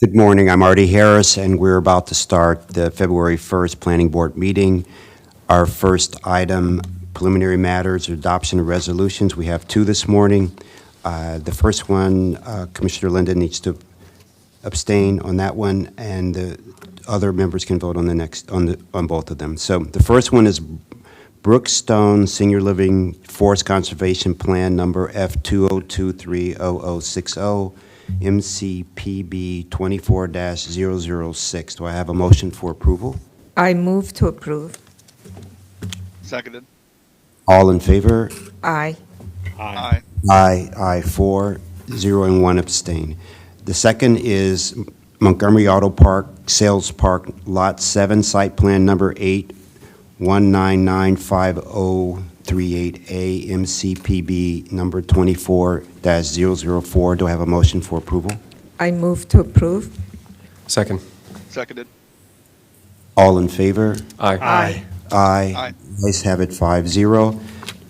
Good morning. I'm Artie Harris, and we're about to start the February 1st Planning Board meeting. Our first item, preliminary matters, adoption of resolutions. We have two this morning. The first one, Commissioner Linda needs to abstain on that one, and the other members can vote on the next, on both of them. So the first one is Brookstone Senior Living Forest Conservation Plan number F20230060, MCPB 24-006. Do I have a motion for approval? I move to approve. Seconded. All in favor? Aye. Aye. Aye, 4, 0, and 1 abstain. The second is Montgomery Auto Park, Sales Park, Lot 7, Site Plan Number 8199538A, MCPB Number 24-004. Do I have a motion for approval? I move to approve. Second. Seconded. All in favor? Aye. Aye. Aye. Ayes have it, 5-0.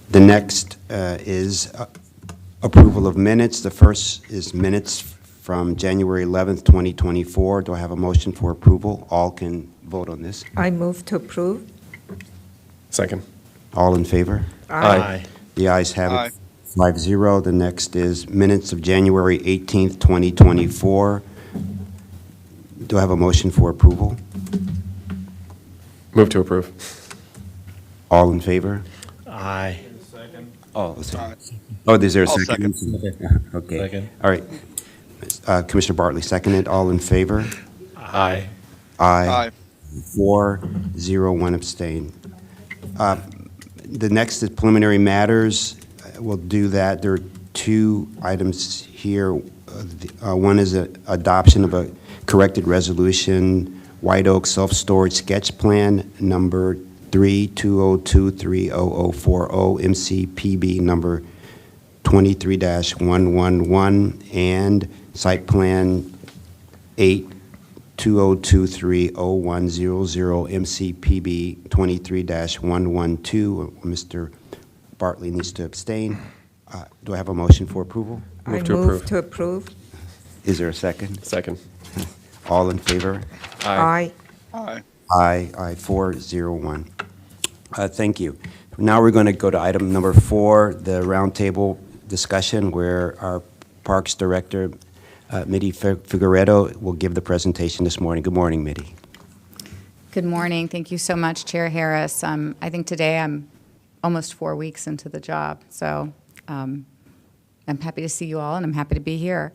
The next is approval of minutes. The first is minutes from January 11th, 2024. Do I have a motion for approval? All can vote on this. I move to approve. Second. All in favor? Aye. The ayes have Aye. it, 5-0. The next is minutes of January 18th, 2024. Do I have a motion for approval? Move to approve. All in favor? Aye. Oh, Aye. oh, is there a I'll second? Okay. Second. All right. Commissioner Bartley, seconded. All in favor? Aye. Aye. 4, 0, 1 abstain. The next is preliminary matters. We'll do that. There are two items here. One is adoption of a corrected resolution, White Oak Self-Storage Sketch Plan, number 320230040, MCPB number 23-111, and Site Plan 820230100, MCPB 23-112. Mr. Bartley needs to abstain. Do I have a motion for approval? I Move to move approve. to approve. Is there a second? Second. All in favor? Aye. Aye. Aye, 4-0-1. Thank you. Now we're going to go to item number 4, the roundtable discussion, where our Parks Director, Mitty Figueredo, will give the presentation this morning. Good morning, Mitty. Good morning. Thank you so much, Chair Harris. I think today I'm almost 4 weeks into the job, so I'm happy to see you all, and I'm happy to be here.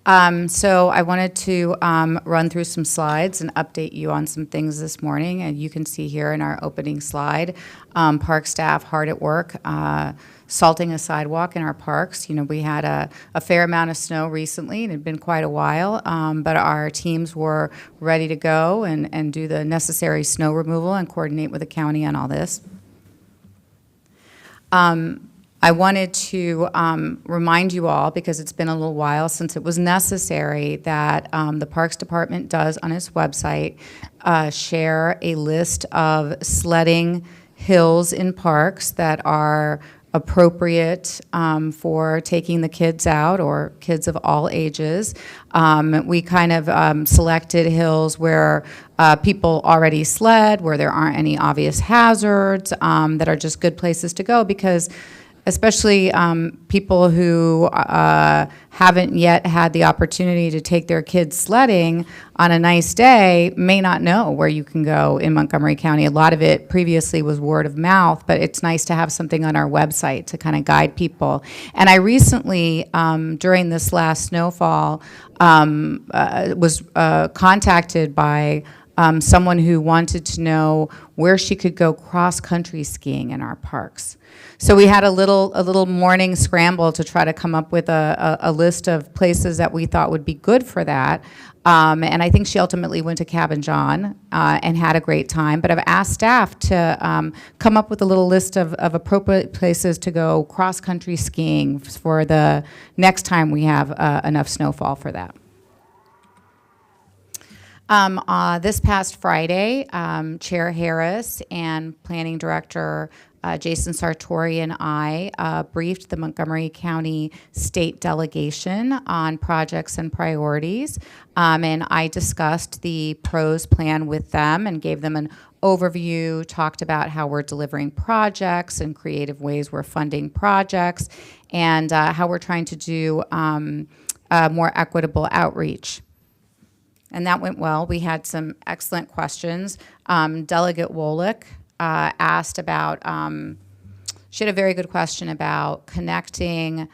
So I wanted to run through some slides and update you on some things this morning. And you can see here in our opening slide, park staff hard at work, salting a sidewalk in our parks. You know, we had a fair amount of snow recently, and it had been quite a while, but our teams were ready to go and do the necessary snow removal and coordinate with the county on all this. I wanted to remind you all, because it's been a little while since it was necessary, that the Parks Department does on its website share a list of sledding hills in parks that are appropriate for taking the kids out, or kids of all ages. We kind of selected hills where people already sled, where there aren't any obvious hazards, that are just good places to go, because especially people who haven't yet had the opportunity to take their kids sledding on a nice day may not know where you can go in Montgomery County. A lot of it previously was word of mouth, but it's nice to have something on our website to kind of guide people. And I recently, during this last snowfall, was contacted by someone who wanted to know where she could go cross-country skiing in our parks. So we had a little morning scramble to try to come up with a list of places that we thought would be good for that. And I think she ultimately went to Cabin John and had a great time. But I've asked staff to come up with a little list of appropriate places to go cross-country skiing for the next time we have enough snowfall for that. This past Friday, Chair Harris and Planning Director Jason Sartori and I briefed the Montgomery County State Delegation on projects and priorities, and I discussed the PROS plan with them and gave them an overview, talked about how we're delivering projects and creative ways we're funding projects, and how we're trying to do more equitable outreach. And that went well. We had some excellent questions. Delegate Wolick asked about, she had a very good question about connecting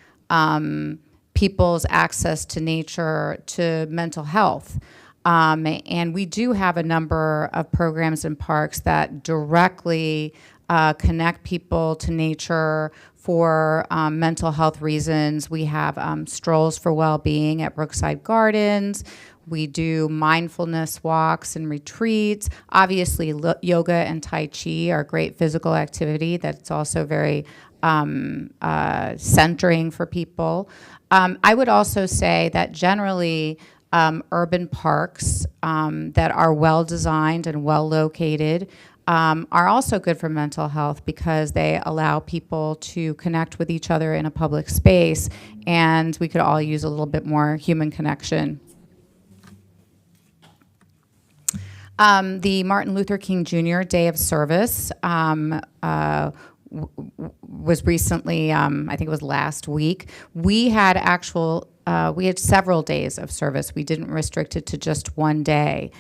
people's access to nature to mental health. And we do have a number of programs and parks that directly connect people to nature for mental health reasons. We have strolls for well-being at Brookside Gardens. We do mindfulness walks and retreats. Obviously, yoga and Tai Chi are great physical activity that's also very centering for people. I would also say that generally, urban parks that are well-designed and well-located are also good for mental health because they allow people to connect with each other in a public space, and we could all use a little bit more human connection. The Martin Luther King Jr. Day of Service was recently, I think it was last week. We had several days of service. We didn't restrict it to just one day.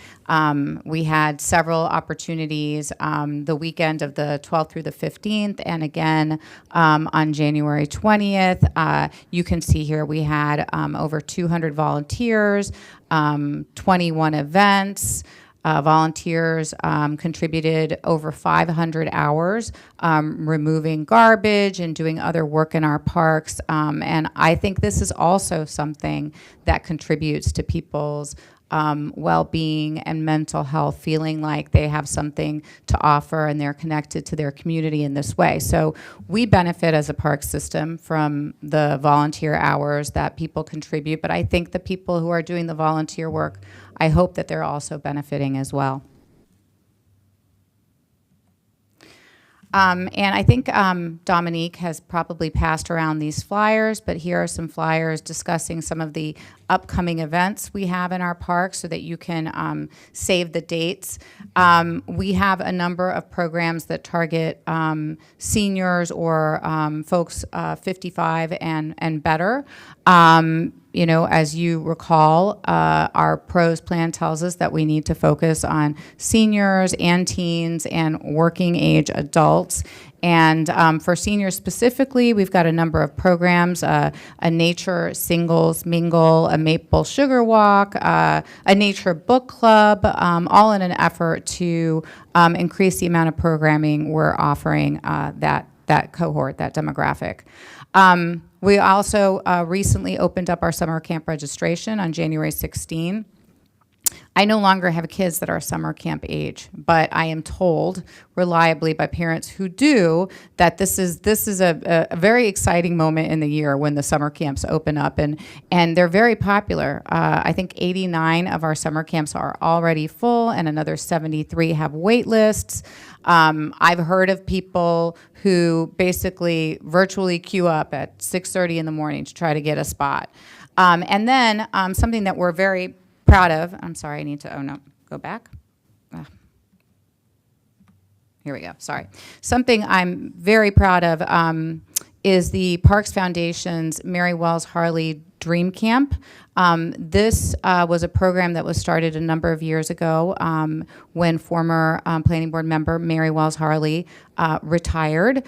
We had several opportunities the weekend of the 12th through the 15th, and again on January 20th. You can see here we had over 200 volunteers, 21 events. Volunteers contributed over 500 hours removing garbage and doing other work in our parks. And I think this is also something that contributes to people's well-being and mental health, feeling like they have something to offer and they're connected to their community in this way. So we benefit as a park system from the volunteer hours that people contribute, but I think the people who are doing the volunteer work, I hope that they're also benefiting as well. And I think Dominique has probably passed around these flyers, but here are some flyers discussing some of the upcoming events we have in our park so that you can save the dates. We have a number of programs that target seniors or folks 55 and better. You know, as you recall, our PROS plan tells us that we need to focus on seniors and teens and working age adults. And for seniors specifically, we've got a number of programs, a nature singles mingle, a maple sugar walk, a nature book club, all in an effort to increase the amount of programming we're offering that cohort, that demographic. We also recently opened up our summer camp registration on January 16. I no longer have kids that are summer camp age, but I am told reliably by parents who do that this is a very exciting moment in the year when the summer camps open up, and they're very popular. I think 89 of our summer camps are already full, and another 73 have wait lists. I've heard of people who basically virtually queue up at 6:30 in the morning to try to get a spot. And then something that we're very proud of, I'm sorry, I need to, go back. Here we go, sorry. Something I'm very proud of is the Parks Foundation's Mary Wells Harley Dream Camp. This was a program that was started a number of years ago when former planning board member Mary Wells Harley retired.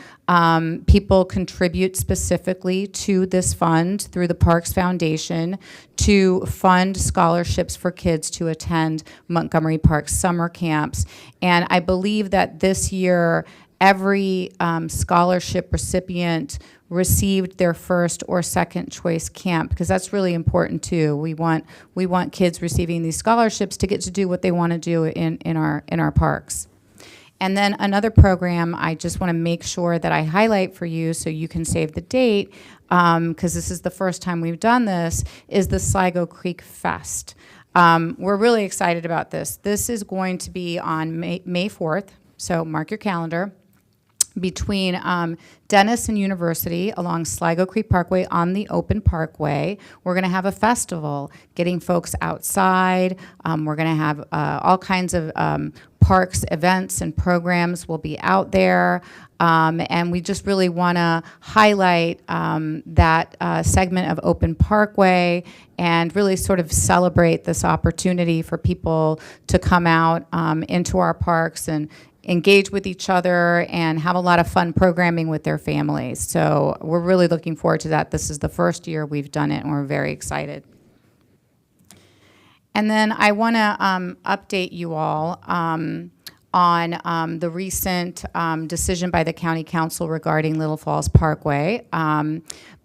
People contribute specifically to this fund through the Parks Foundation to fund scholarships for kids to attend Montgomery Park summer camps. And I believe that this year, every scholarship recipient received their first or second choice camp, because that's really important too. We want kids receiving these scholarships to get to do what they want to do in our parks. And then another program I just want to make sure that I highlight for you so you can save the date, because this is the first time we've done this, is the Sligo Creek Fest. We're really excited about this. This is going to be on May 4th, so mark your calendar. between Dennis and University along Sligo Creek Parkway on the open parkway. We're going to have a festival, getting folks outside. We're going to have all kinds of parks, events, and programs will be out there. And we just really want to highlight that segment of open parkway and really sort of celebrate this opportunity for people to come out into our parks and engage with each other and have a lot of fun programming with their families. So we're really looking forward to that. This is the first year we've done it, and we're very excited. And then I want to update you all on the recent decision by the County Council regarding Little Falls Parkway.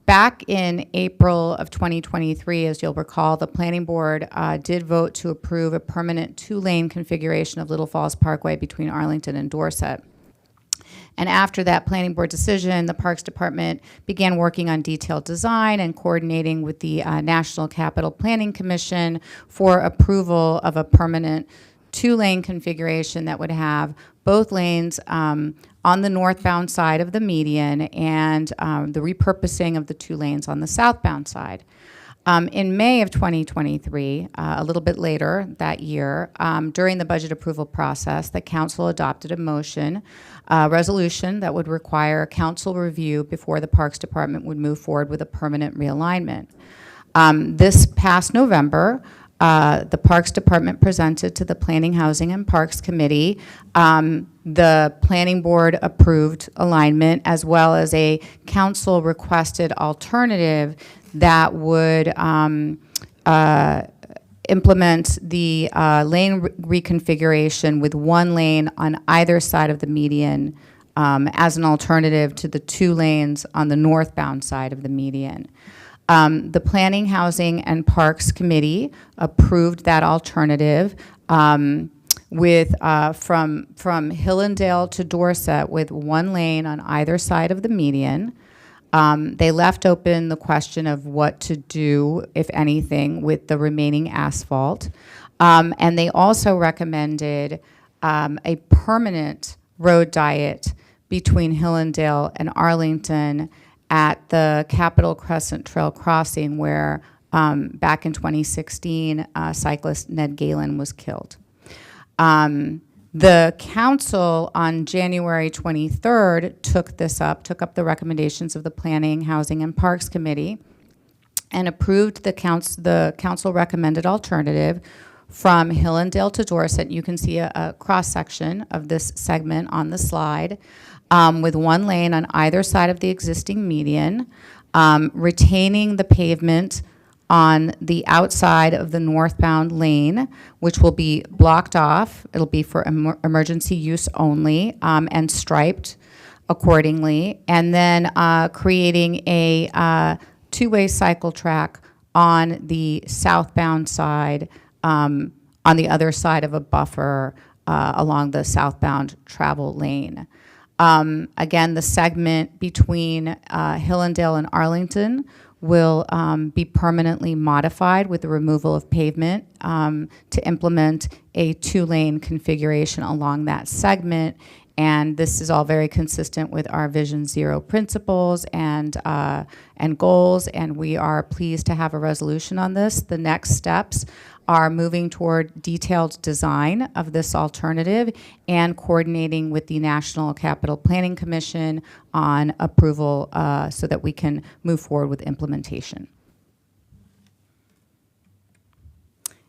Back in April of 2023, as you'll recall, the Planning Board did vote to approve a permanent two-lane configuration of Little Falls Parkway between Arlington and Dorset. And after that Planning Board decision, the Parks Department began working on detailed design and coordinating with the National Capital Planning Commission for approval of a permanent two-lane configuration that would have both lanes on the northbound side of the median and the repurposing of the two lanes on the southbound side. In May of 2023, a little bit later that year, during the budget approval process, the council adopted a resolution that would require council review before the Parks Department would move forward with a permanent realignment. This past November, the Parks Department presented to the Planning, Housing, and Parks Committee the Planning Board approved alignment as well as a council requested alternative that would implement the lane reconfiguration with one lane on either side of the median as an alternative to the two lanes on the northbound side of the median. The Planning, Housing, and Parks Committee approved that alternative with from Hillendale to Dorset with one lane on either side of the median. They left open the question of what to do, if anything, with the remaining asphalt. And they also recommended a permanent road diet between Hillendale and Arlington at the Capitol Crescent Trail crossing where back in 2016, cyclist Ned Galen was killed. The council on January 23rd took up the recommendations of the Planning, Housing, and Parks Committee and approved the council recommended alternative from Hillendale to Dorset. You can see a cross-section of this segment on the slide with one lane on either side of the existing median, retaining the pavement on the outside of the northbound lane, which will be blocked off. It'll be for emergency use only and striped accordingly. And then creating a two-way cycle track on the southbound side, on the other side of a buffer along the southbound travel lane. Again, the segment between Hillendale and Arlington will be permanently modified with the removal of pavement to implement a two-lane configuration along that segment. And this is all very consistent with our Vision Zero principles and goals, and we are pleased to have a resolution on this. The next steps are moving toward detailed design of this alternative and coordinating with the National Capital Planning Commission on approval so that we can move forward with implementation.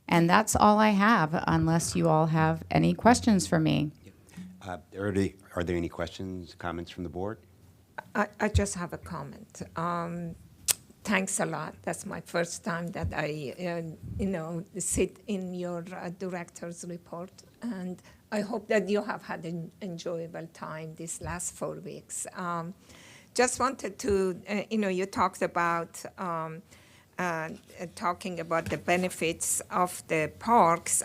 And that's all I have, unless you all have any questions for me. Are there any questions, comments from the board? I just have a comment. Thanks a lot. That's my first time that I, sit in your director's report, and I hope that you have had an enjoyable time these last 4 weeks. Just wanted to, you talked about talking about the benefits of the parks.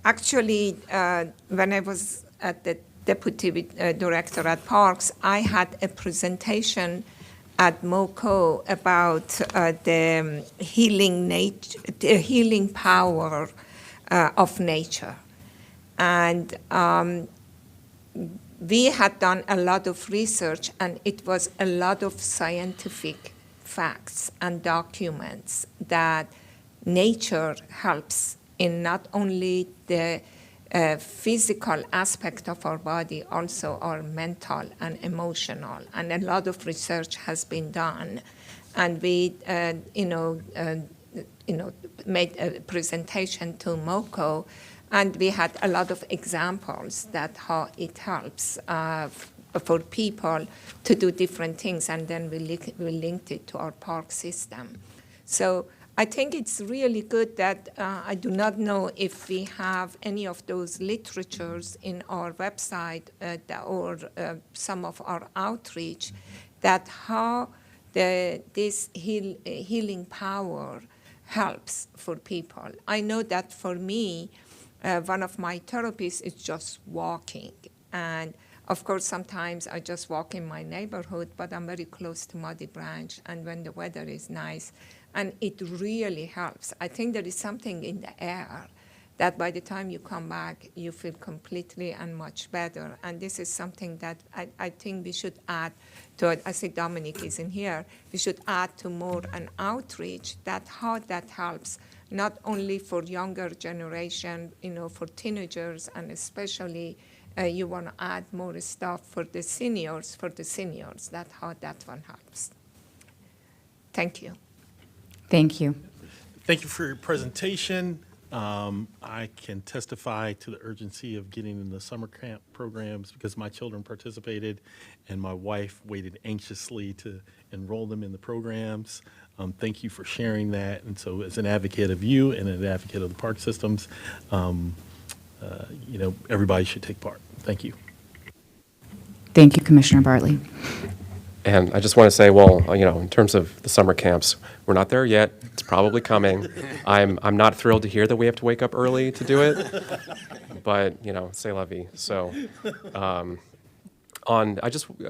Actually, when I was at the Deputy Director at Parks, I had a presentation at MoCo about the healing power of nature. And we had done a lot of research, and it was a lot of scientific facts and documents that nature helps in not only the physical aspect of our body, also our mental and emotional. And a lot of research has been done. And we, made a presentation to MoCo, and we had a lot of examples that how it helps for people to do different things, and then we linked it to our park system. So I think it's really good that I do not know if we have any of those literatures in our website or some of our outreach, that how this healing power helps for people. I know that for me, one of my therapies is just walking. And of course, sometimes I just walk in my neighborhood, but I'm very close to Muddy Branch, and when the weather is nice, and it really helps. I think there is something in the air that by the time you come back, you feel completely and much better. And this is something that I think we should add to it. I see Dominic is in here. We should add to more an outreach, that how that helps, not only for younger generation, for teenagers, and especially you want to add more stuff for the seniors, that how that one helps. Thank you. Thank you. Thank you for your presentation. I can testify to the urgency of getting in the summer camp programs because my children participated and my wife waited anxiously to enroll them in the programs. Thank you for sharing that. And so as an advocate of you and an advocate of the park systems, everybody should take part. Thank you. Thank you, Commissioner Bartley. And I just want to say, well, in terms of the summer camps, we're not there yet. It's probably coming. I'm not thrilled to hear that we have to wake up early to do it, but c'est la vie. So, a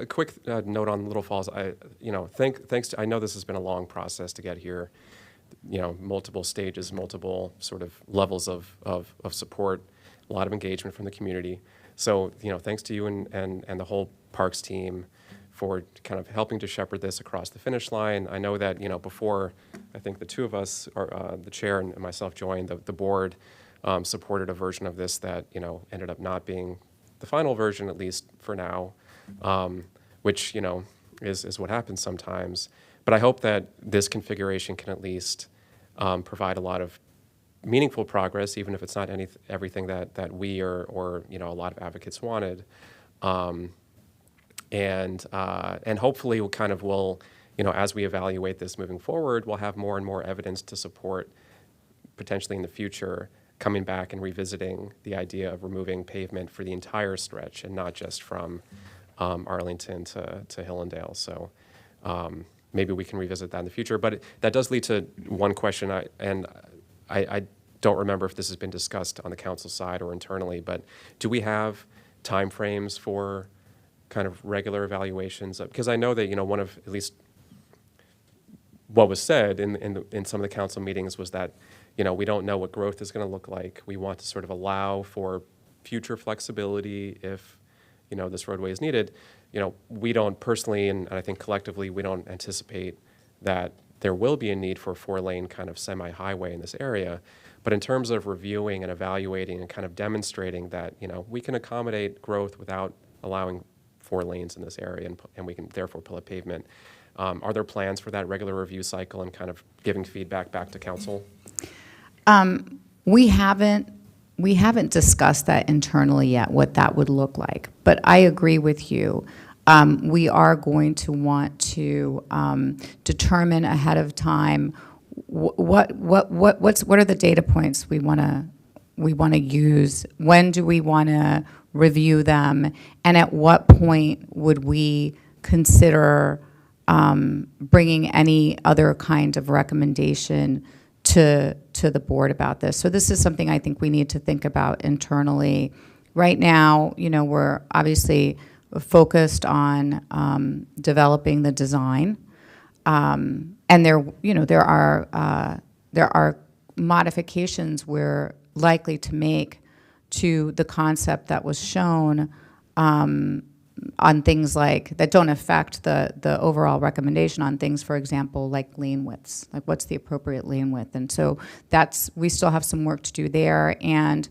quick note on Little Falls. Thanks to, I know this has been a long process to get here. Multiple stages, multiple sort of levels of support, a lot of engagement from the community. So, thanks to you and the whole parks team for kind of helping to shepherd this across the finish line. I know that, before I think the two of us, or the chair and myself joined, the board supported a version of this that, ended up not being the final version, at least for now, which, is what happens sometimes. But I hope that this configuration can at least provide a lot of meaningful progress, even if it's not everything that we or a lot of advocates wanted. And hopefully we'll, as we evaluate this moving forward, we'll have more and more evidence to support potentially in the future coming back and revisiting the idea of removing pavement for the entire stretch and not just from Arlington to Hillendale. So maybe we can revisit that in the future. But that does lead to one question, I don't remember if this has been discussed on the council side or internally, but do we have timeframes for kind of regular evaluations? Because I know that, one of at least what was said in some of the council meetings was that, we don't know what growth is going to look like. We want to sort of allow for future flexibility if, this roadway is needed. We don't personally, and I think collectively, we don't anticipate that there will be a need for a 4-lane kind of semi-highway in this area. But in terms of reviewing and evaluating and kind of demonstrating that, we can accommodate growth without allowing 4 lanes in this area, and we can therefore pull a pavement. Are there plans for that regular review cycle and kind of giving feedback back to council? We haven't discussed that internally yet, what that would look like. But I agree with you. We are going to want to determine ahead of time what are the data points we want to use. When do we want to review them, and at what point would we consider bringing any other kind of recommendation to the board about this. So this is something I think we need to think about internally. Right now, we're obviously focused on developing the design, and there are modifications we're likely to make to the concept that was shown on things like, that don't affect the overall recommendation on things, for example, like lane widths, like what's the appropriate lane width? And so we still have some work to do there. And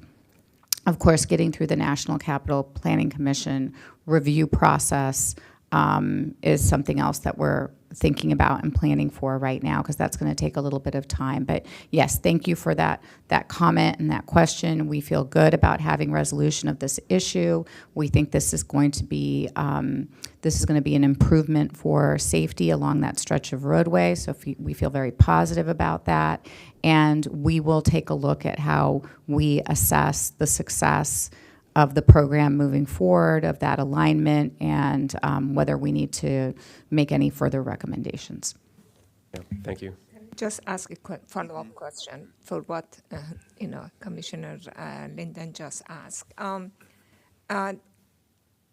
of course, getting through the National Capital Planning Commission review process is something else that we're thinking about and planning for right now, because that's going to take a little bit of time. But yes, thank you for that comment and that question. We feel good about having resolution of this issue. We think this is going to be an improvement for safety along that stretch of roadway. So we feel very positive about that. And we will take a look at how we assess the success of the program moving forward, of that alignment, and whether we need to make any further recommendations. Yeah, thank you. Just ask a quick follow-up question for what Commissioner Linden just asked.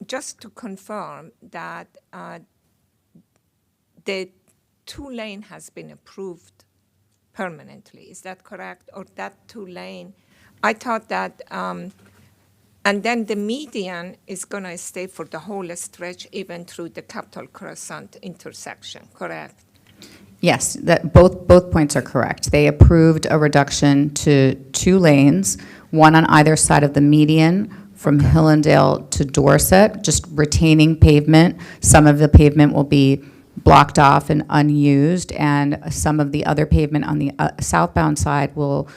Just to confirm that the 2-lane has been approved permanently, is that correct? Or that 2-lane, I thought that, and then the median is going to stay for the whole stretch, even through the Capitol Crescent intersection, correct? Yes, that both points are correct. They approved a reduction to 2 lanes, one on either side of the median from Hillendale to Dorset, just retaining pavement. Some of the pavement will be blocked off and unused, and some of the other pavement on the southbound side will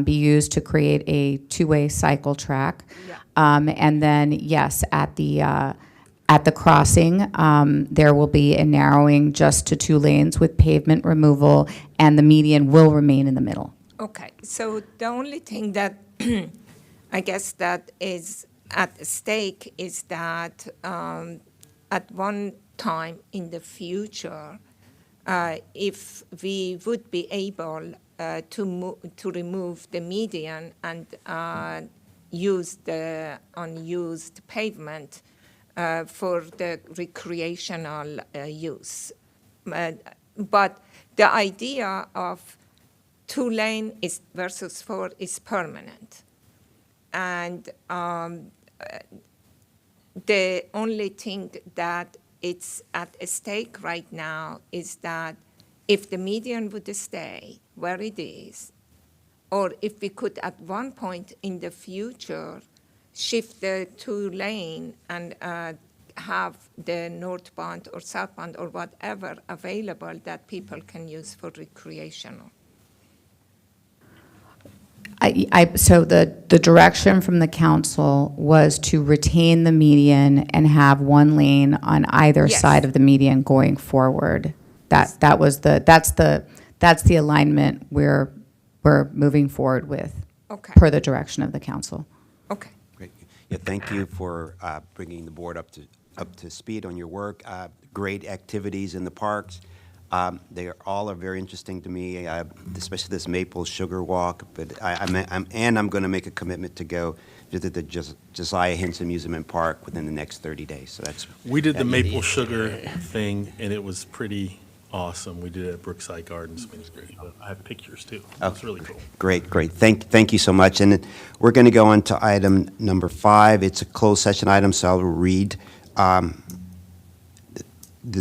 be used to create a 2-way cycle track. Yeah. And then, yes, at the crossing, there will be a narrowing just to 2 lanes with pavement removal, and the median will remain in the middle. Okay, so the only thing that I guess that is at stake is that at one time in the future, if we would be able to remove the median and use the unused pavement for the recreational use. But the idea of 2-lane versus 4 is permanent. And the only thing that it's at stake right now is that if the median would stay where it is, or if we could at one point in the future shift the 2-lane and have the northbound or southbound or whatever available that people can use for recreational. So the direction from the council was to retain the median and have 1 lane on either Yes. side of the median going forward. That's the alignment we're moving forward with, Okay. per the direction of the council. Okay. Great. Yeah, thank you for bringing the board up to speed on your work. Great activities in the parks. They all are very interesting to me, especially this Maple Sugar Walk. But I'm going to make a commitment to go visit the Josiah Henson Amusement Park within the next 30 days. So that's We did the maple sugar thing, and it was pretty awesome. We did it at Brookside Gardens. It was great. I have pictures, too. It's really cool. Great. Thank you so much. And we're going to go on to item number 5. It's a closed session item, so I'll read the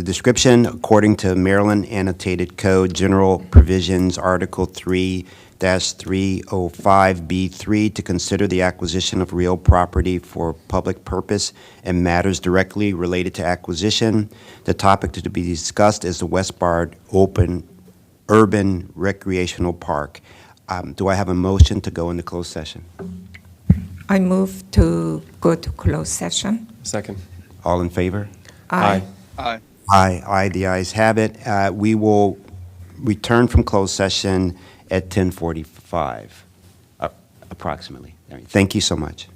description. According to Maryland Annotated Code, General Provisions, Article 3-305B3, to consider the acquisition of real property for public purpose and matters directly related to acquisition. The topic to be discussed is the West Bard Urban Recreational Park. Do I have a motion to go into closed session? I move to go to closed session. Second. All in favor? Aye. Aye. Aye, the ayes have it. We will return from closed session at 10:45, approximately. All right, thank you so much.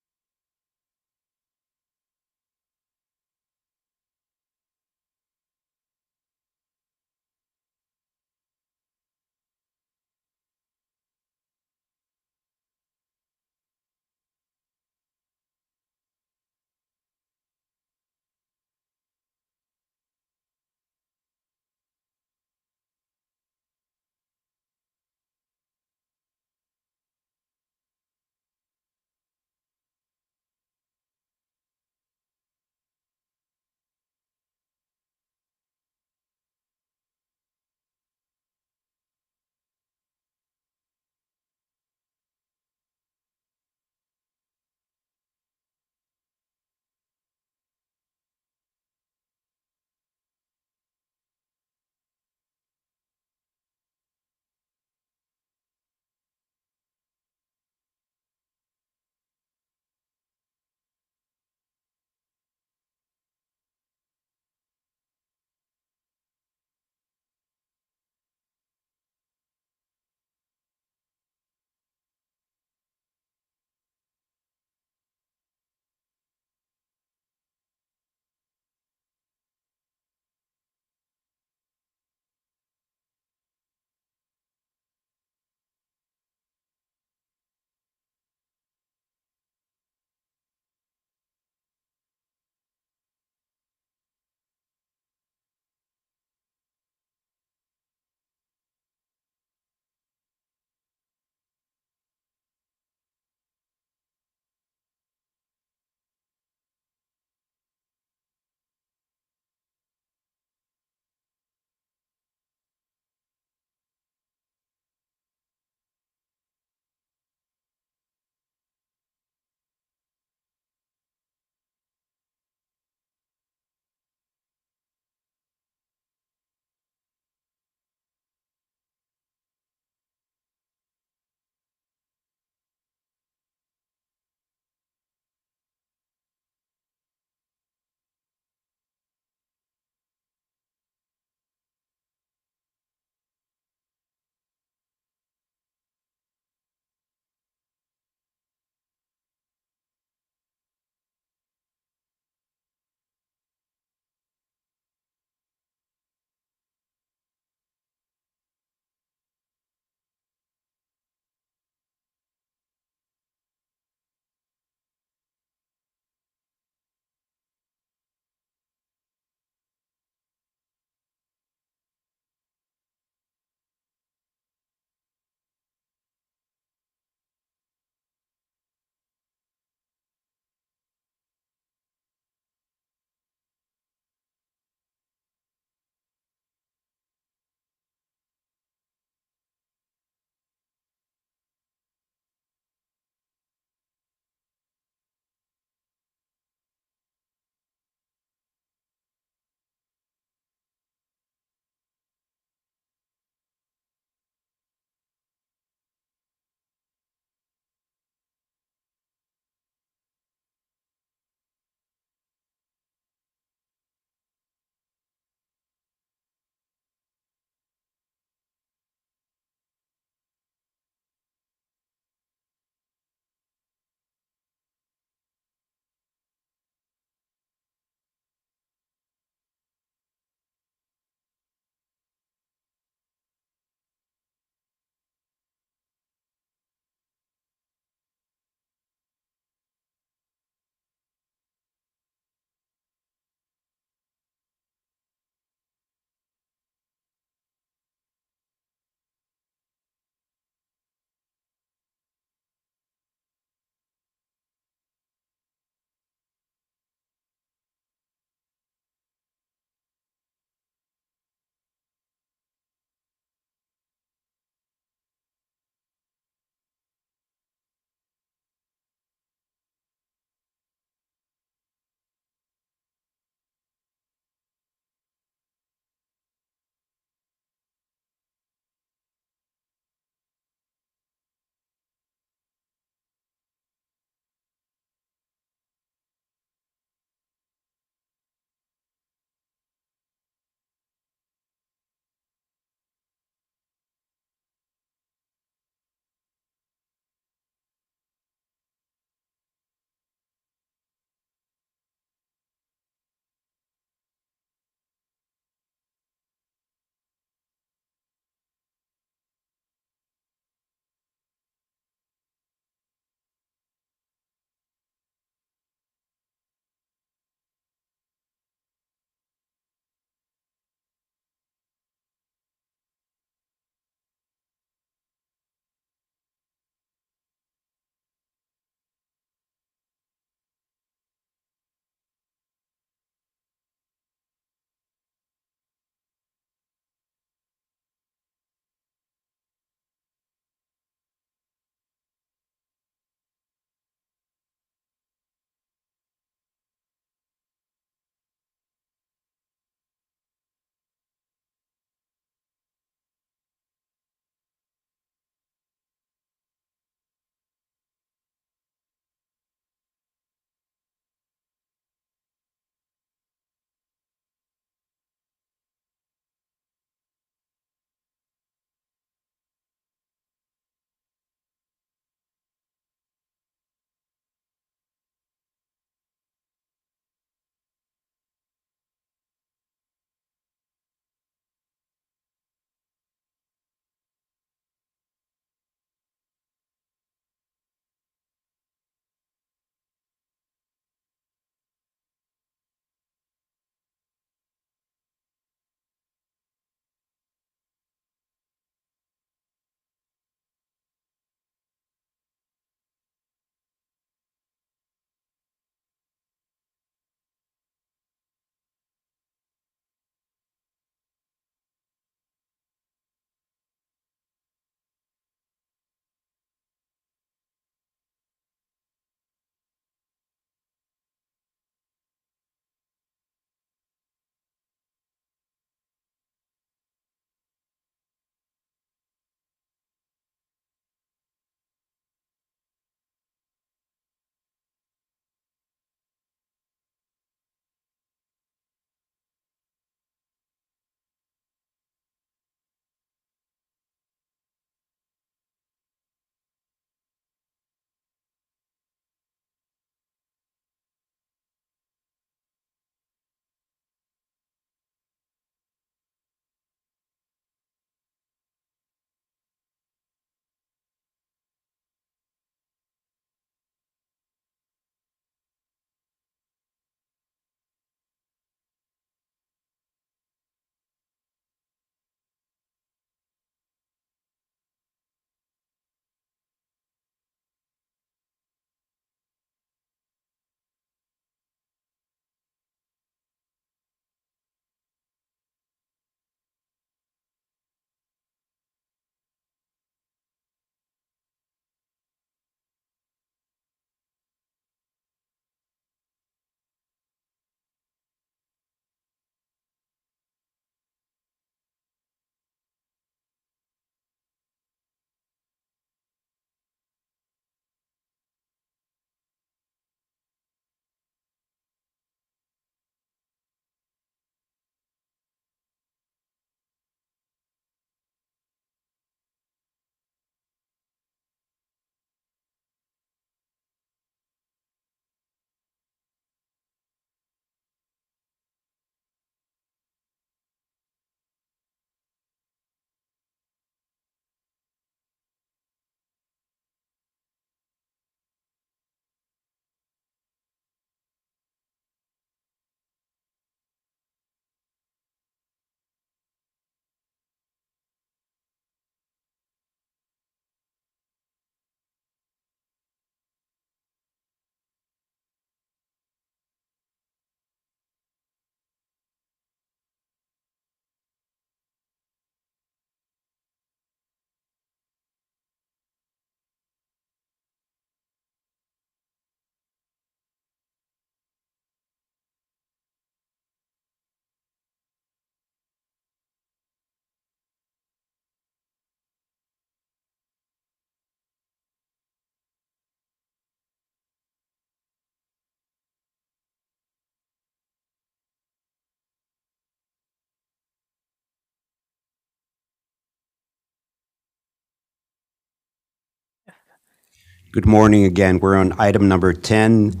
Good morning again. We're on item number 10,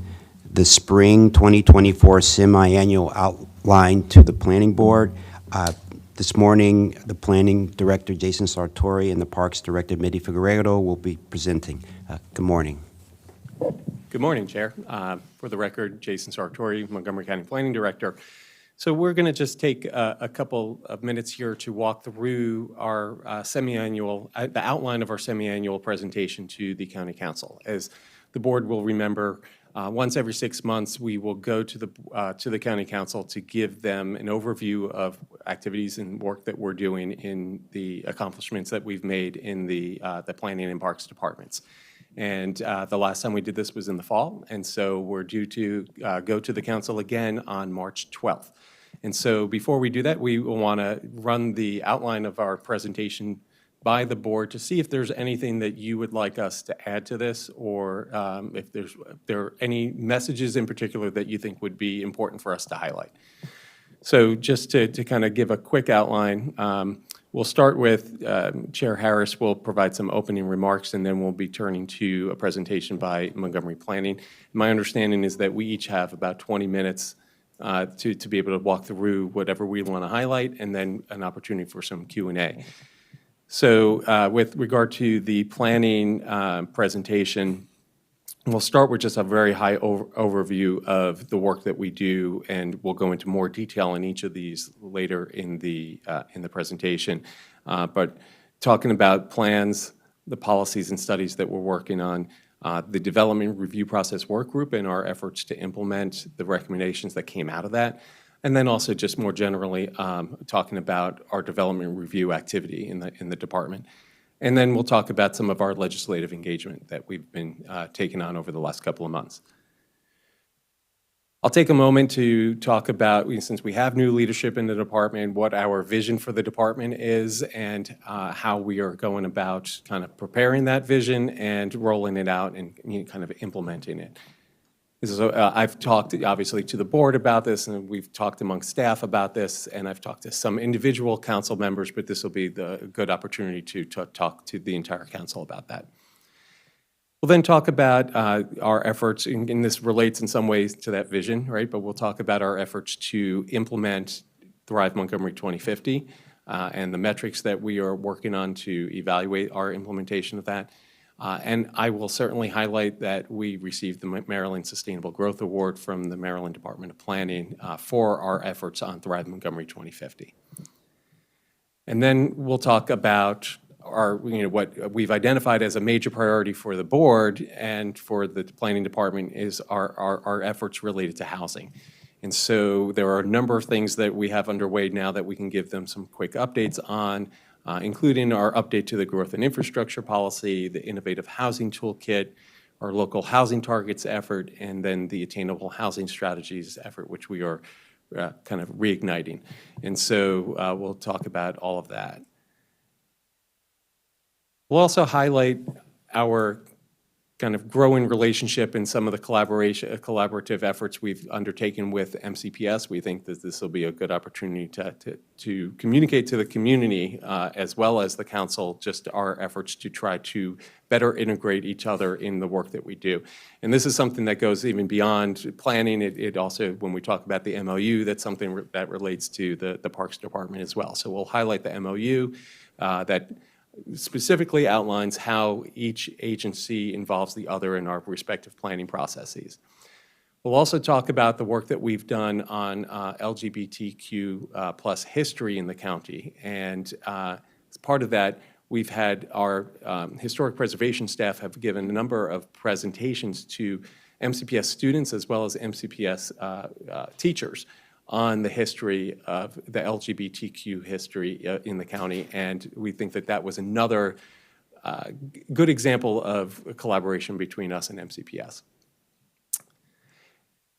the spring 2024 semi-annual outline to the planning board. This morning, the planning director, Jason Sartori, and the parks director, Mitty Figueredo, will be presenting. Good morning. Good morning, Chair. For the record, Jason Sartori, Montgomery County Planning Director. So we're going to just take a couple of minutes here to walk through our semi-annual, the outline of our semi-annual presentation to the County Council. As the board will remember, once every 6 months, we will go to the County Council to give them an overview of activities and work that we're doing in the accomplishments that we've made in the Planning and Parks departments. And the last time we did this was in the fall, and so we're due to go to the council again on March 12th. And so before we do that, we will want to run the outline of our presentation by the board to see if there's anything that you would like us to add to this, or if there are any messages in particular that you think would be important for us to highlight. So just to kind of give a quick outline, we'll start with Chair Harris will provide some opening remarks, and then we'll be turning to a presentation by Montgomery Planning. My understanding is that we each have about 20 minutes to be able to walk through whatever we want to highlight, and then an opportunity for some Q&A. So with regard to the planning presentation, we'll start with just a very high overview of the work that we do, and we'll go into more detail in each of these later in the presentation. But talking about plans, the policies and studies that we're working on, the development review process work group and our efforts to implement the recommendations that came out of that, and then also just more generally talking about our development review activity in the department. And then we'll talk about some of our legislative engagement that we've been taking on over the last couple of months. I'll take a moment to talk about, since we have new leadership in the department, what our vision for the department is, and how we are going about kind of preparing that vision and rolling it out and kind of implementing it. I've talked, obviously, to the board about this, and we've talked among staff about this, and I've talked to some individual council members, but this will be the good opportunity to talk to the entire council about that. We'll then talk about our efforts, and this relates in some ways to that vision, right? But we'll talk about our efforts to implement Thrive Montgomery 2050 and the metrics that we are working on to evaluate our implementation of that. And I will certainly highlight that we received the Maryland Sustainable Growth Award from the Maryland Department of Planning for our efforts on Thrive Montgomery 2050. And then we'll talk about what we've identified as a major priority for the board and for the planning department is our efforts related to housing. And so there are a number of things that we have underway now that we can give them some quick updates on, including our update to the growth and infrastructure policy, the innovative housing toolkit, our local housing targets effort, and then the attainable housing strategies effort, which we are kind of reigniting. And so we'll talk about all of that. We'll also highlight our kind of growing relationship and some of the collaborative efforts we've undertaken with MCPS. We think that this will be a good opportunity to communicate to the community as well as the council just our efforts to try to better integrate each other in the work that we do. And this is something that goes even beyond planning. It also, when we talk about the MOU, that's something that relates to the Parks Department as well. So we'll highlight the MOU that specifically outlines how each agency involves the other in our respective planning processes. We'll also talk about the work that we've done on LGBTQ plus history in the county. And as part of that, we've had our historic preservation staff have given a number of presentations to MCPS students as well as MCPS teachers on the history of the LGBTQ history in the county, and we think that that was another good example of collaboration between us and MCPS.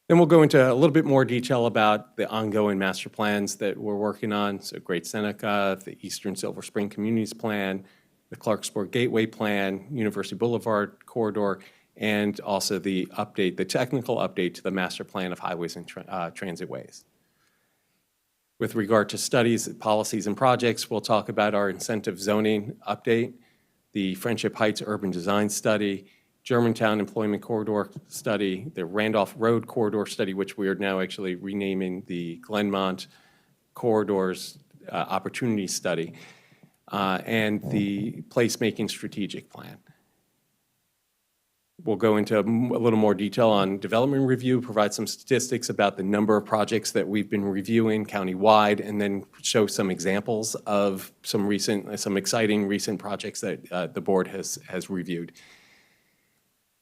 Then we'll go into a little bit more detail about the ongoing master plans that we're working on, so Great Seneca, the Eastern Silver Spring Communities Plan, the Clarksburg Gateway Plan, University Boulevard Corridor, and also the technical update to the master plan of highways and transitways. With regard to studies, policies, and projects, we'll talk about our incentive zoning update, the Friendship Heights Urban Design Study, Germantown Employment Corridor Study, the Randolph Road Corridor Study, which we are now actually renaming the Glenmont Corridors Opportunity Study, and the Placemaking Strategic Plan. We'll go into a little more detail on development review, provide some statistics about the number of projects that we've been reviewing countywide, and then show some examples of some exciting recent projects that the board has reviewed.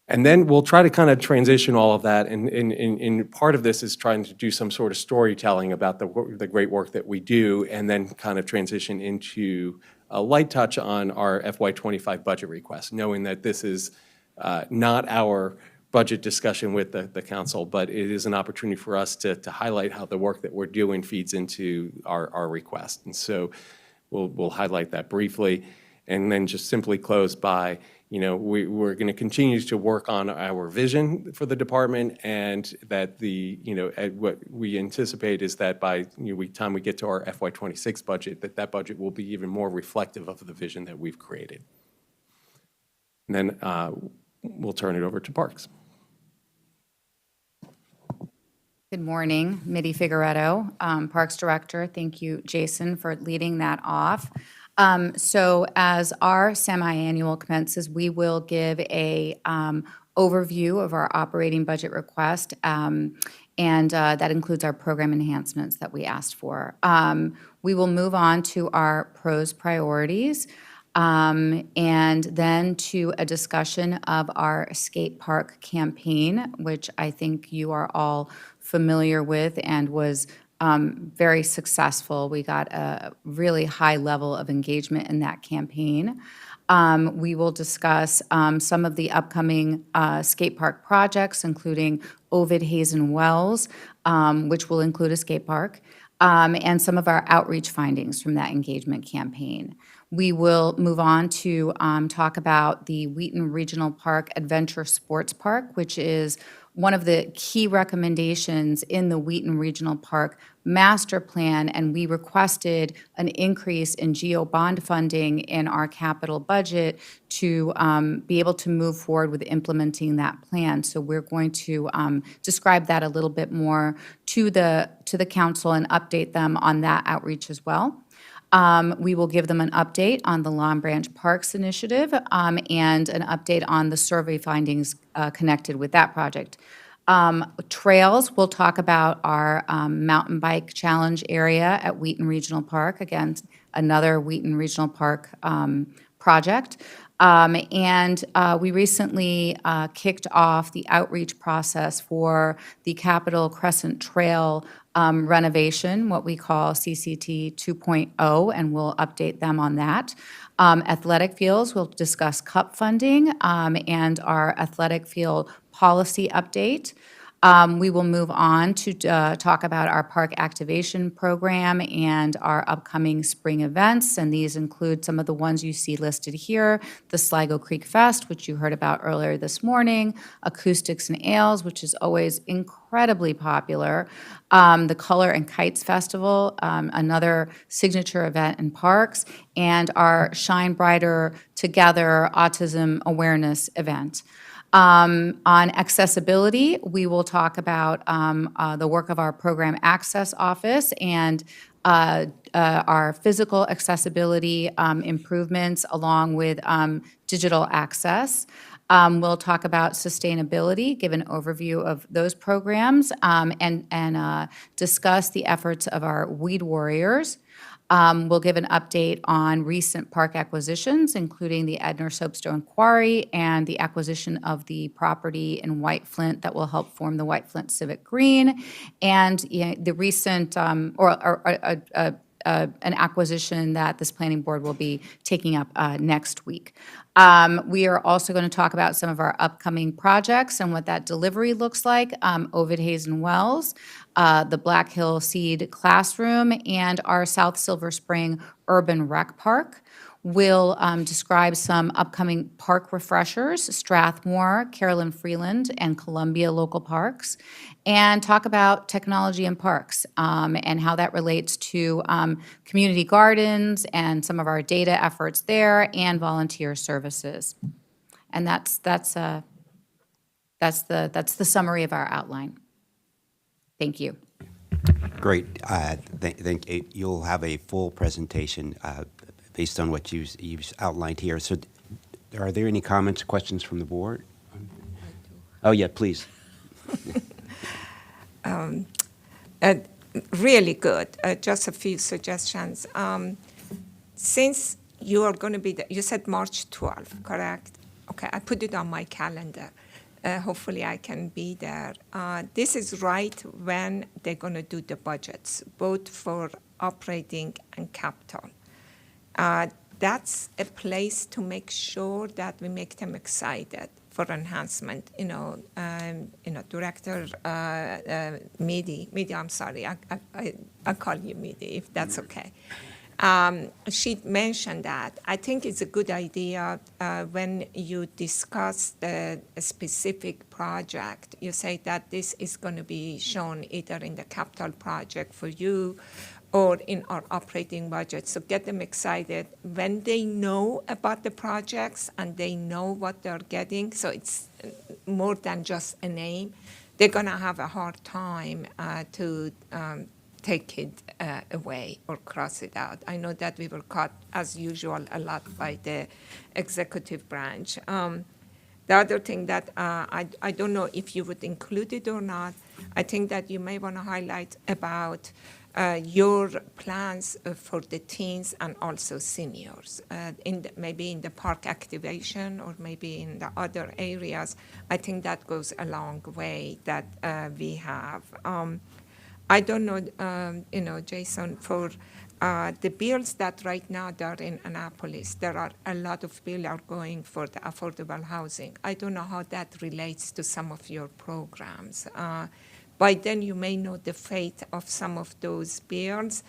And then we'll try to kind of transition all of that, and part of this is trying to do some sort of storytelling about the great work that we do, and then kind of transition into a light touch on our FY25 budget request, knowing that this is not our budget discussion with the council, but it is an opportunity for us to highlight how the work that we're doing feeds into our request. And so we'll highlight that briefly, and then just simply close by, we're going to continue to work on our vision for the department, and that what we anticipate is that by the time we get to our FY26 budget, that budget will be even more reflective of the vision that we've created. And then we'll turn it over to Parks. Good morning, Mitty Figueredo, Parks Director. Thank you, Jason, for leading that off. So as our semi-annual commences, we will give a overview of our operating budget request, and that includes our program enhancements that we asked for. We will move on to our pros priorities, and then to a discussion of our skate park campaign, which I think you are all familiar with and was very successful. We got a really high level of engagement in that campaign. We will discuss some of the upcoming skate park projects, including Ovid Hazen Wells, which will include a skate park, and some of our outreach findings from that engagement campaign. We will move on to talk about the Wheaton Regional Park Adventure Sports Park, which is one of the key recommendations in the Wheaton Regional Park Master Plan, and we requested an increase in GO bond funding in our capital budget to be able to move forward with implementing that plan. So we're going to describe that a little bit more to the council and update them on that outreach as well. We will give them an update on the Long Branch Parks Initiative, and an update on the survey findings connected with that project. Trails, we'll talk about our mountain bike challenge area at Wheaton Regional Park. Again, another Wheaton Regional Park project. And we recently kicked off the outreach process for the Capitol Crescent Trail renovation, what we call CCT 2.0, and we'll update them on that. Athletic fields, we'll discuss CUP funding and our athletic field policy update. We will move on to talk about our park activation program and our upcoming spring events, and these include some of the ones you see listed here: the Sligo Creek Fest, which you heard about earlier this morning, Acoustics and Ales, which is always incredibly popular, the Color and Kites Festival, another signature event in parks, and our Shine Brighter Together Autism Awareness event. On accessibility, we will talk about the work of our Program Access Office and our physical accessibility improvements along with digital access. We'll talk about sustainability, give an overview of those programs, and discuss the efforts of our Weed Warriors. We'll give an update on recent park acquisitions, including the Edner Soapstone Quarry and the acquisition of the property in White Flint that will help form the White Flint Civic Green, and the recent, an acquisition that this planning board will be taking up next week. We are also going to talk about some of our upcoming projects and what that delivery looks like. Ovid Hazen Wells, the Black Hill Seed Classroom, and our South Silver Spring Urban Rec Park. We'll describe some upcoming park refreshers, Strathmore, Carolyn Freeland, and Columbia local parks, and talk about technology in parks and how that relates to community gardens and some of our data efforts there and volunteer services. And that's the summary of our outline. Thank you. Great. You'll have a full presentation based on what you've outlined here. So are there any comments, questions from the board? Oh, yeah, please. Really good. Just a few suggestions. Since you are going to be, you said March 12th, correct? Okay, I put it on my calendar. Hopefully I can be there. This is right when they're going to do the budgets, both for operating and capital. That's a place to make sure that we make them excited for enhancement. Director Midi, I'm sorry, I call you Midi, if that's okay. She mentioned that. I think it's a good idea when you discuss the specific project, you say that this is going to be shown either in the capital project for you or in our operating budget. So get them excited when they know about the projects and they know what they're getting. So it's more than just a name. They're going to have a hard time to take it away or cross it out. I know that we were caught, as usual, a lot by the executive branch. The other thing that I don't know if you would include it or not, I think that you may want to highlight about your plans for the teens and also seniors, maybe in the park activation or maybe in the other areas. I think that goes a long way that we have. I don't know, Jason, for the bills that right now they're in Annapolis, there are a lot of bills are going for the affordable housing. I don't know how that relates to some of your programs. By then you may know the fate of some of those bills.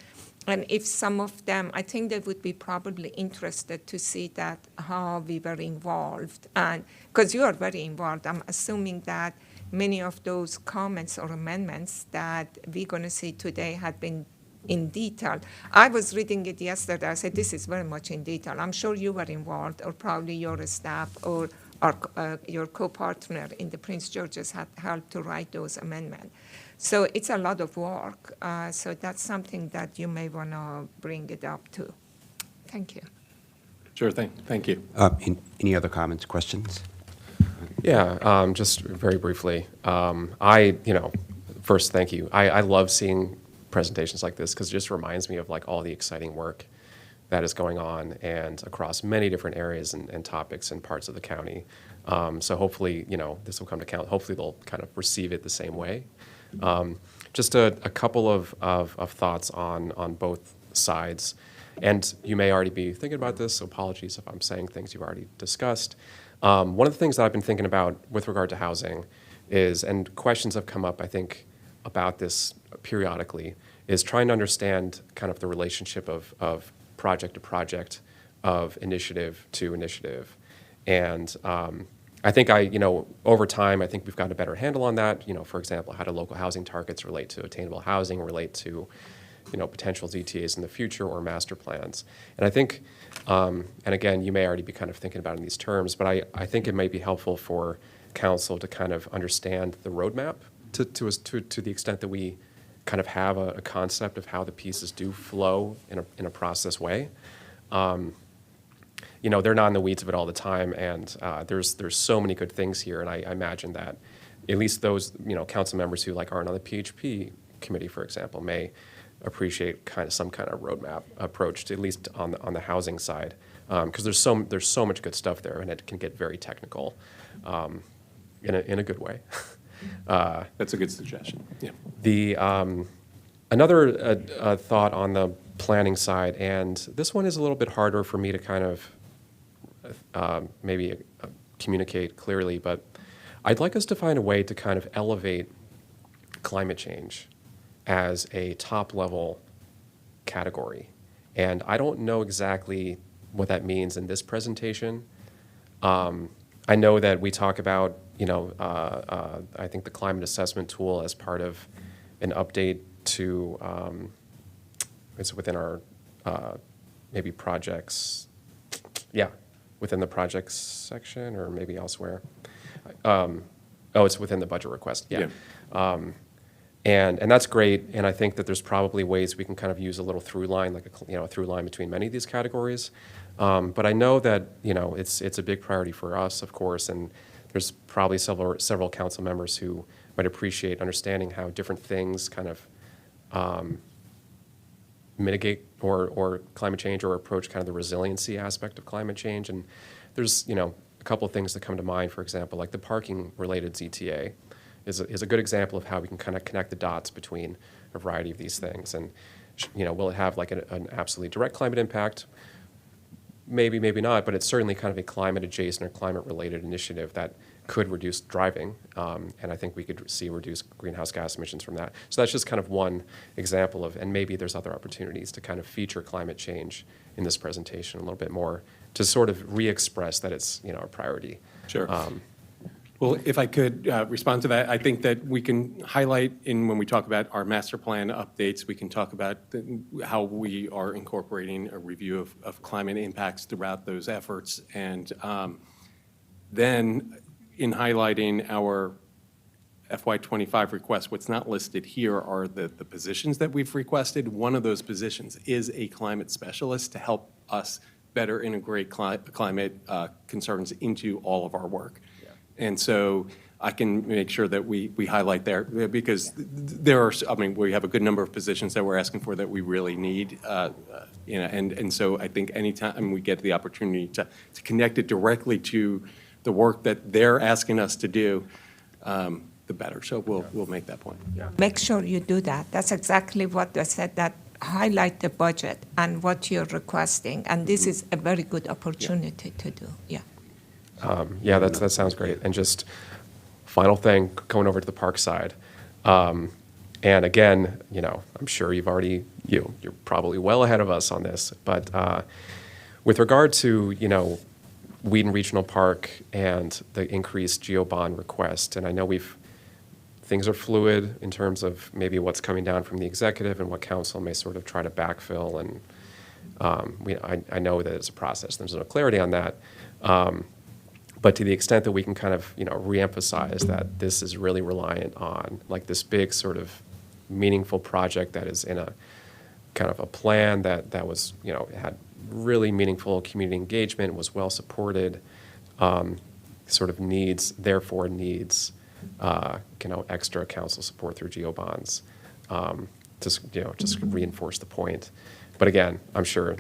And if some of them, I think they would be probably interested to see that how we were involved. And because you are very involved, I'm assuming that many of those comments or amendments that we're going to see today had been in detail. I was reading it yesterday. I said, this is very much in detail. I'm sure you were involved, or probably your staff or your co-partner in the Prince George's had helped to write those amendments. So it's a lot of work. So that's something that you may want to bring it up to. Thank you. Sure thing. Thank you. Any other comments, questions? Yeah, just very briefly. First, thank you. I love seeing presentations like this because it just reminds me of like all the exciting work that is going on and across many different areas and topics and parts of the county. So hopefully, this will come to count. Hopefully they'll kind of receive it the same way. Just a couple of thoughts on both sides. And you may already be thinking about this, so apologies if I'm saying things you've already discussed. One of the things that I've been thinking about with regard to housing is, and questions have come up, I think, about this periodically, is trying to understand kind of the relationship of project to project, of initiative to initiative. And I think over time, I think we've got a better handle on that. For example, how do local housing targets relate to attainable housing, relate to potential ZTAs in the future or master plans. And I think, and again, you may already be kind of thinking about it in these terms, but I think it might be helpful for council to kind of understand the roadmap to the extent that we kind of have a concept of how the pieces do flow in a process way. They're not in the weeds of it all the time, and there's so many good things here, and I imagine that at least those council members who aren't on the PHP committee, for example, may appreciate some kind of roadmap approach to at least on the housing side, because there's so much good stuff there, and it can get very technical in a good way. That's a good suggestion. Yeah. The another thought on the planning side, and this one is a little bit harder for me to kind of maybe communicate clearly, but I'd like us to find a way to kind of elevate climate change as a top-level category. And I don't know exactly what that means in this presentation. I know that we talk about, I think the climate assessment tool as part of an update to, it's within our maybe projects. Yeah, within the projects section or maybe elsewhere. Oh, it's within the budget request, yeah. And that's great, and I think that there's probably ways we can kind of use a little through line, like a through line between many of these categories. But I know that, it's a big priority for us, of course, and there's probably several council members who might appreciate understanding how different things kind of mitigate or climate change or approach kind of the resiliency aspect of climate change. And there's, a couple of things that come to mind, for example, like the parking-related ZTA is a good example of how we can kind of connect the dots between a variety of these things. And, will it have like an absolutely direct climate impact? Maybe, maybe not, but it's certainly kind of a climate-adjacent or climate-related initiative that could reduce driving, and I think we could see reduced greenhouse gas emissions from that. So that's just kind of one example of, and maybe there's other opportunities to kind of feature climate change in this presentation a little bit more, to sort of re-express that it's, a priority. Sure. Well, if I could respond to that, I think that we can highlight when we talk about our master plan updates, we can talk about how we are incorporating a review of climate impacts throughout those efforts. And then in highlighting our FY25 request, what's not listed here are the positions that we've requested. One of those positions is a climate specialist to help us better integrate climate concerns into all of our work. And so I can make sure that we highlight there, because there are, we have a good number of positions that we're asking for that we really need. And so I think anytime we get the opportunity to connect it directly to the work that they're asking us to do, the better. So we'll make that point. Make sure you do that. That's exactly what I said, that highlight the budget and what you're requesting. And this is a very good opportunity to do, yeah. That sounds great. And just final thing, going over to the park side. And again, I'm sure you're probably well ahead of us on this, but with regard to, Wheaton Regional Park and the increased GeoBond request, and I know things are fluid in terms of maybe what's coming down from the executive and what council may sort of try to backfill, and I know that it's a process. There's no clarity on that. But to the extent that we can kind of, reemphasize that this is really reliant on like this big sort of meaningful project that is in a kind of a plan that was, had really meaningful community engagement, was well supported, sort of needs extra council support through GeoBonds. Just reinforce the point. But again, I'm sure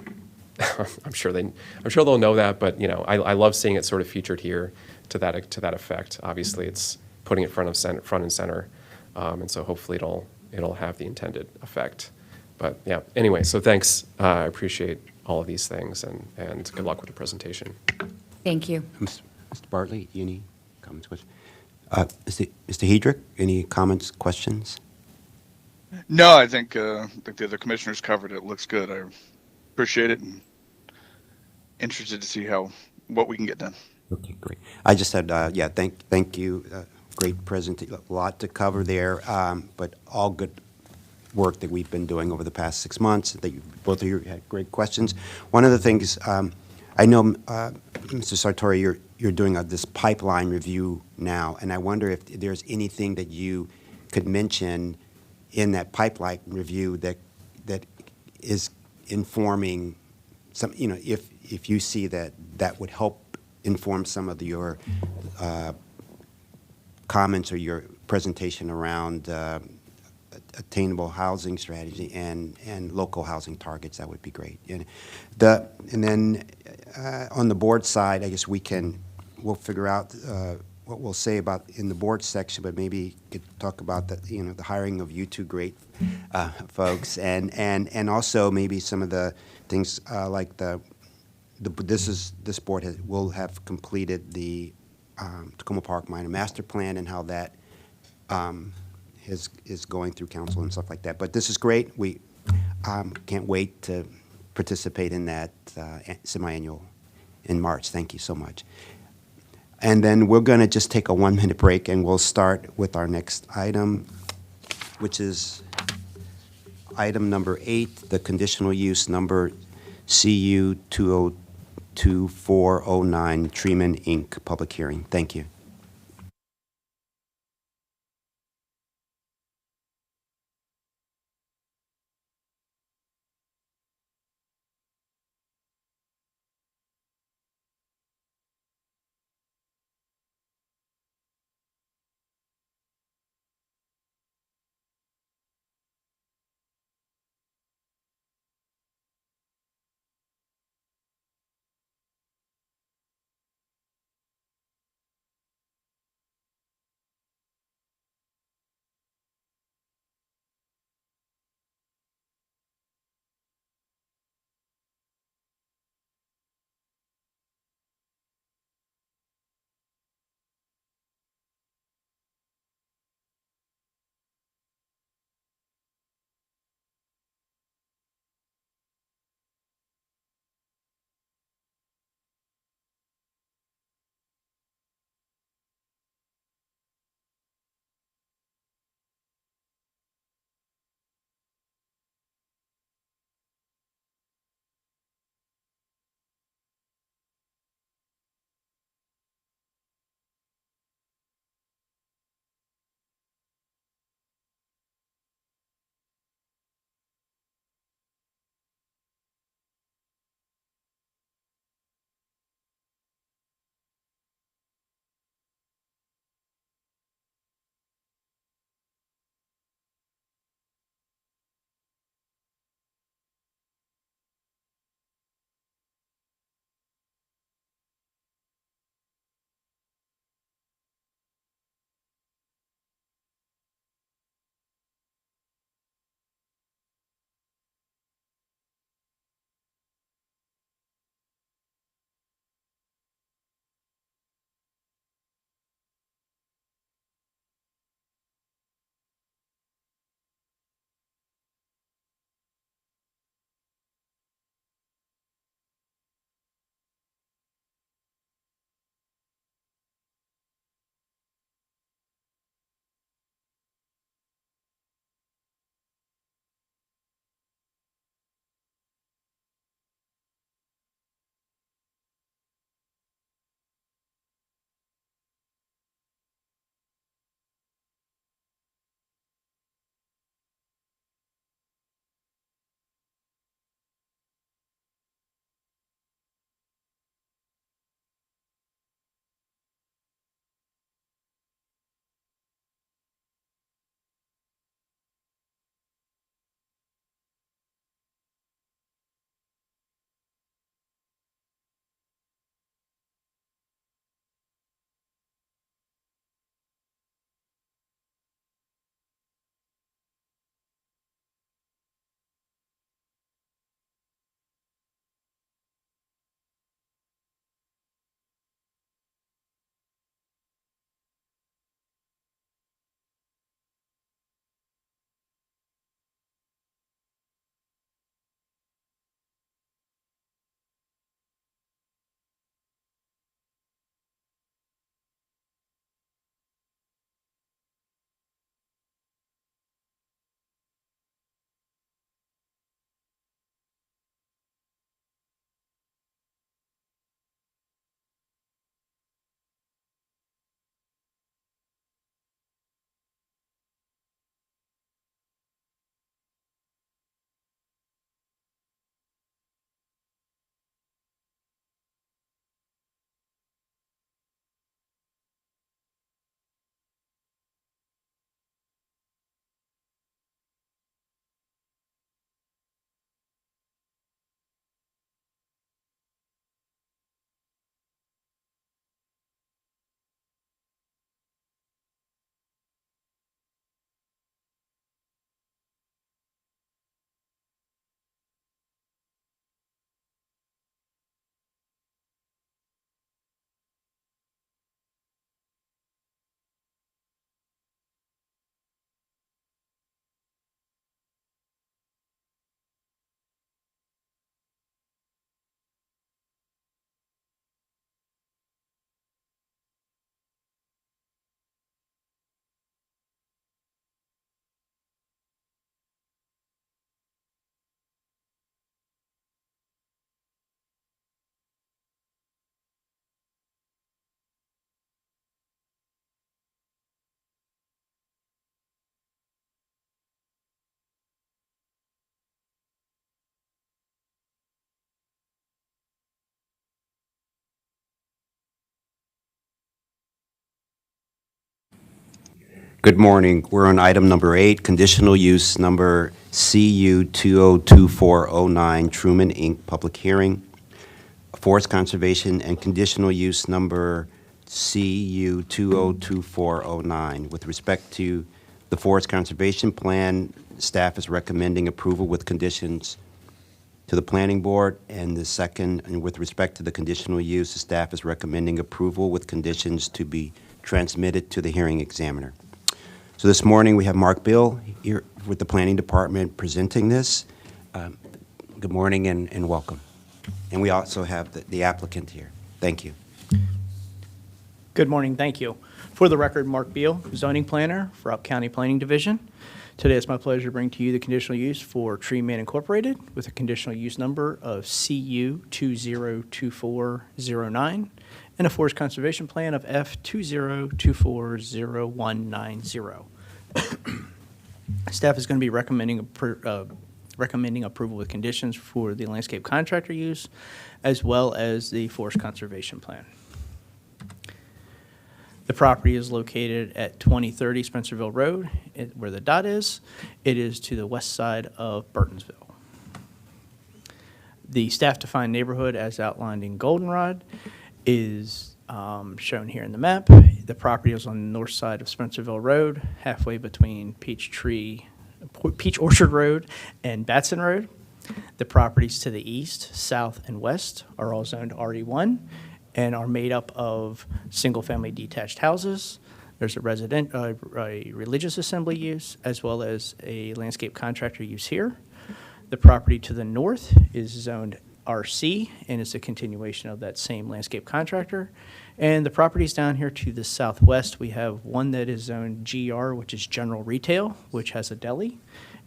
they'll know that, but I love seeing it sort of featured here to that effect. Obviously, it's putting it front and center, and so hopefully it'll have the intended effect. But yeah, anyway, so thanks. I appreciate all of these things, and good luck with the presentation. Thank you. Mr. Bartley, any comments, questions? Mr. Hedrick, any comments, questions? No, I think the other commissioners covered it. Looks good. I appreciate it, and interested to see what we can get done. Okay, great. I just said, thank you. Great presentation, a lot to cover there, but all good work that we've been doing over the past 6 months. Both of you had great questions. One of the things, I know, Mr. Sartori, you're doing this pipeline review now, and I wonder if there's anything that you could mention in that pipeline review that is informing some, if you see that would help inform some of your comments or your presentation around attainable housing strategy and local housing targets, that would be great. And then on the board side, I guess we'll figure out what we'll say about in the board section, but maybe could talk about the hiring of you two great folks, and also maybe some of the things like this board will have completed the Tacoma Park Minor Master Plan and how that is going through council and stuff like that. But this is great. We can't wait to participate in that semi-annual in March. Thank you so much. And then we're going to just take a 1-minute break, and we'll start with our next item, which is item number 8, the conditional use number CU 2409 Treeman Inc. public hearing. Thank you. Good morning. We're on item number 8, conditional use number CU 202409, Truman Inc., public hearing. Forest conservation and conditional use number CU 202409. With respect to the forest conservation plan, staff is recommending approval with conditions to the planning board. And the second, and with respect to the conditional use, the staff is recommending approval with conditions to be transmitted to the hearing examiner. So this morning, we have Mark Bill here with the Planning Department presenting this. Good morning and welcome. And we also have the applicant here. Thank you. Good morning, thank you. For the record, Mark Beal, zoning planner for Up County Planning Division. Today it's my pleasure to bring to you the conditional use for Tree Man Incorporated with a conditional use number of CU 202409 and a forest conservation plan of F20240190. Staff is going to be recommending approval with conditions for the landscape contractor use as well as the forest conservation plan. The property is located at 2030 Spencerville Road, where the dot is. It is to the west side of Burtonsville. The staff-defined neighborhood, as outlined in Goldenrod, is shown here in the map. The property is on the north side of Spencerville Road, halfway between Peach Orchard Road and Batson Road. The properties to the east, south, and west are all zoned RE1 and are made up of single-family detached houses. There's a religious assembly use, as well as a landscape contractor use here. The property to the north is zoned RC, and it's a continuation of that same landscape contractor. And the properties down here to the southwest, we have one that is zoned GR, which is general retail, which has a deli.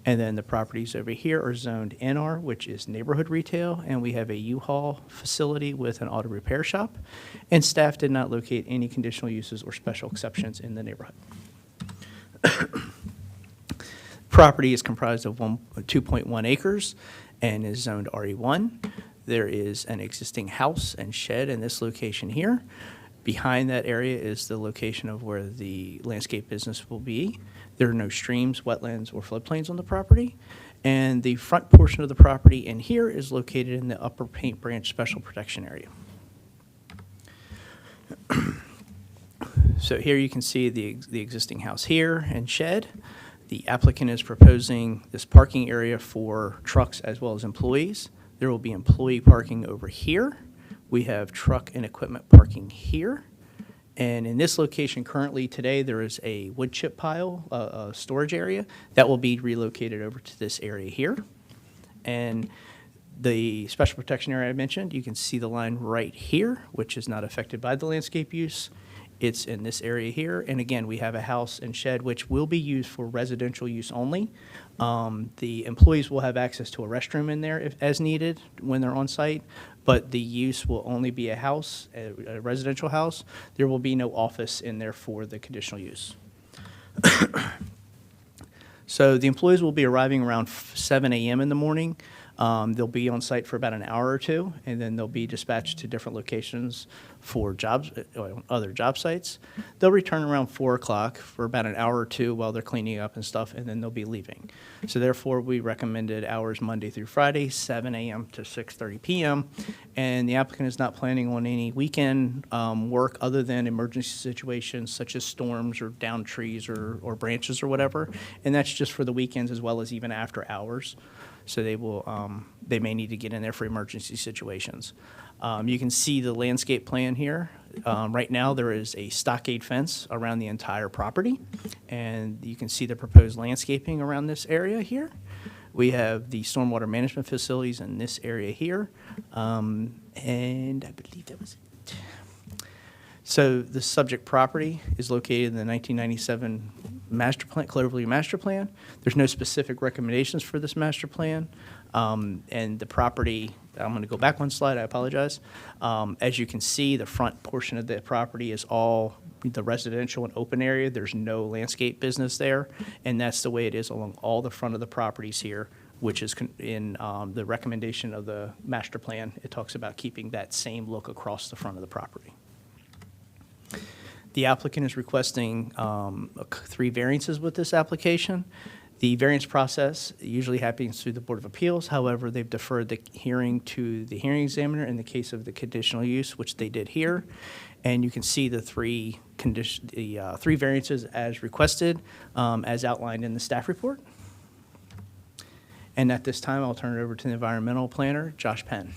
And then the properties over here are zoned NR, which is neighborhood retail, and we have a U-Haul facility with an auto repair shop. And staff did not locate any conditional uses or special exceptions in the neighborhood. Property is comprised of 2.1 acres and is zoned RE1. There is an existing house and shed in this location here. Behind that area is the location of where the landscape business will be. There are no streams, wetlands, or floodplains on the property. And the front portion of the property in here is located in the Upper Paint Branch Special Protection Area. So here you can see the existing house here and shed. The applicant is proposing this parking area for trucks as well as employees. There will be employee parking over here. We have truck and equipment parking here. And in this location currently today, there is a wood chip pile, a storage area, that will be relocated over to this area here. And the special protection area I mentioned, you can see the line right here, which is not affected by the landscape use. It's in this area here. And again, we have a house and shed which will be used for residential use only. The employees will have access to a restroom in there as needed when they're on site, but the use will only be a house, a residential house. There will be no office in there for the conditional use. So the employees will be arriving around 7 a.m. in the morning. They'll be on site for about an hour or two, and then they'll be dispatched to different locations for jobs, other job sites. They'll return around 4 o'clock for about an hour or two while they're cleaning up and stuff, and then they'll be leaving. So therefore, we recommended hours Monday through Friday, 7 a.m. to 6:30 p.m., and the applicant is not planning on any weekend work other than emergency situations such as storms or downed trees or branches or whatever, and that's just for the weekends as well as even after hours. So they may need to get in there for emergency situations. You can see the landscape plan here. Right now, there is a stockade fence around the entire property, and you can see the proposed landscaping around this area here. We have the stormwater management facilities in this area here, and I believe that was it. So the subject property is located in the 1997 master plan, Cloverleaf master plan. There's no specific recommendations for this master plan. And the property, I'm going to go back one slide, I apologize. As you can see, the front portion of the property is all the residential and open area. There's no landscape business there, and that's the way it is along all the front of the properties here, which is in the recommendation of the master plan. It talks about keeping that same look across the front of the property. The applicant is requesting 3 variances with this application. The variance process usually happens through the Board of Appeals. However, they've deferred the hearing to the hearing examiner in the case of the conditional use, which they did here. And you can see the 3 variances as requested, as outlined in the staff report. And at this time, I'll turn it over to the environmental planner, Josh Penn.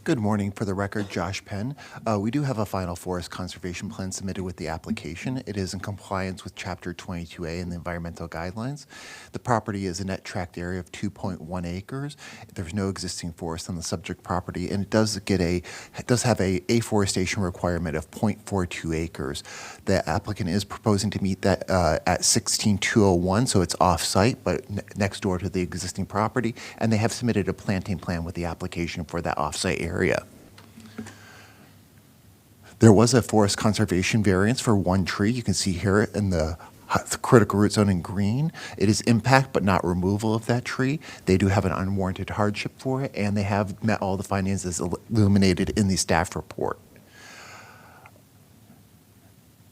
Good morning. For the record, Josh Penn. We do have a final forest conservation plan submitted with the application. It is in compliance with Chapter 22A in the environmental guidelines. The property is a net tract area of 2.1 acres. There's no existing forest on the subject property, and it does have a afforestation requirement of 0.42 acres. The applicant is proposing to meet that at 16201, so it's off-site, but next door to the existing property, and they have submitted a planting plan with the application for that off-site area. There was a forest conservation variance for 1 tree. You can see here in the critical root zone in green. It is impact but not removal of that tree. They do have an unwarranted hardship for it, and they have met all the findings as illuminated in the staff report.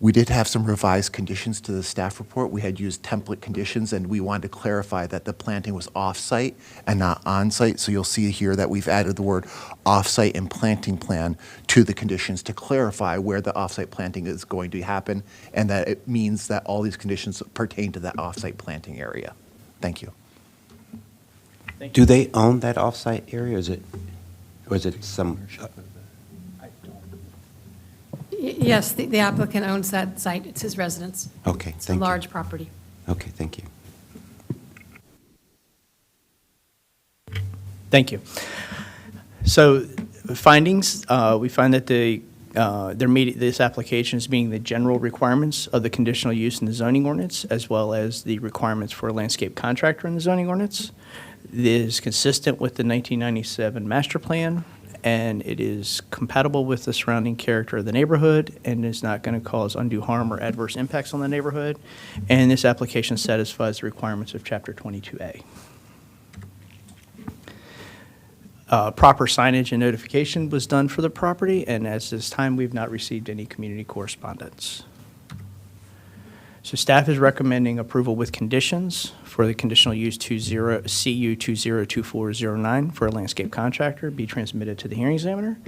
We did have some revised conditions to the staff report. We had used template conditions, and we wanted to clarify that the planting was off-site and not on-site. So you'll see here that we've added the word off-site and planting plan to the conditions to clarify where the off-site planting is going to happen, and that it means that all these conditions pertain to that off-site planting area. Thank you. Do they own that off-site area, or is it some? Yes, the applicant owns that site. It's his residence. Okay, It's a thank you. large property. Okay, thank you. Thank you. So findings, we find that this application is meeting the general requirements of the conditional use in the zoning ordinance, as well as the requirements for a landscape contractor in the zoning ordinance. It is consistent with the 1997 master plan, and it is compatible with the surrounding character of the neighborhood and is not going to cause undue harm or adverse impacts on the neighborhood. And this application satisfies the requirements of Chapter 22A. Proper signage and notification was done for the property, and as this time, we've not received any community correspondence. So staff is recommending approval with conditions for the conditional use CU 202409 for a landscape contractor be transmitted to the hearing examiner,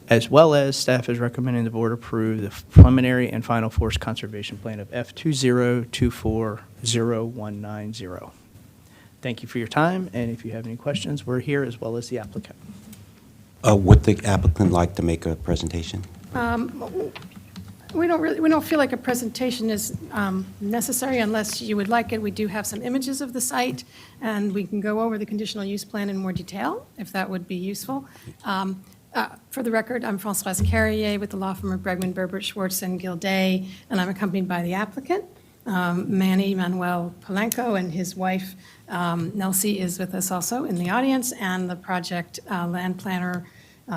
as well as staff is recommending the board approve the preliminary and final forest conservation plan of F2024019. Thank you for your time, and if you have any questions, we're here as well as the applicant. Would the applicant like to make a presentation? We don't feel like a presentation is necessary unless you would like it. We do have some images of the site, and we can go over the conditional use plan in more detail, if that would be useful. For the record, I'm Françoise Carrier with the law firm of Bregman, Berbert, Schwartz, and Gilday, and I'm accompanied by the applicant, Manny Manuel Polanco, and his wife, Nelsie, is with us also in the audience, and the project land planner,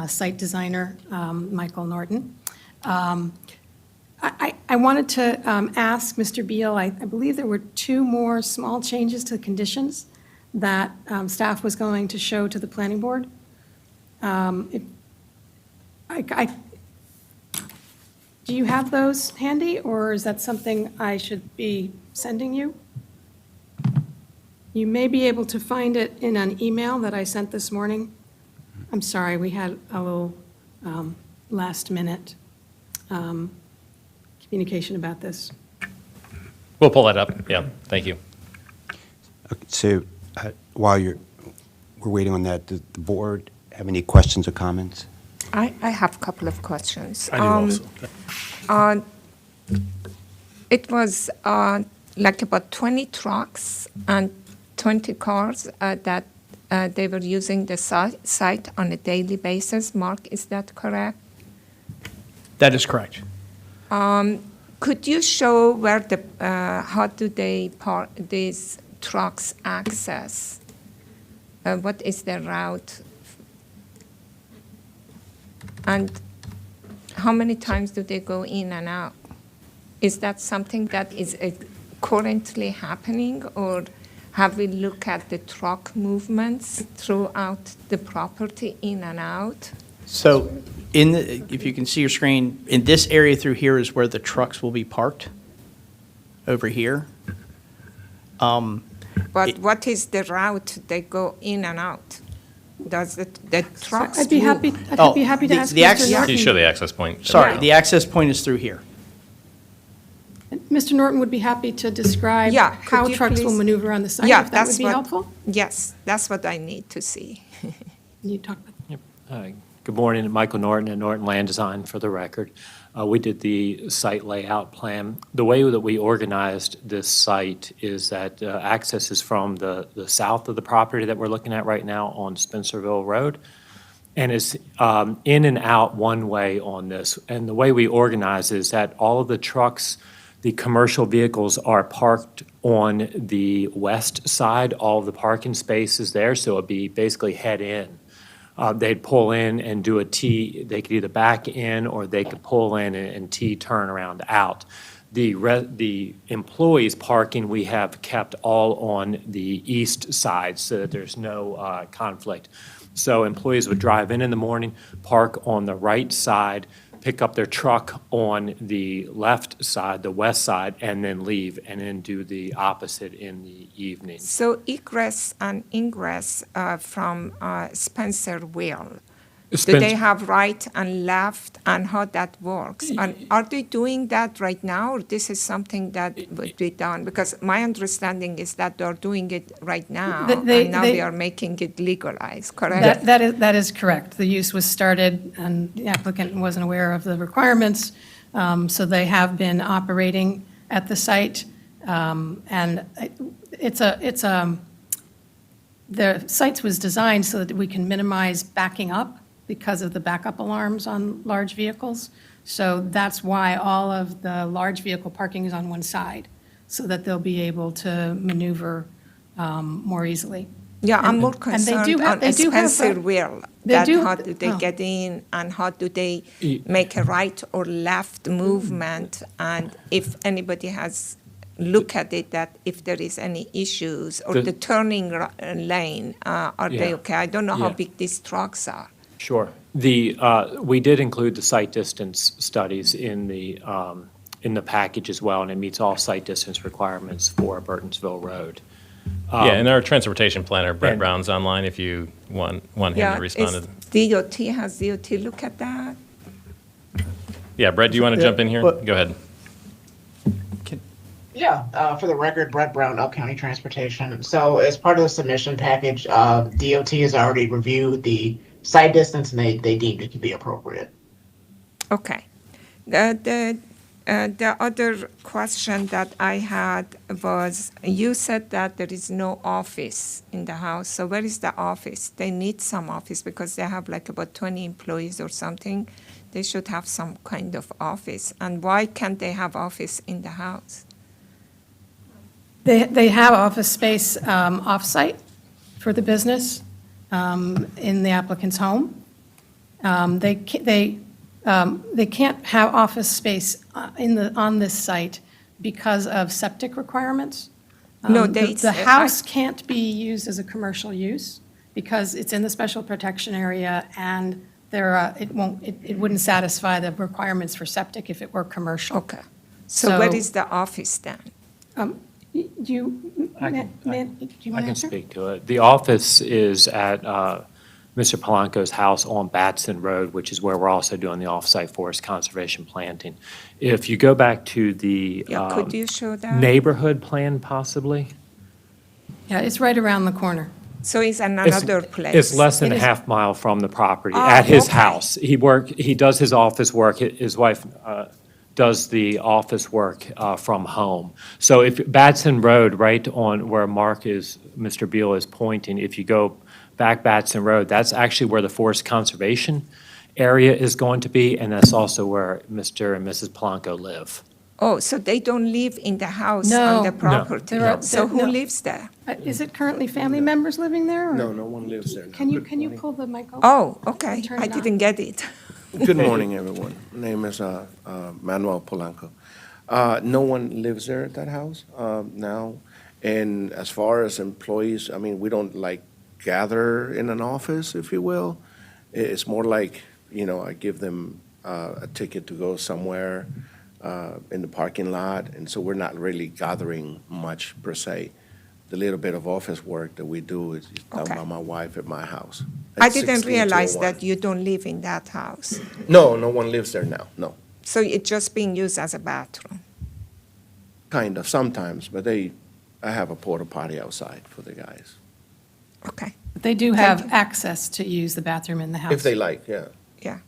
site designer, Michael Norton. I wanted to ask Mr. Beal, I believe there were 2 more small changes to the conditions that staff was going to show to the planning board. Do you have those handy, or is that something I should be sending you? You may be able to find it in an email that I sent this morning. I'm sorry, we had a little last minute communication about this. We'll pull that up. Yeah, thank you. Okay, so while we're waiting on that, does the board have any questions or comments? I have a couple of questions. I do also. It was like about 20 trucks and 20 cars that they were using the site on a daily basis. Mark, is that correct? That is correct. Could you show where how do they park these trucks access? What is the route? And how many times do they go in and out? Is that something that is currently happening, or have we looked at the truck movements throughout the property in and out? So if you can see your screen, in this area through here is where the trucks will be parked, over here. But what is the route they go in and out? Does the trucks I'd be move? happy to the- ask the Mr. access- Can you Norton. show the access point? Sorry, Yeah. the access point is through here. Mr. Norton would be happy to describe Yeah, could how you trucks will please- maneuver on the site, Yeah, if that would that's be what- helpful. Yes, that's what I need to see. You talk about Good morning, Michael Norton at Norton Land Design for the record. We did the site layout plan. The way that we organized this site is that access is from the south of the property that we're looking at right now on Spencerville Road, and it's in and out one way on this. And the way we organize is that all of the trucks, the commercial vehicles are parked on the west side, all of the parking spaces there, so it'd be basically head in. They'd pull in and do a T, they could either back in or they could pull in and T turn around out. The employees parking, we have kept all on the east side so that there's no conflict. So employees would drive in the morning, park on the right side, pick up their truck on the left side, the west side, and then leave, and then do the opposite in the evening. So egress and ingress from Spencerville, do they have right and left, and how that works? And are they doing that right now, or this is something that would be done? Because my understanding is that they're doing it right now, and now they are making it legalized, correct? That is correct. The use was started, and the applicant wasn't aware of the requirements, so they have been operating at the site. And the site was designed so that we can minimize backing up because of the backup alarms on large vehicles. So that's why all of the large vehicle parking is on one side, so that they'll be able to maneuver more easily. Yeah, I'm more and they do concerned have- on they do have a- Spencerville, they that do- how do they oh. get in, and how do they make a right or left movement? And if anybody has look at it, that if there is any issues, or the turning lane, are they Yeah. okay? I don't know how Yeah. big these trucks are. Sure. We did include the site distance studies in the package as well, and it meets all site distance requirements for Burtonsville Road. Yeah, and our transportation planner, Brett and- Brown's online if you want him Yeah, to respond. is DOT, has DOT look at that? Yeah, Brett, do you want to jump in here? But- Go ahead. Yeah, for the record, Brett Brown, Elk County Transportation. So as part of the submission package, DOT has already reviewed the site distance, and they deemed it to be appropriate. Okay. The other question that I had was, you said that there is no office in the house. So where is the office? They need some office because they have like about 20 employees or something. They should have some kind of office. And why can't they have office in the house? They have office space off-site for the business in the applicant's home. They can't have office space on this site because of septic requirements. No, The house can't be used as a commercial use because it's in the special protection area, and it wouldn't satisfy the requirements for septic if it were commercial. Okay. So where So- is the office then? Do you I want to can answer? speak to it. The office is at Mr. Polanco's house on Batson Road, which is where we're also doing the off-site forest conservation planting. If you go back to the Yeah, could you show that? neighborhood plan possibly? Yeah, it's right around the corner. So it's It's- another place. It's less than It a is- half mile from the property, Oh, at his okay. house. He does his office work, his wife does the office work from home. So if Batson Road, right on where Mr. Beal is pointing, if you go back Batson Road, that's actually where the forest conservation area is going to be, and that's also where Mr. and Mrs. Polanco live. Oh, so they don't live in the house No. on the No. property? There So who no. lives there? Is it currently family members living there? or- No one lives there now. Can you pull the mic over? Oh, okay, Turn I it on. didn't get it. Good morning, everyone. My name is Manuel Polanco. No one lives there at that house now. And as far as employees, I mean, we don't like gather in an office, if you will. It's more like I give them a ticket to go somewhere in the parking lot, and so we're not really gathering much per se. The little bit of office work that we do is done Okay. by my wife at my house. I At didn't realize 16201. that you don't live in that house. No, no one lives there now, no. So it's just being used as a bathroom. Kind of, sometimes, but I have a porta potty outside for the guys, Okay, But they do have access to use the bathroom in the house. if they like, yeah. yeah.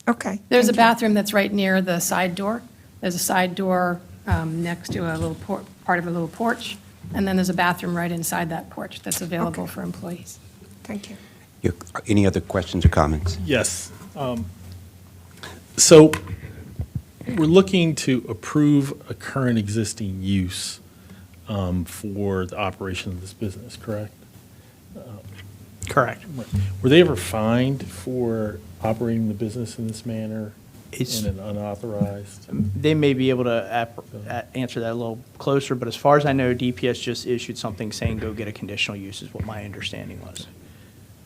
Okay. There's a thank you. bathroom that's right near the side door. There's a side door next to a little part of a little porch, and then there's a bathroom right inside that porch that's available for employees. Thank you. Any other questions or comments? Yes. So we're looking to approve a current existing use for the operation of this business, correct? Correct. Were they ever fined for operating the business in this manner It's- in an unauthorized? They may be able to answer that a little closer, but as far as I know, DPS just issued something saying go get a conditional use is what my understanding was.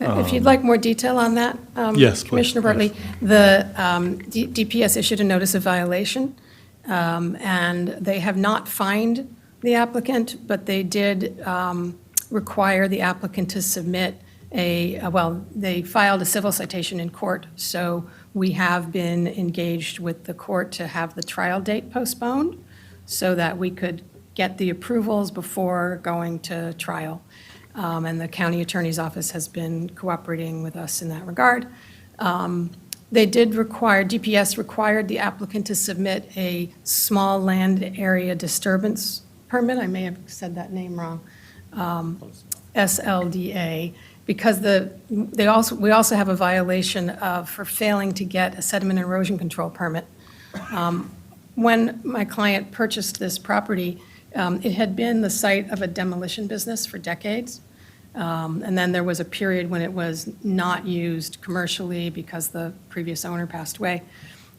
If you'd like more detail on that, Yes, please, Commissioner Bartley, the DPS issued a notice of violation, and they have not fined the applicant, but they did require the applicant to submit they filed a civil citation in court, so we have been engaged with the court to have the trial date postponed so that we could get the approvals before going to trial. And the county attorney's office has been cooperating with us in that regard. DPS required the applicant to submit a small land area disturbance permit. I may have said that name wrong. SLDA, because we also have a violation for failing to get a sediment erosion control permit. When my client purchased this property, it had been the site of a demolition business for decades. And then there was a period when it was not used commercially because the previous owner passed away.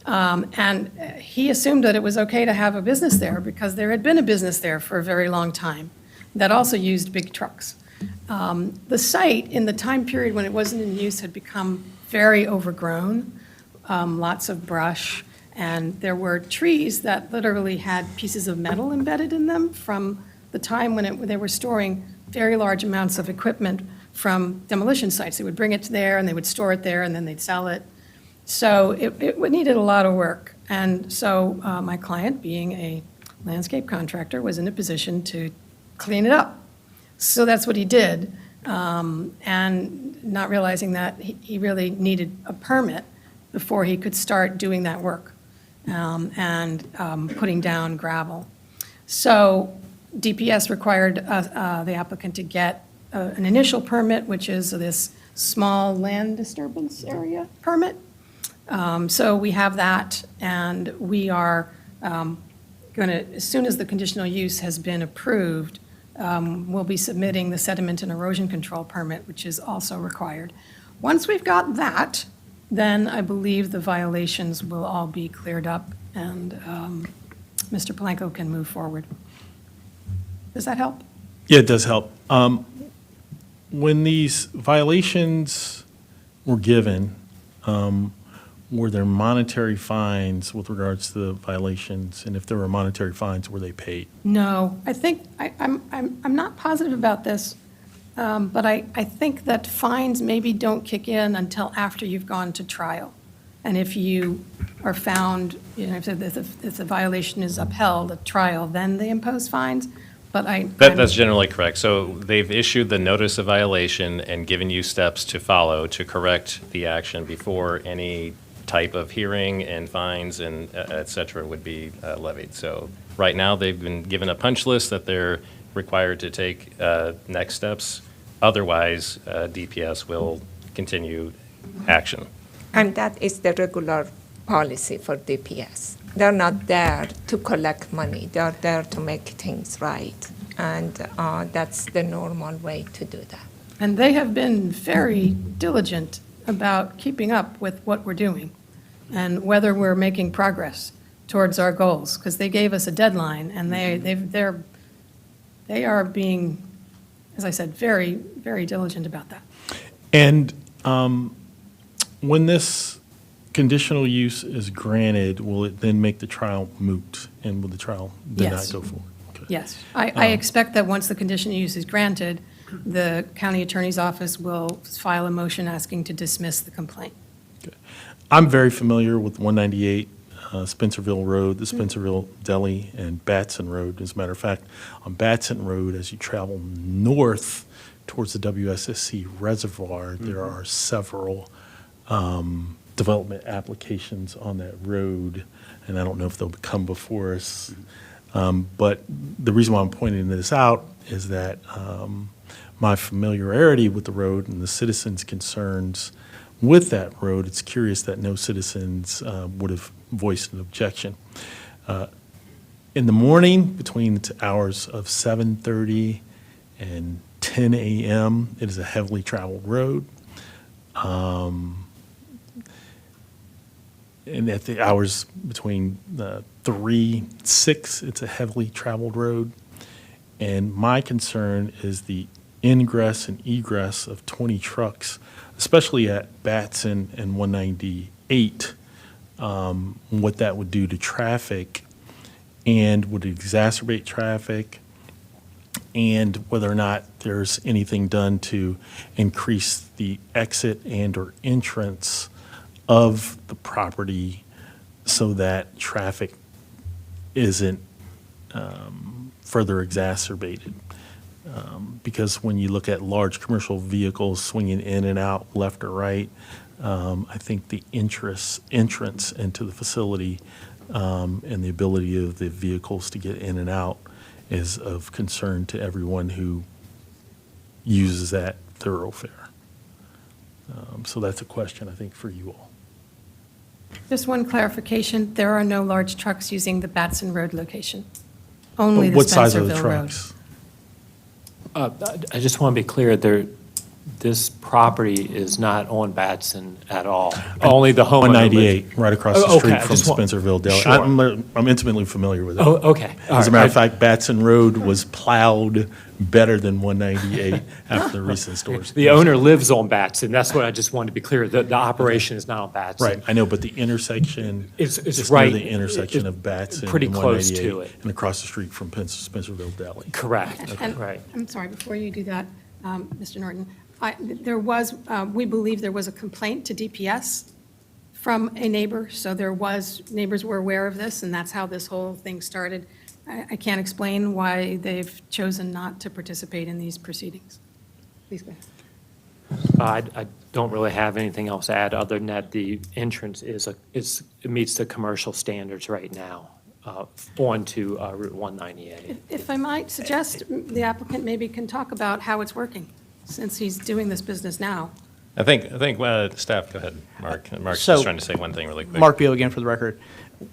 And he assumed that it was okay to have a business there because there had been a business there for a very long time that also used big trucks. The site, in the time period when it wasn't in use, had become very overgrown, lots of brush, and there were trees that literally had pieces of metal embedded in them from the time when they were storing very large amounts of equipment from demolition sites. They would bring it there, and they would store it there, and then they'd sell it. So it needed a lot of work. And so my client, being a landscape contractor, was in a position to clean it up. So that's what he did, and not realizing that he really needed a permit before he could start doing that work and putting down gravel. So DPS required the applicant to get an initial permit, which is this small land disturbance area permit. So we have that, and we are going to, as soon as the conditional use has been approved, we'll be submitting the sediment and erosion control permit, which is also required. Once we've got that, then I believe the violations will all be cleared up, and Mr. Palenko can move forward. Does that help? Yeah, it does help. When these violations were given, were there monetary fines with regards to the violations? And if there were monetary fines, were they paid? No, I think, I'm not positive about this, but I think that fines maybe don't kick in until after you've gone to trial. And if you are found, if the violation is upheld at trial, then they impose fines. But That's generally correct. So they've issued the notice of violation and given you steps to follow to correct the action before any type of hearing and fines and et cetera would be levied. So right now, they've been given a punch list that they're required to take next steps. Otherwise, DPS will continue action. And that is the regular policy for DPS. They're not there to collect money. They're there to make things right. And that's the normal way to do that. And they have been very diligent about keeping up with what we're doing and whether we're making progress towards our goals, because they gave us a deadline, and they are being, as I said, very, very diligent about that. And when this conditional use is granted, will it then make the trial moot? And will the trial then not Yes. go forward? Okay. Yes. I expect that once the conditional use is granted, the county attorney's office will file a motion asking to dismiss the complaint. I'm very familiar with 198 Spencerville Road, the Spencerville Deli, and Batson Road. As a matter of fact, on Batson Road, as you travel north towards the WSSC Reservoir, there are several development applications on that road, and I don't know if they'll come before us. But the reason why I'm pointing this out is that my familiarity with the road and the citizens' concerns with that road, it's curious that no citizens would have voiced an objection. In the morning, between the hours of 7:30 and 10 a.m., it is a heavily traveled road. And at the hours between 3, 6, it's a heavily traveled road. And my concern is the ingress and egress of 20 trucks, especially at Batson and 198, what that would do to traffic, and would it exacerbate traffic, and whether or not there's anything done to increase the exit and or entrance of the property so that traffic isn't further exacerbated. Because when you look at large commercial vehicles swinging in and out left or right, I think the entrance into the facility and the ability of the vehicles to get in and out is of concern to everyone who uses that thoroughfare. So that's a question, I think, for you all. Just one clarification, there are no large trucks using the Batson Road location, only But the what size are the Spencerville Road. trucks? I just want to be clear, this property is not on Batson at all. Only the homeowner. 198, right across the Oh, street okay, I from just want- Spencerville Deli. Sure. I'm intimately familiar with it. Oh, okay. All As a right. matter of fact, Batson Road was plowed better than 198 after the recent stores. The owner lives on Batson. That's what I just wanted to be clear. The operation is not on Batson. Right, I know, but the intersection, It's it's right- near the intersection it's of Batson pretty and close 198, to it. and across the street from Spencerville Deli. Correct, And- right. I'm sorry, before you do that, Mr. Norton, we believe there was a complaint to DPS from a neighbor, so neighbors were aware of this, and that's how this whole thing started. I can't explain why they've chosen not to participate in these proceedings. Please go ahead. I don't really have anything else to add, other than that the entrance it meets the commercial standards right now onto Route 198. If I might suggest, the applicant maybe can talk about how it's working, since he's doing this business now. I think staff, go ahead, Mark. Mark's So- just trying to say one thing really quick. Mark Beal again for the record.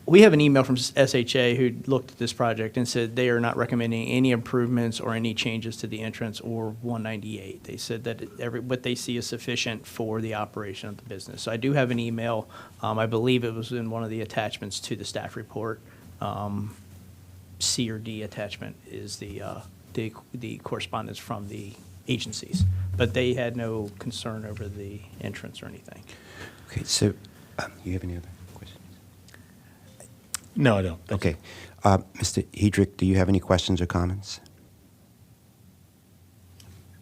We have an email from SHA who looked at this project and said they are not recommending any improvements or any changes to the entrance or 198. They said that what they see is sufficient for the operation of the business. So I do have an email. I believe it was in one of the attachments to the staff report. C or D attachment is the correspondence from the agencies. But they had no concern over the entrance or anything. Okay, so, you have any other questions? No, I don't. Thank you. Okay. Mr. Hedrick, do you have any questions or comments?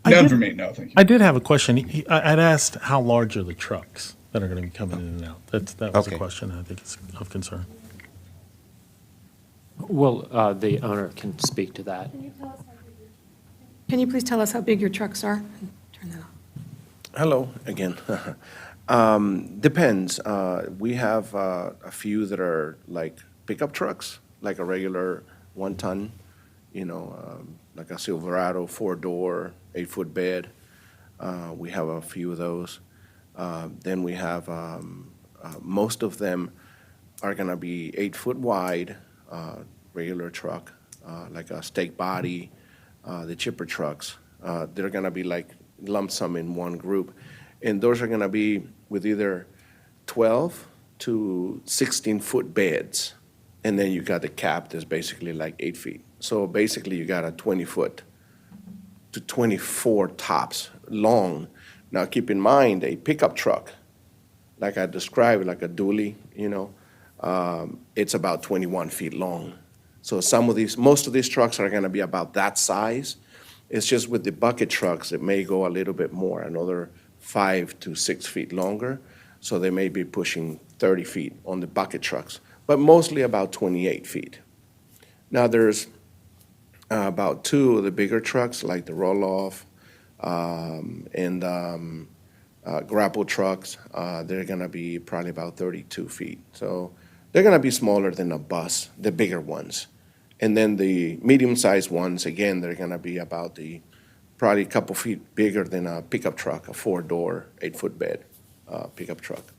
None for me, no, thank you. I did have a question. I'd asked how large are the trucks that are going to be coming in and out? That was a Okay. question, I think it's of concern. Well, the owner can speak to that. Can you please tell us how big your trucks are? Turn that off. Hello again. Depends. We have a few that are like pickup trucks, like a regular 1-ton, like a Silverado 4-door, 8-foot bed. We have a few of those. Then we have, most of them are going to be 8-foot wide, regular truck, like a stake body, the chipper trucks. They're going to be like lump sum in one group. And those are going to be with either 12 to 16-foot beds. And then you got the cap that's basically like 8 feet. So basically you got a 20-foot to 24 tops long. Now keep in mind, a pickup truck like I described, like a dually, it's about 21 feet long. So most of these trucks are gonna be about that size. It's just with the bucket trucks, it may go a little bit more, another 5 to 6 feet longer. So they may be pushing 30 feet on the bucket trucks, but mostly about 28 feet. Now, there's about 2 of the bigger trucks, like the roll-off and grapple trucks. They're gonna be probably about 32 feet. So they're gonna be smaller than a bus, the bigger ones. And then the medium-sized ones, again, they're gonna be about probably a couple feet bigger than a pickup truck, a 4-door, 8-foot bed pickup truck.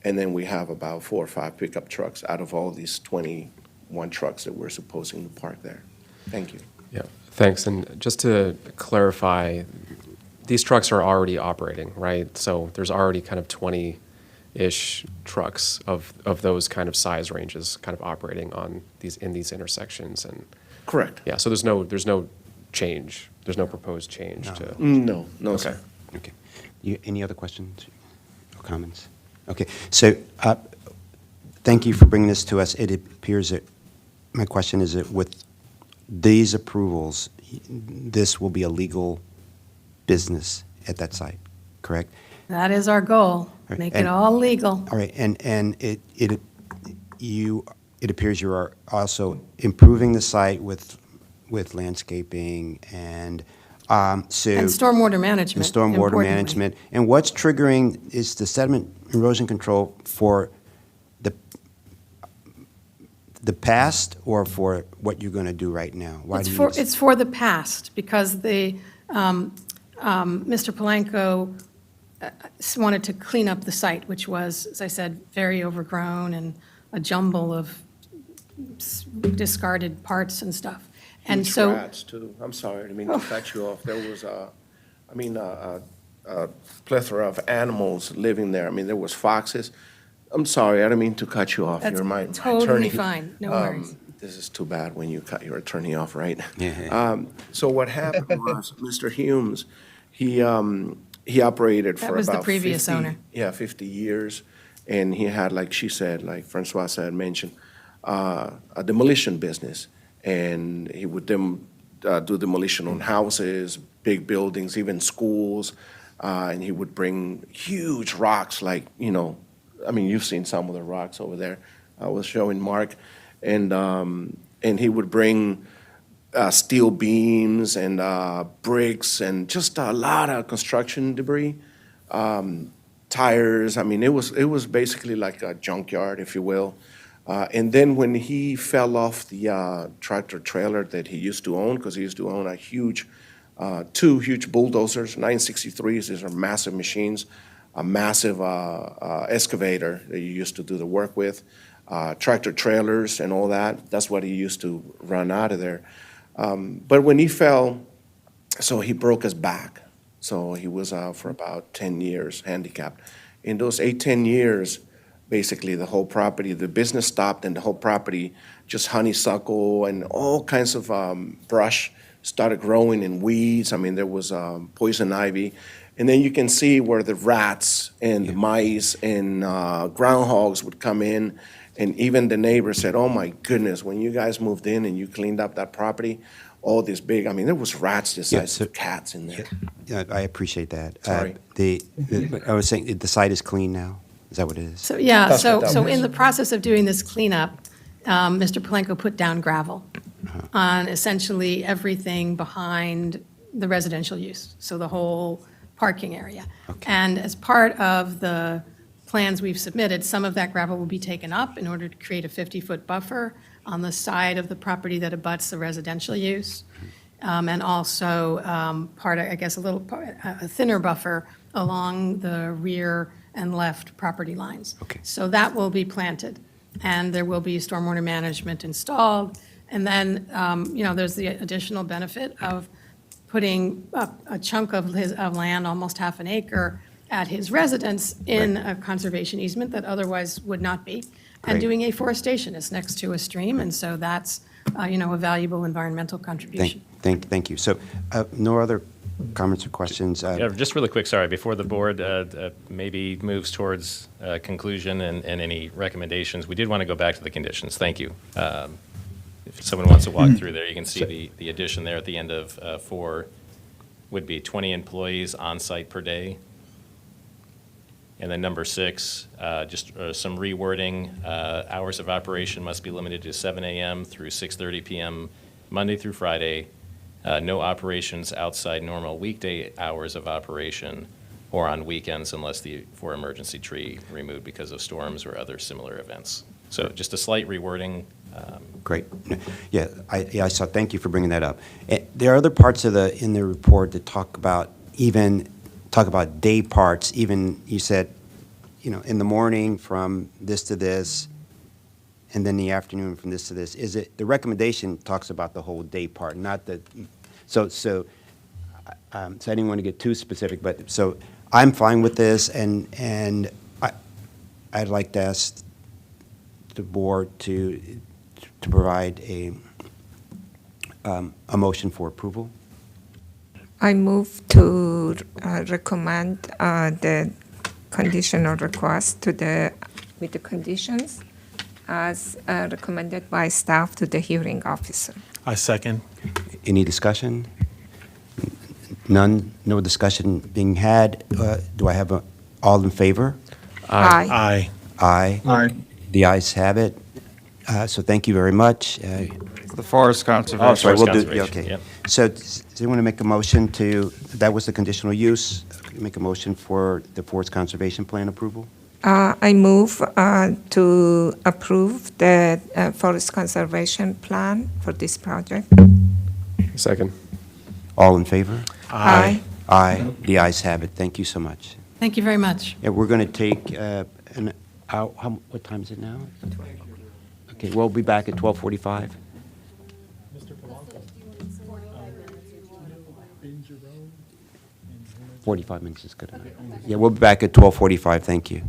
And then we have about 4 or 5 pickup trucks out of all these 21 trucks that we're supposing to park there. Thank you. Yeah, thanks. And just to clarify, these trucks are already operating, right? So there's already kind of 20-ish trucks of those kind of size ranges kind of operating in these intersections. And Correct. yeah, so there's no change. There's no proposed change to. No, Okay. sir. Okay. Any other questions or comments? Okay, so thank you for bringing this to us. It appears that, my question is that with these approvals, this will be a legal business at that site, correct? That is our goal, Right, make and- it all legal. All right, and it appears you are also improving the site with landscaping and so. And stormwater management. And stormwater importantly. management. And what's triggering is the sediment erosion control for the past or for what you're going to do right now? Why do you need to- It's for the past, because Mr. Polanco wanted to clean up the site, which was, as I said, very overgrown and a jumble of discarded parts and stuff. And Huge so, rats, too. I'm sorry, I didn't mean to cut you off. There was a plethora of animals living there. I mean, there was foxes. I'm sorry, I didn't mean to cut you off. That's You're my attorney. totally fine. No worries. This is too bad when you cut your attorney off, right? Yeah. So what happened was, Mr. Humes, he operated That for was the about previous 50 owner. Yeah, 50 years. And he had, like she said, like Francois had mentioned, a demolition business. And he would do demolition on houses, big buildings, even schools. And he would bring huge rocks like, you've seen some of the rocks over there. I was showing Mark. And he would bring steel beams and bricks and just a lot of construction debris, tires. I mean, it was basically like a junkyard, if you will. And then when he fell off the tractor trailer that he used to own, because he used to own two huge bulldozers, 963s, these are massive machines, a massive excavator that you used to do the work with, tractor trailers and all that. That's what he used to run out of there. But when he fell, so he broke his back. So he was out for about 10 years handicapped. In those 10 years, basically the whole property, the business stopped and the whole property, just honeysuckle and all kinds of brush started growing and weeds. I mean, there was poison ivy. And then you can see where the rats and the mice and groundhogs would come in. And even the neighbors said, oh my goodness, when you guys moved in and you cleaned up that property, all this big, there was rats the size of cats in there. Yeah, I appreciate that. Sorry. I was saying, the site is clean now? Is that what it is? So, yeah, That's what that so was. in the process of doing this cleanup, Mr. Polanco put down gravel on essentially everything behind the residential use, so the whole parking area. Okay. And as part of the plans we've submitted, some of that gravel will be taken up in order to create a 50-foot buffer on the side of the property that abuts the residential use. And also a thinner buffer along the rear and left property lines. Okay. So that will be planted, and there will be stormwater management installed. And then, there's the additional benefit of putting a chunk of land, almost half an acre, at his residence in a conservation easement that otherwise would not be. And Great. doing afforestation. It's next to a stream, and so that's, a valuable environmental contribution. Thank you. So, no other Comments or questions? Yeah, just really quick, sorry, before the board maybe moves towards conclusion and any recommendations, we did want to go back to the conditions. Thank you. If someone wants to walk through there, you can see the addition there at the end of 4 would be 20 employees on site per day. And then number 6, just some rewording. Hours of operation must be limited to 7 a.m. through 6:30 p.m. Monday through Friday. No operations outside normal weekday hours of operation or on weekends unless for emergency tree removed because of storms or other similar events. So just a slight rewording. Great. Yeah, I saw, thank you for bringing that up. There are other parts in the report that talk about day parts, even you said, in the morning from this to this, and then the afternoon from this to this. The recommendation talks about the whole day part, not the, so I didn't want to get too specific, but, so I'm fine with this, and I'd like to ask the board to provide a motion for approval. I move to recommend the conditional request with the conditions as recommended by staff to the hearing officer. I second. Any discussion? None, no discussion being had. Do I have all in favor? Aye. Aye. Aye. Aye. The ayes have it. So thank you very much. The forest conservation. Oh, sorry, we'll do, Conservation, okay. yep. So does anyone want to make a motion that was the conditional use? Make a motion for the forest conservation plan approval? I move to approve the forest conservation plan for this project. Second. All in favor? Aye. Aye. The ayes have it. Thank you so much. Thank you very much. Yeah, we're going to take an hour. What time is it now? Okay, we'll be back at 12:45. 45 minutes is good enough. Yeah, we'll be back at 12:45. Thank you.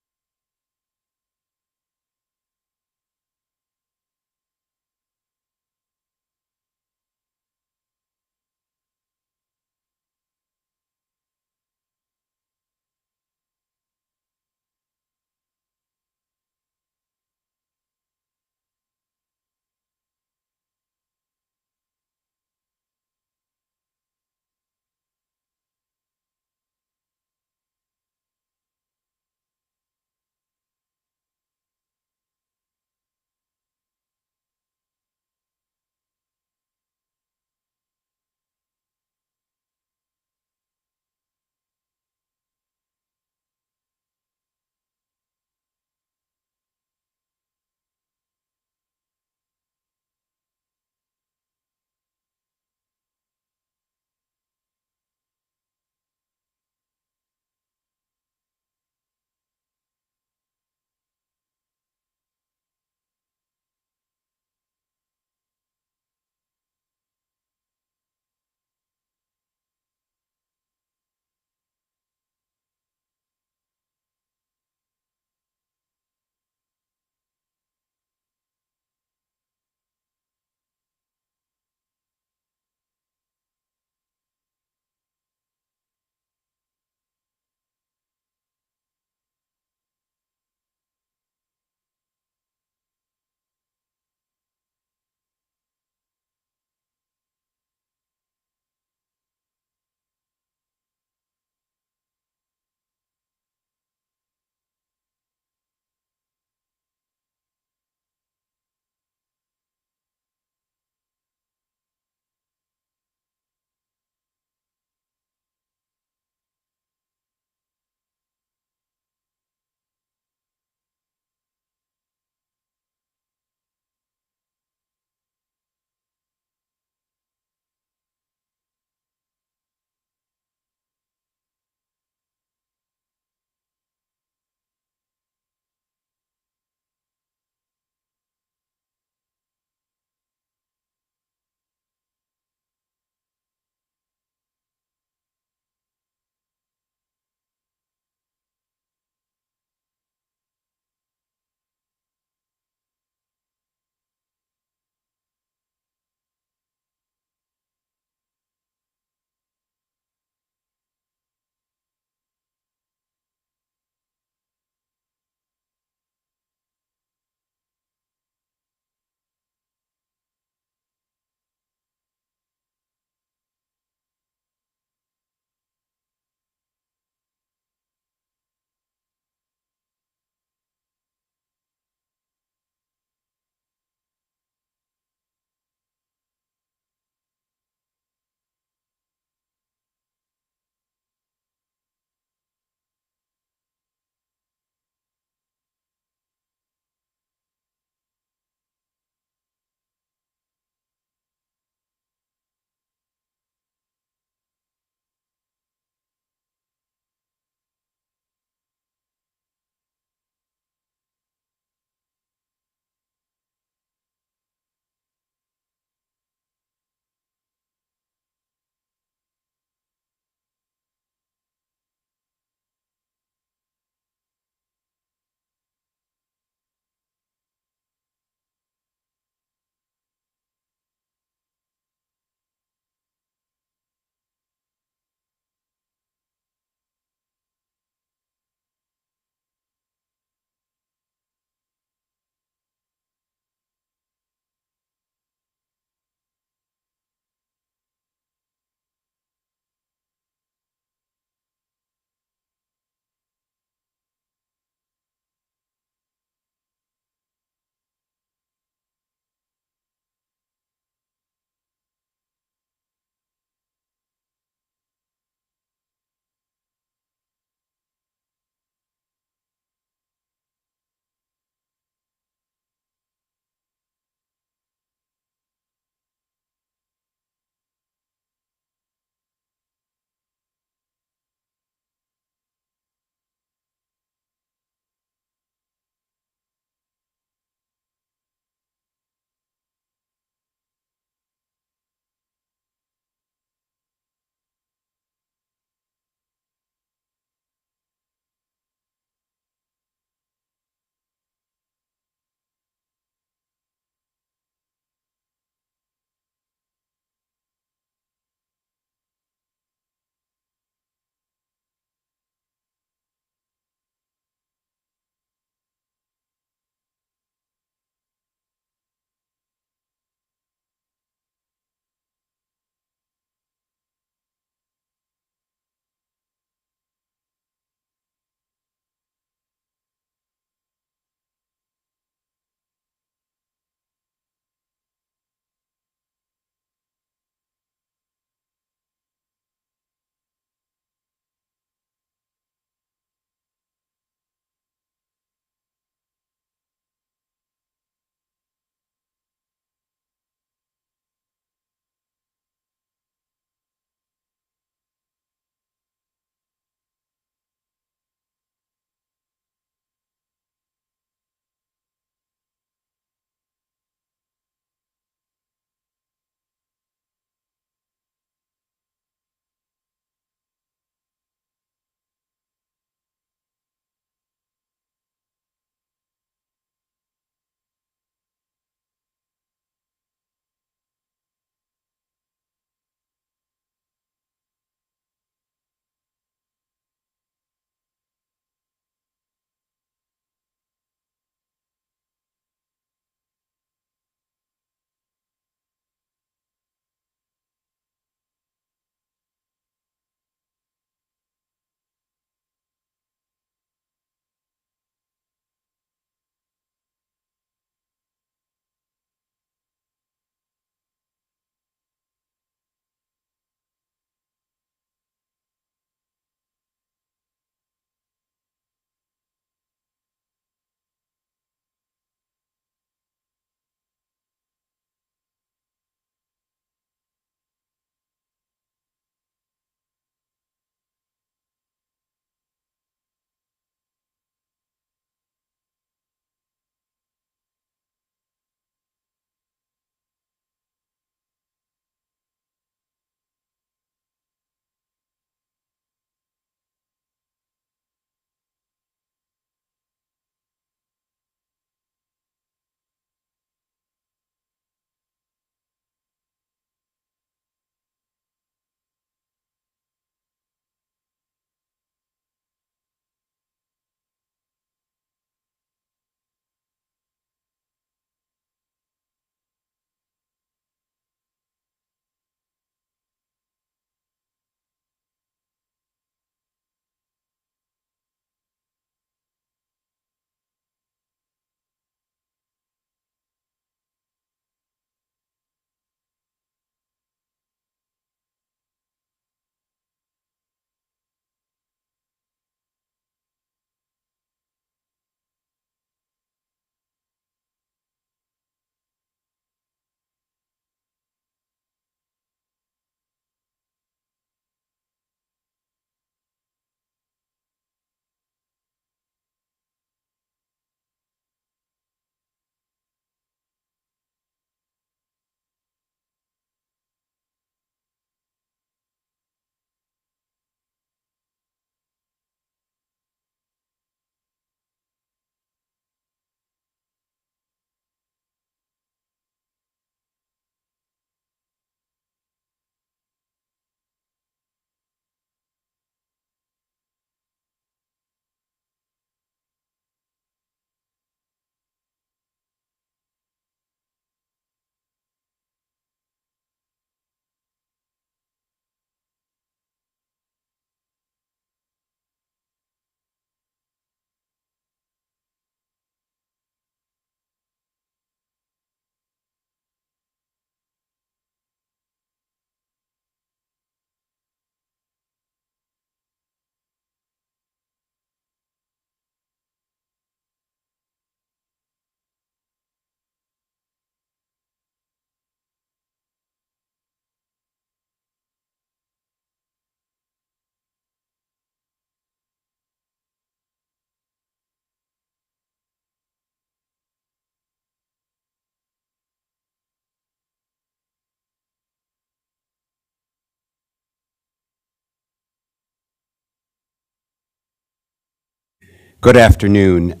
Good afternoon.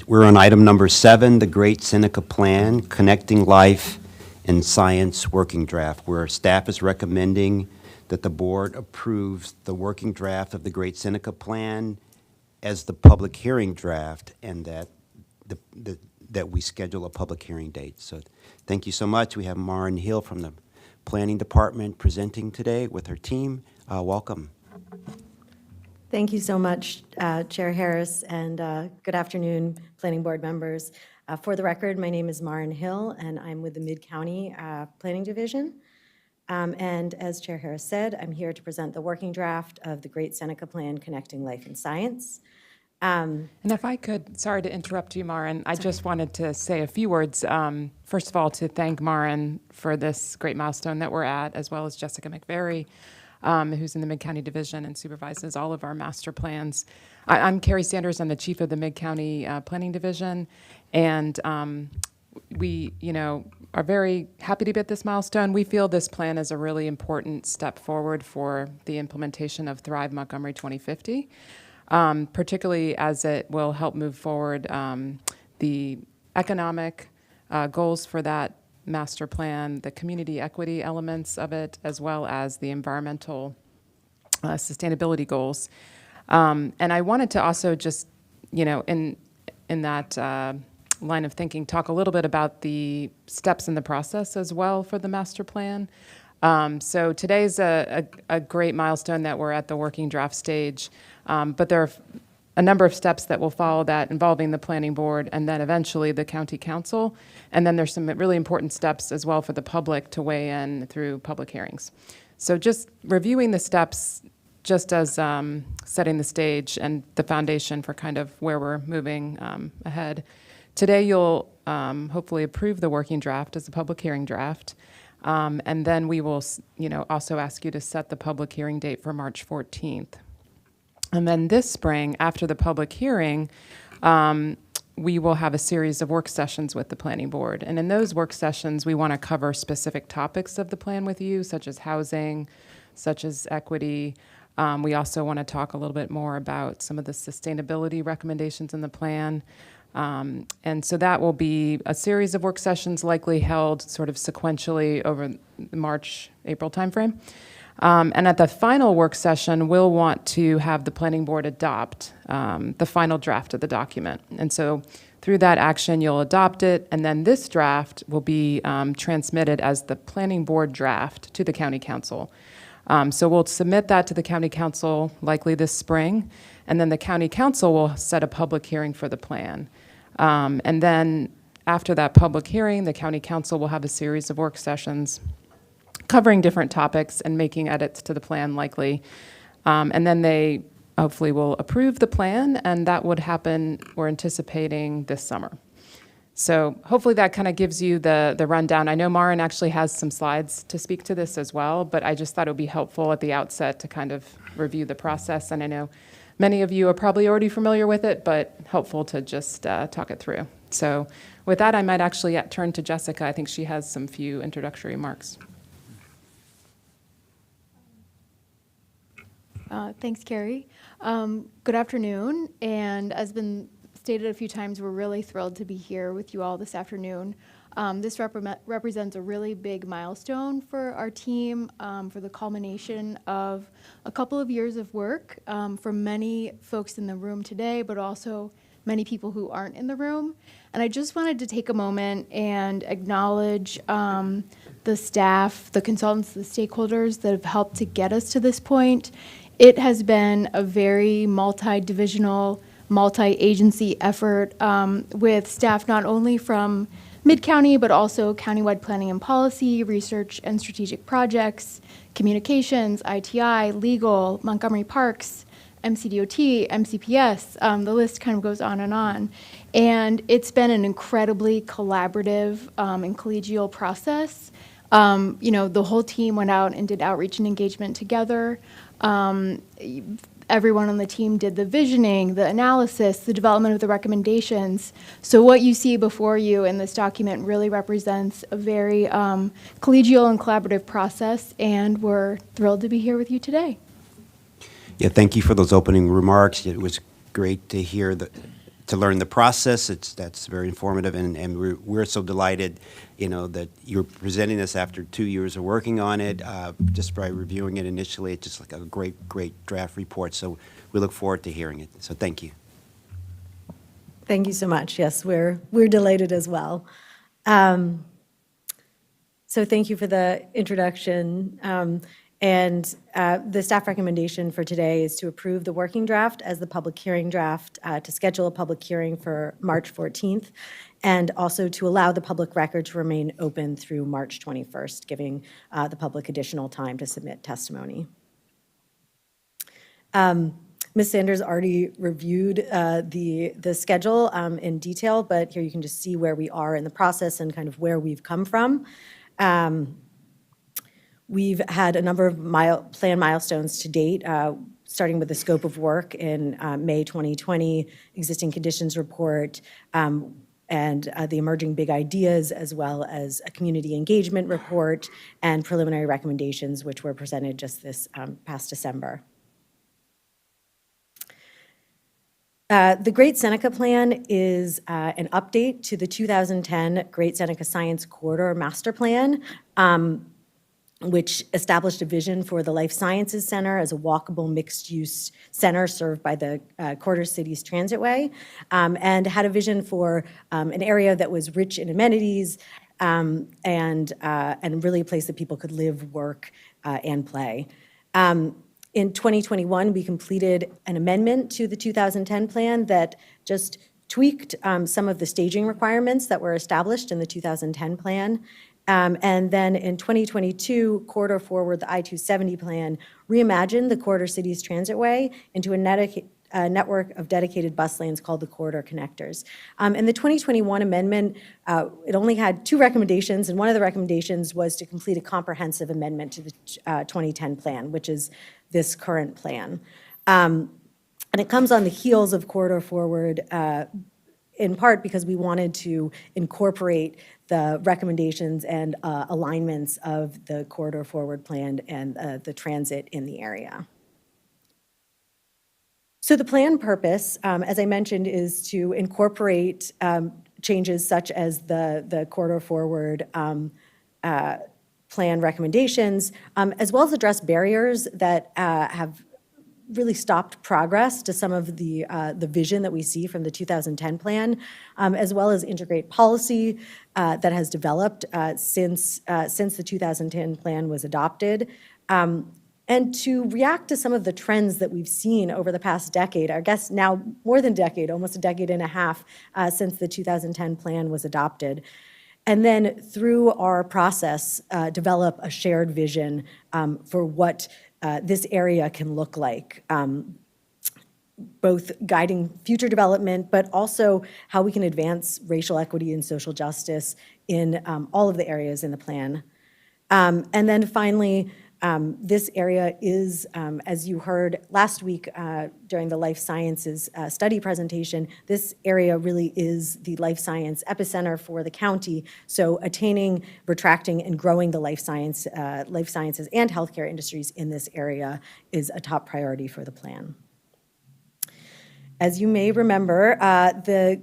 We're on item number 7, the Great Seneca Plan, Connecting Life and Science Working Draft, where staff is recommending that the board approves the working draft of the Great Seneca Plan as the public hearing draft, and that that we schedule a public hearing date. So thank you so much. We have Maren Hill from the Planning Department presenting today with her team. Welcome. Thank you so much, Chair Harris, and good afternoon, Planning Board members. For the record, my name is Maren Hill, and I'm with the Mid-County Planning Division. And as Chair Harris said, I'm here to present the working draft of the Great Seneca Plan, Connecting Life and Science. And if I could, sorry to interrupt you, Maren, I just wanted to say a few words. First of all, to thank Maren for this great milestone that we're at, as well as Jessica McVeary, who's in the Mid-County Division and supervises all of our master plans. I'm Carrie Sanders. I'm the chief of the Mid-County Planning Division, and we, are very happy to be at this milestone. We feel this plan is a really important step forward for the implementation of Thrive Montgomery 2050, particularly as it will help move forward the economic goals for that master plan, the community equity elements of it, as well as the environmental sustainability goals. And I wanted to also just, in that line of thinking, talk a little bit about the steps in the process as well for the master plan. So today's a great milestone that we're at the working draft stage, but there are a number of steps that will follow that involving the planning board and then eventually the county council. And then there's some really important steps as well for the public to weigh in through public hearings. So just reviewing the steps, just as setting the stage and the foundation for kind of where we're moving ahead. Today you'll hopefully approve the working draft as a public hearing draft. And then we will, also ask you to set the public hearing date for March 14th. And then this spring, after the public hearing, we will have a series of work sessions with the planning board. And in those work sessions, we want to cover specific topics of the plan with you, such as housing, such as equity. We also want to talk a little bit more about some of the sustainability recommendations in the plan. And so that will be a series of work sessions likely held sort of sequentially over the March, April timeframe. And at the final work session, we'll want to have the planning board adopt the final draft of the document. And so through that action, you'll adopt it, and then this draft will be transmitted as the planning board draft to the county council. So we'll submit that to the county council likely this spring, and then the county council will set a public hearing for the plan. And then after that public hearing, the county council will have a series of work sessions covering different topics and making edits to the plan likely. And then they hopefully will approve the plan, and that would happen, we're anticipating, this summer. So hopefully that kind of gives you the rundown. I know Maren actually has some slides to speak to this as well, but I just thought it would be helpful at the outset to kind of review the process. And I know many of you are probably already familiar with it, but helpful to just talk it through. So with that, I might actually turn to Jessica. I think she has some few introductory remarks. Thanks, Carrie. Good afternoon, and as been stated a few times, we're really thrilled to be here with you all this afternoon. This represents a really big milestone for our team, for the culmination of a couple of years of work for many folks in the room today, but also many people who aren't in the room. And I just wanted to take a moment and acknowledge the staff, the consultants, the stakeholders that have helped to get us to this point. It has been a very multi-divisional, multi-agency effort with staff not only from Mid-County, but also countywide planning and policy, research and strategic projects, communications, ITI, legal, Montgomery Parks, MCDOT, MCPS, the list kind of goes on. And it's been an incredibly collaborative and collegial process. The whole team went out and did outreach and engagement together. Everyone on the team did the visioning, the analysis, the development of the recommendations. So what you see before you in this document really represents a very collegial and collaborative process, and we're thrilled to be here with you today. Yeah, thank you for those opening remarks. It was great to hear to learn the process. That's very informative, and we're so delighted, that you're presenting this after 2 years of working on it. Just by reviewing it initially, it's just like a great draft report. So we look forward to hearing it. So thank you. Thank you so much. Yes, we're delighted as well. So thank you for the introduction. The staff recommendation for today is to approve the working draft as the public hearing draft, to schedule a public hearing for March 14th, and also to allow the public record to remain open through March 21st, giving the public additional time to submit testimony. Ms. Sanders already reviewed the schedule in detail, but here you can just see where we are in the process and kind of where we've come from. We've had a number of plan milestones to date, starting with the scope of work in May 2020, existing conditions report, and the emerging big ideas, as well as a community engagement report and preliminary recommendations, which were presented just this past December. The Great Seneca Plan is an update to the 2010 Great Seneca Science Corridor Master Plan, which established a vision for the Life Sciences Center as a walkable mixed-use center served by the Corridor Cities Transitway, and had a vision for an area that was rich in amenities and really a place that people could live, work, and play. In 2021, we completed an amendment to the 2010 plan that just tweaked some of the staging requirements that were established in the 2010 plan. And then in 2022, Corridor Forward, the I-270 plan, reimagined the Corridor Cities Transitway into a network of dedicated bus lanes called the Corridor Connectors. In the 2021 amendment, it only had 2 recommendations, and one of the recommendations was to complete a comprehensive amendment to the 2010 plan, which is this current plan. And it comes on the heels of Corridor Forward, in part because we wanted to incorporate the recommendations and alignments of the Corridor Forward plan and the transit in the area. So the plan purpose, as I mentioned, is to incorporate changes such as the Corridor Forward plan recommendations, as well as address barriers that have really stopped progress to some of the vision that we see from the 2010 plan, as well as integrate policy that has developed since the 2010 plan was adopted, and to react to some of the trends that we've seen over the past decade, I guess now more than a decade, almost a decade and a half since the 2010 plan was adopted. And then through our process, develop a shared vision for what this area can look like, both guiding future development, but also how we can advance racial equity and social justice in all of the areas in the plan. And then finally, this area is, as you heard last week during the life sciences study presentation, this area really is the life science epicenter for the county. So attaining, retracting, and growing the life sciences and healthcare industries in this area is a top priority for the plan. As you may remember, the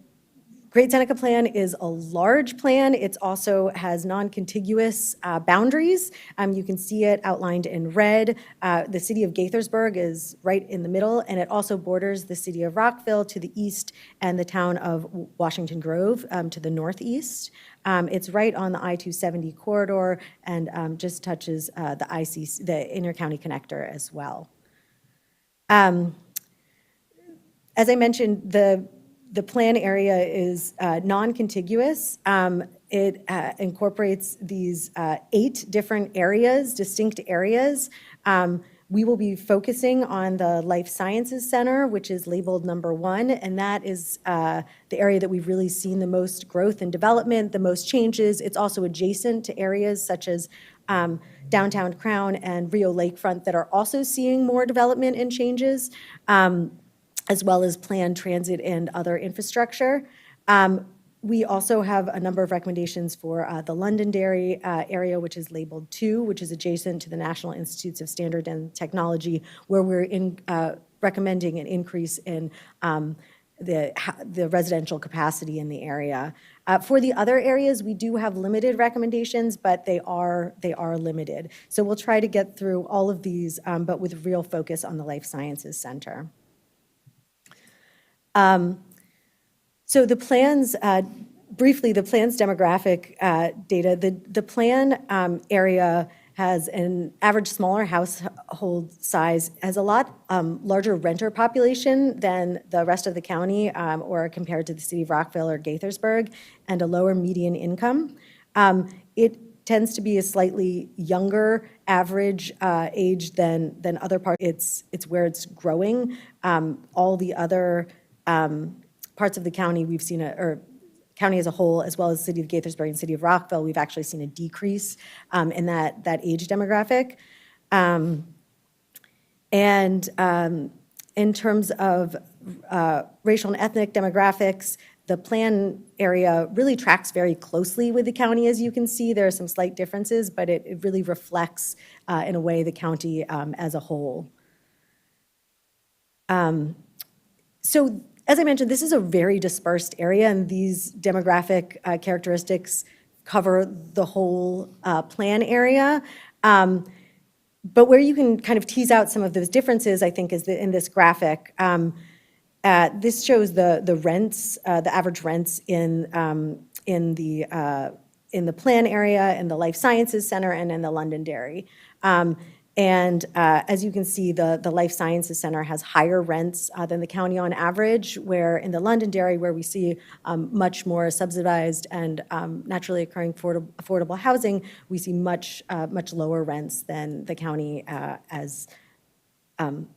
Great Seneca Plan is a large plan. It also has non-contiguous boundaries. You can see it outlined in red. The city of Gaithersburg is right in the middle, and it also borders the city of Rockville to the east and the town of Washington Grove to the northeast. It's right on the I-270 corridor and just touches the inter-county connector as well. As I mentioned, the plan area is non-contiguous. It incorporates these 8 different areas, distinct areas. We will be focusing on the Life Sciences Center, which is labeled number 1, and that is the area that we've really seen the most growth and development, the most changes. It's also adjacent to areas such as Downtown Crown and Rio Lakefront that are also seeing more development and changes, as well as planned transit and other infrastructure. We also have a number of recommendations for the Londonderry area, which is labeled 2, which is adjacent to the National Institutes of Standard and Technology, where we're recommending an increase in the residential capacity in the area. For the other areas, we do have limited recommendations, but they are limited. So we'll try to get through all of these, but with real focus on the Life Sciences Center. So the plans, briefly, the plan's demographic data, the plan area has an average smaller household size, has a lot larger renter population than the rest of the county or compared to the city of Rockville or Gaithersburg, and a lower median income. It tends to be a slightly younger average age than other parts. It's where it's growing. All the other parts of the county we've seen, or county as a whole, as well as the city of Gaithersburg and city of Rockville, we've actually seen a decrease in that age demographic. In terms of racial and ethnic demographics, the plan area really tracks very closely with the county. As you can see, there are some slight differences, but it really reflects in a way the county as a whole. So as I mentioned, this is a very dispersed area, and these demographic characteristics cover the whole plan area. But where you can kind of tease out some of those differences, I think, is in this graphic. This shows the rents, the average rents in the plan area, in the Life Sciences Center, and in the Londonderry. As you can see, the Life Sciences Center has higher rents than the county on average, where in the Londonderry, where we see much more subsidized and naturally occurring affordable housing, we see much lower rents than the county on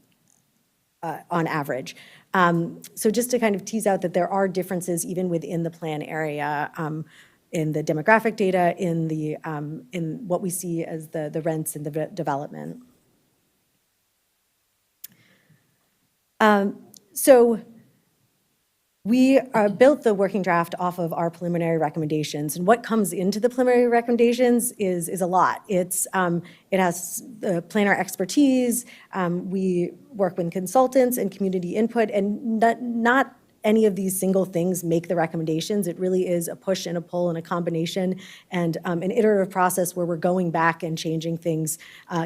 average. So just to kind of tease out that there are differences even within the plan area, in the demographic data, in what we see as the rents and the development. So we built the working draft off of our preliminary recommendations, and what comes into the preliminary recommendations is a lot. It has the planner expertise. We work with consultants and community input, and not any of these single things make the recommendations. It really is a push and a pull and a combination, and an iterative process where we're going back and changing things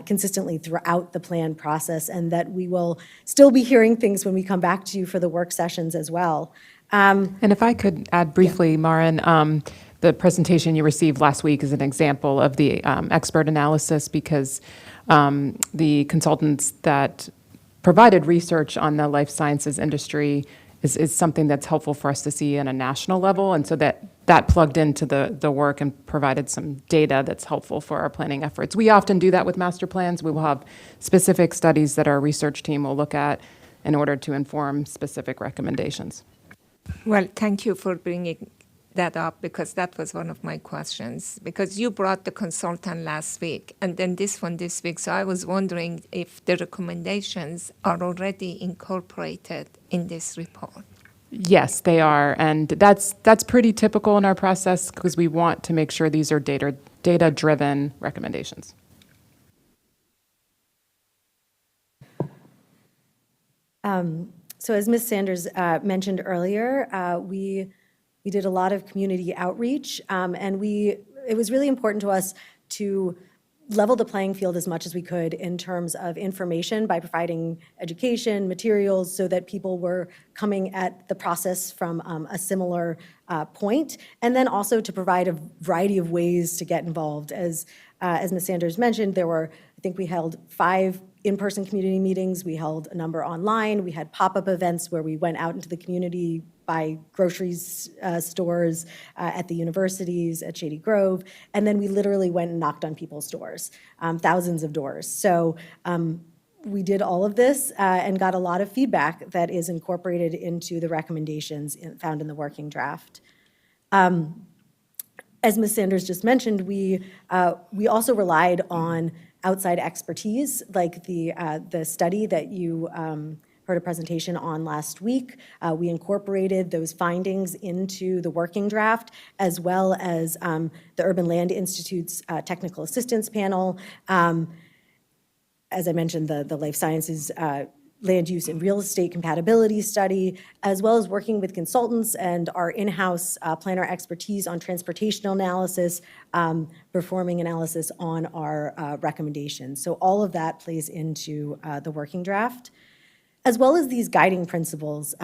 consistently throughout the plan process, and that we will still be hearing things when we come back to you for the work sessions as well. And if I could add briefly, Maren, the presentation you received last week is an example of the expert analysis, because the consultants that provided research on the life sciences industry is something that's helpful for us to see on a national level, and so that plugged into the work and provided some data that's helpful for our planning efforts. We often do that with master plans. We will have specific studies that our research team will look at in order to inform specific recommendations. Well, thank you for bringing that up, because that was one of my questions, because you brought the consultant last week and then this one this week. So I was wondering if the recommendations are already incorporated in this report. Yes, they are, and that's pretty typical in our process, because we want to make sure these are data-driven recommendations. So as Ms. Sanders mentioned earlier, we did a lot of community outreach, and it was really important to us to level the playing field as much as we could in terms of information by providing education, materials, so that people were coming at the process from a similar point, and then also to provide a variety of ways to get involved. As Ms. Sanders mentioned, I think we held 5 in-person community meetings. We held a number online. We had pop-up events where we went out into the community, by groceries stores, at the universities, at Shady Grove, and then we literally went and knocked on people's doors, thousands of doors. So we did all of this and got a lot of feedback that is incorporated into the recommendations found in the working draft. As Ms. Sanders just mentioned, we also relied on outside expertise, like the study that you heard a presentation on last week. We incorporated those findings into the working draft, as well as the Urban Land Institute's technical assistance panel. As I mentioned, the Life Sciences land use and real estate compatibility study, as well as working with consultants and our in-house planner expertise on transportational analysis, performing analysis on our recommendations. So all of that plays into the working draft, as well as these guiding principles,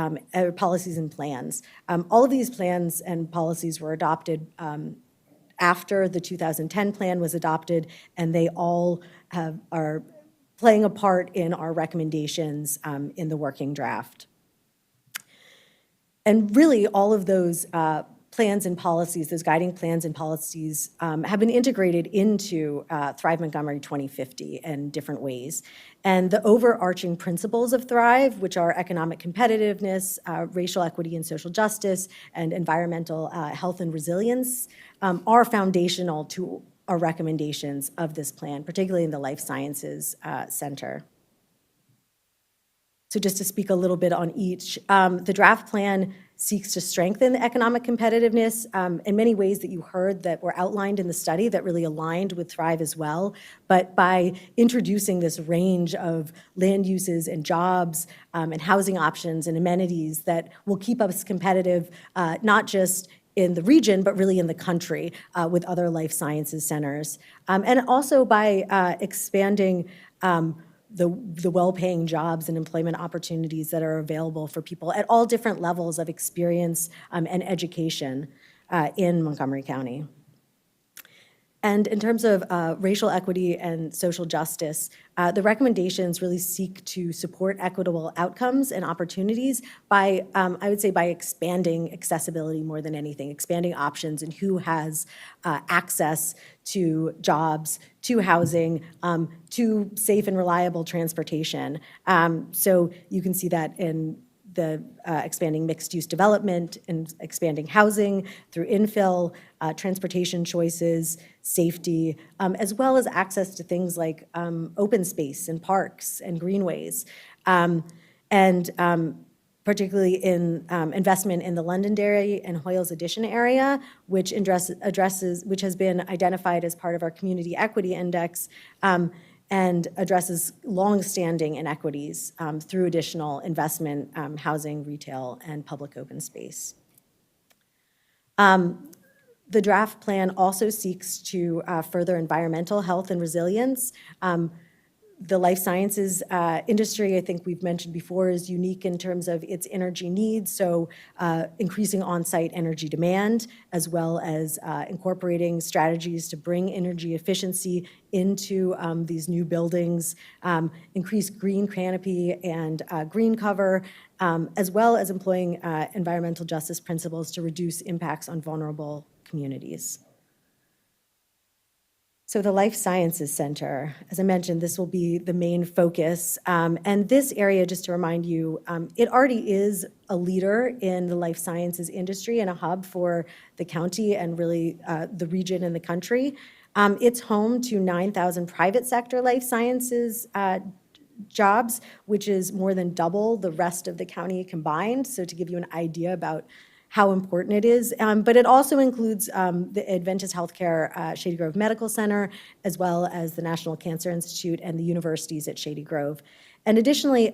policies and plans. All of these plans and policies were adopted after the 2010 plan was adopted, and they all are playing a part in our recommendations in the working draft. And really, all of those plans and policies, those guiding plans and policies, have been integrated into Thrive Montgomery 2050 in different ways. And the overarching principles of Thrive, which are economic competitiveness, racial equity and social justice, and environmental health and resilience, are foundational to our recommendations of this plan, particularly in the Life Sciences Center. So just to speak a little bit on each, the draft plan seeks to strengthen economic competitiveness in many ways that you heard that were outlined in the study that really aligned with Thrive as well. But by introducing this range of land uses and jobs and housing options and amenities that will keep us competitive, not just in the region, but really in the country with other life sciences centers. And also by expanding the well-paying jobs and employment opportunities that are available for people at all different levels of experience and education in Montgomery County. And in terms of racial equity and social justice, the recommendations really seek to support equitable outcomes and opportunities by, I would say, by expanding accessibility more than anything, expanding options and who has access to jobs, to housing, to safe and reliable transportation. So you can see that in the expanding mixed-use development and expanding housing through infill, transportation choices, safety, as well as access to things like open space and parks and greenways, and particularly in investment in the Londonderry and Hoyles Addition area, which which has been identified as part of our Community Equity Index, and addresses long-standing inequities through additional investment, housing, retail, and public open space. The draft plan also seeks to further environmental health and resilience. The life sciences industry, I think we've mentioned before, is unique in terms of its energy needs, so increasing on-site energy demand, as well as incorporating strategies to bring energy efficiency into these new buildings, increase green canopy and green cover, as well as employing environmental justice principles to reduce impacts on vulnerable communities. So the Life Sciences Center, as I mentioned, this will be the main focus. And this area, just to remind you, it already is a leader in the life sciences industry and a hub for the county and really the region and the country. It's home to 9,000 private sector life sciences jobs, which is more than double the rest of the county combined. So to give you an idea about how important it is. But it also includes the Adventist Healthcare Shady Grove Medical Center, as well as the National Cancer Institute and the universities at Shady Grove. And additionally,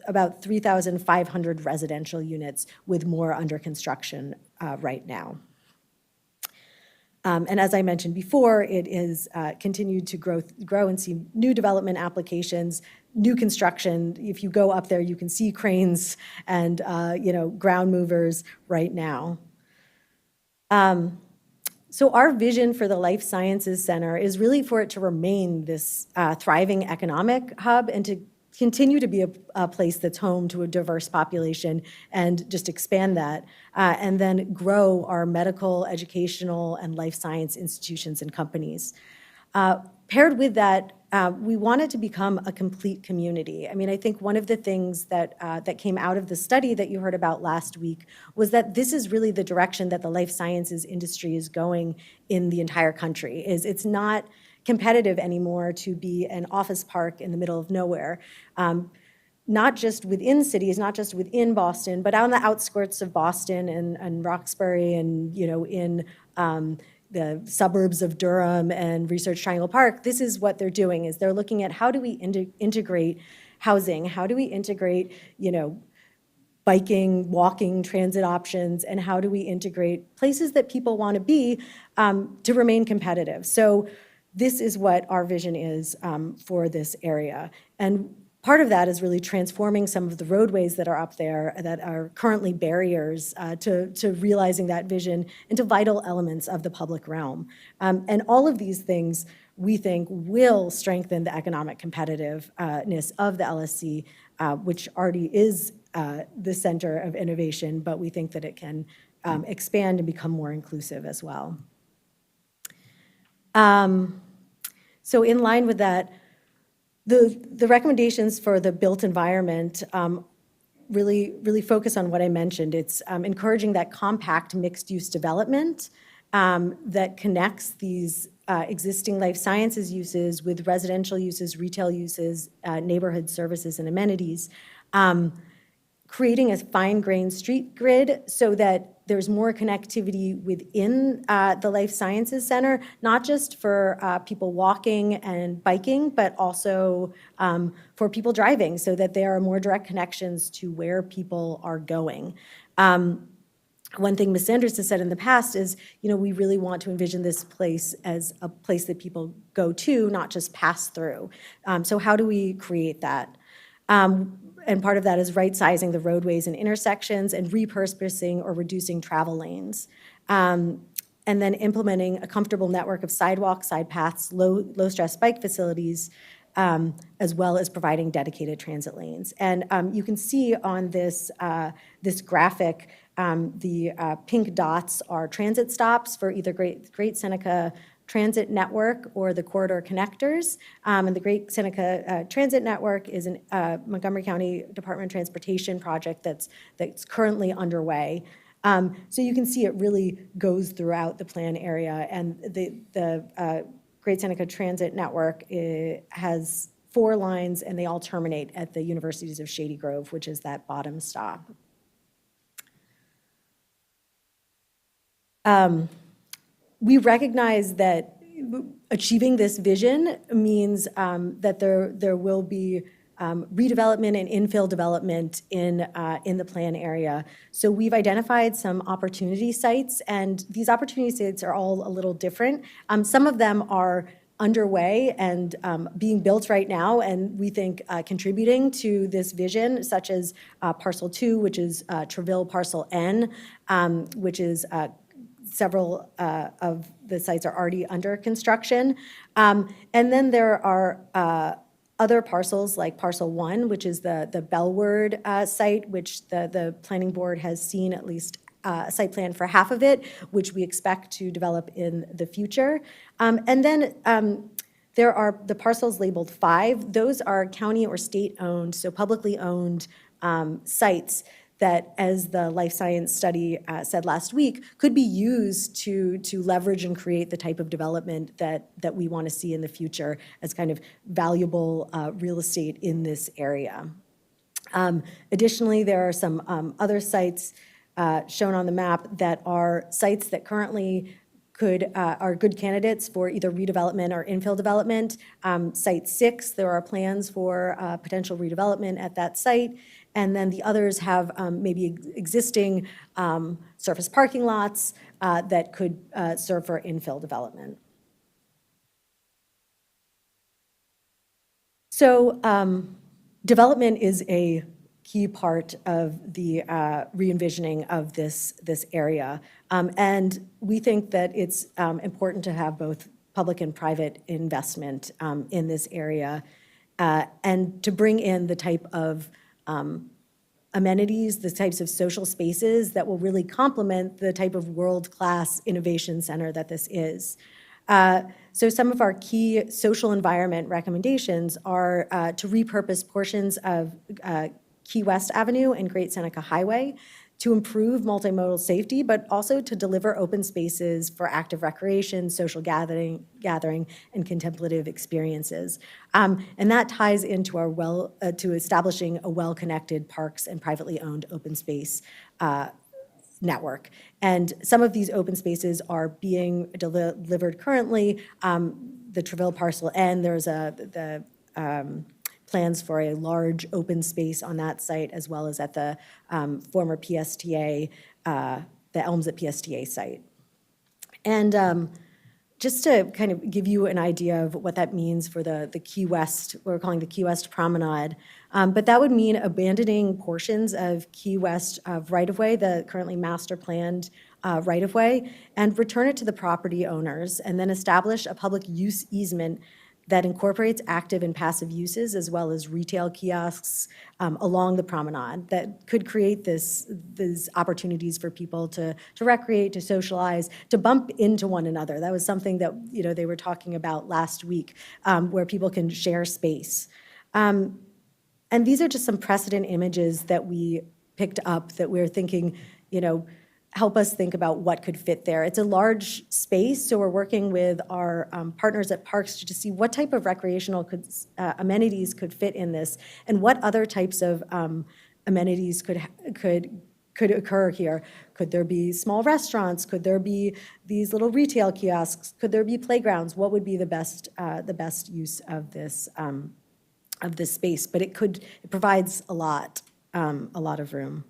about 3,500 residential units with more under construction right now. And as I mentioned before, it is continued to grow and see new development applications, new construction. If you go up there, you can see cranes and ground movers right now. So our vision for the Life Sciences Center is really for it to remain this thriving economic hub and to continue to be a place that's home to a diverse population and just expand that, and then grow our medical, educational, and life science institutions and companies. Paired with that, we want it to become a complete community. I mean, I think one of the things that came out of the study that you heard about last week was that this is really the direction that the life sciences industry is going in the entire country. It's not competitive anymore to be an office park in the middle of nowhere. Not just within cities, not just within Boston, but on the outskirts of Boston and Roxbury and in the suburbs of Durham and Research Triangle Park. This is what they're doing, is they're looking at how do we integrate housing? How do we integrate, biking, walking, transit options, and how do we integrate places that people want to be to remain competitive? So this is what our vision is for this area. And part of that is really transforming some of the roadways that are up there that are currently barriers to realizing that vision into vital elements of the public realm. And all of these things, we think, will strengthen the economic competitiveness of the LSC, which already is the center of innovation, but we think that it can expand and become more inclusive as well. So in line with that, the recommendations for the built environment really focus on what I mentioned. It's encouraging that compact mixed-use development that connects these existing life sciences uses with residential uses, retail uses, neighborhood services and amenities. Creating a fine-grained street grid so that there's more connectivity within the Life Sciences Center, not just for people walking and biking, but also for people driving, so that there are more direct connections to where people are going. One thing Ms. Sanders has said in the past is, we really want to envision this place as a place that people go to, not just pass through. So how do we create that? And part of that is right-sizing the roadways and intersections and repurposing or reducing travel lanes. And then implementing a comfortable network of sidewalks, side paths, low-stress bike facilities, as well as providing dedicated transit lanes. And you can see on this graphic, the pink dots are transit stops for either Great Seneca Transit Network or the corridor connectors. And the Great Seneca Transit Network is a Montgomery County Department of Transportation project that's currently underway. So you can see it really goes throughout the plan area, and the Great Seneca Transit Network has 4 lines, and they all terminate at the Universities of Shady Grove, which is that bottom stop. We recognize that achieving this vision means that there will be redevelopment and infill development in the plan area. So we've identified some opportunity sites, and these opportunity sites are all a little different. Some of them are underway and being built right now, and we think contributing to this vision, such as Parcel 2, which is Treville Parcel N, which is several of the sites are already under construction. And then there are other parcels like Parcel 1, which is the Bellward site, which the planning board has seen at least a site plan for half of it, which we expect to develop in the future. And then there are the parcels labeled 5. Those are county or state-owned, so publicly owned sites that, as the life science study said last week, could be used to leverage and create the type of development that we want to see in the future as kind of valuable real estate in this area. Additionally, there are some other sites shown on the map that are sites that currently are good candidates for either redevelopment or infill development. Site 6, there are plans for potential redevelopment at that site. And then the others have maybe existing surface parking lots that could serve for infill development. So development is a key part of the re-envisioning of this area. And we think that it's important to have both public and private investment in this area and to bring in the type of amenities, the types of social spaces that will really complement the type of world-class innovation center that this is. So some of our key social environment recommendations are to repurpose portions of Key West Avenue and Great Seneca Highway to improve multimodal safety, but also to deliver open spaces for active recreation, social gathering, and contemplative experiences. And that ties into our to establishing a well-connected parks and privately owned open space network. And some of these open spaces are being delivered currently. The Treville Parcel N, there's the plans for a large open space on that site, as well as at the former PSTA, the Elms at PSTA site. And just to kind of give you an idea of what that means for the Key West, what we're calling the Key West Promenade, but that would mean abandoning portions of Key West right-of-way, the currently master planned right-of-way, and return it to the property owners, and then establish a public use easement that incorporates active and passive uses, as well as retail kiosks along the promenade that could create these opportunities for people to recreate, to socialize, to bump into one another. That was something that they were talking about last week, where people can share space. And these are just some precedent images that we picked up that we're thinking, help us think about what could fit there. It's a large space, so we're working with our partners at Parks to see what type of recreational amenities could fit in this, and what other types of amenities could occur here. Could there be small restaurants? Could there be these little retail kiosks? Could there be playgrounds? What would be the best use of this space? But it provides a lot of room.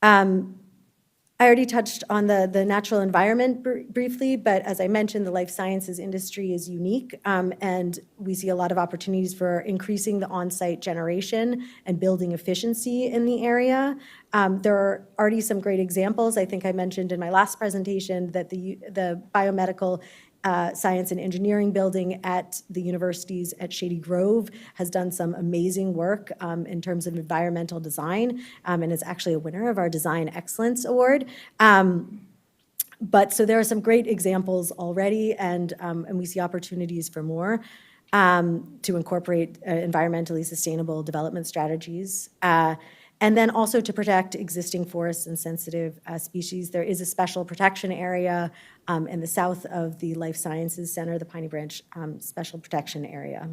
I already touched on the natural environment briefly, but as I mentioned, the life sciences industry is unique, and we see a lot of opportunities for increasing the on-site generation and building efficiency in the area. There are already some great examples. I think I mentioned in my last presentation that the biomedical science and engineering building at the universities at Shady Grove has done some amazing work in terms of environmental design, and is actually a winner of our Design Excellence Award. So there are some great examples already, and we see opportunities for more to incorporate environmentally sustainable development strategies. And then also to protect existing forests and sensitive species. There is a special protection area in the south of the Life Sciences Center, the Piney Branch Special Protection Area.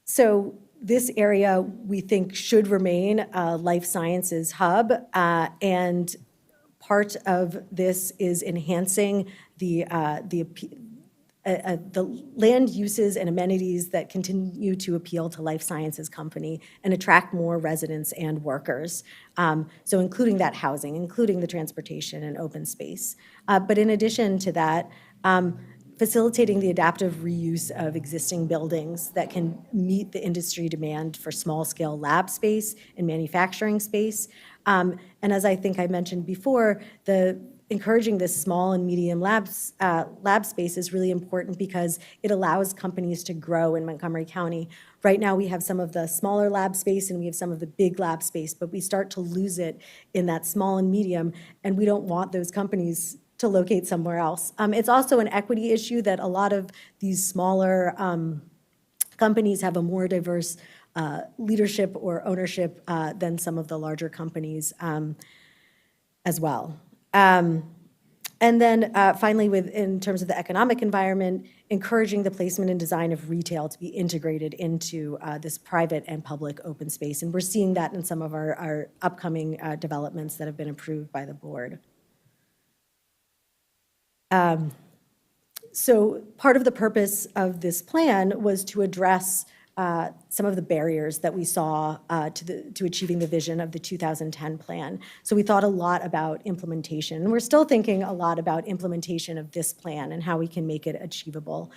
So this area, we think, should remain a life sciences hub, and part of this is enhancing the land uses and amenities that continue to appeal to life sciences company and attract more residents and workers. So including that housing, including the transportation and open space. But in addition to that, facilitating the adaptive reuse of existing buildings that can meet the industry demand for small-scale lab space and manufacturing space. And as I think I mentioned before, encouraging this small and medium lab space is really important because it allows companies to grow in Montgomery County. Right now, we have some of the smaller lab space and we have some of the big lab space, but we start to lose it in that small and medium, and we don't want those companies to locate somewhere else. It's also an equity issue that a lot of these smaller companies have a more diverse leadership or ownership than some of the larger companies as well. And then finally, in terms of the economic environment, encouraging the placement and design of retail to be integrated into this private and public open space. And we're seeing that in some of our upcoming developments that have been approved by the board. So part of the purpose of this plan was to address some of the barriers that we saw to achieving the vision of the 2010 plan. So we thought a lot about implementation. And we're still thinking a lot about implementation of this plan and how we can make it achievable.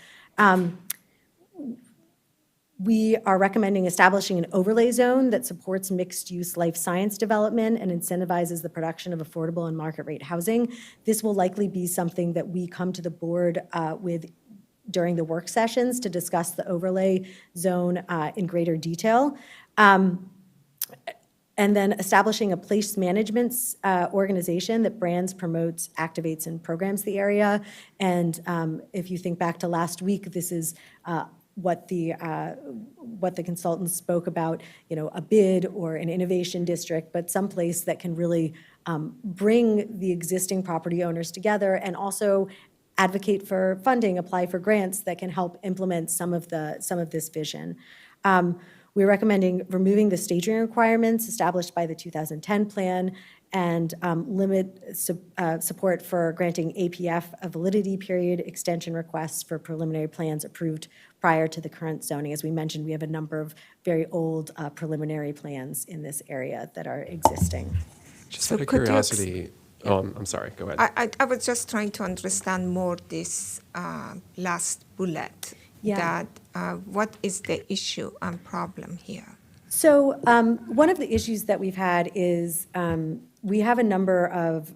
We are recommending establishing an overlay zone that supports mixed-use life science development and incentivizes the production of affordable and market-rate housing. This will likely be something that we come to the board with during the work sessions to discuss the overlay zone in greater detail. And then establishing a place management organization that brands, promotes, activates, and programs the area. And if you think back to last week, this is what the consultants spoke about, a bid or an innovation district, but someplace that can really bring the existing property owners together and also advocate for funding, apply for grants that can help implement some of this vision. We're recommending removing the staging requirements established by the 2010 plan and limit support for granting APF, a validity period extension requests for preliminary plans approved prior to the current zoning. As we mentioned, we have a number of very old preliminary plans in this area that are existing. Just So out of could you curiosity, I'm sorry, go ahead. I was just trying to understand more this last bullet. Yeah. That what is the issue and problem here? So one of the issues that we've had is we have a number of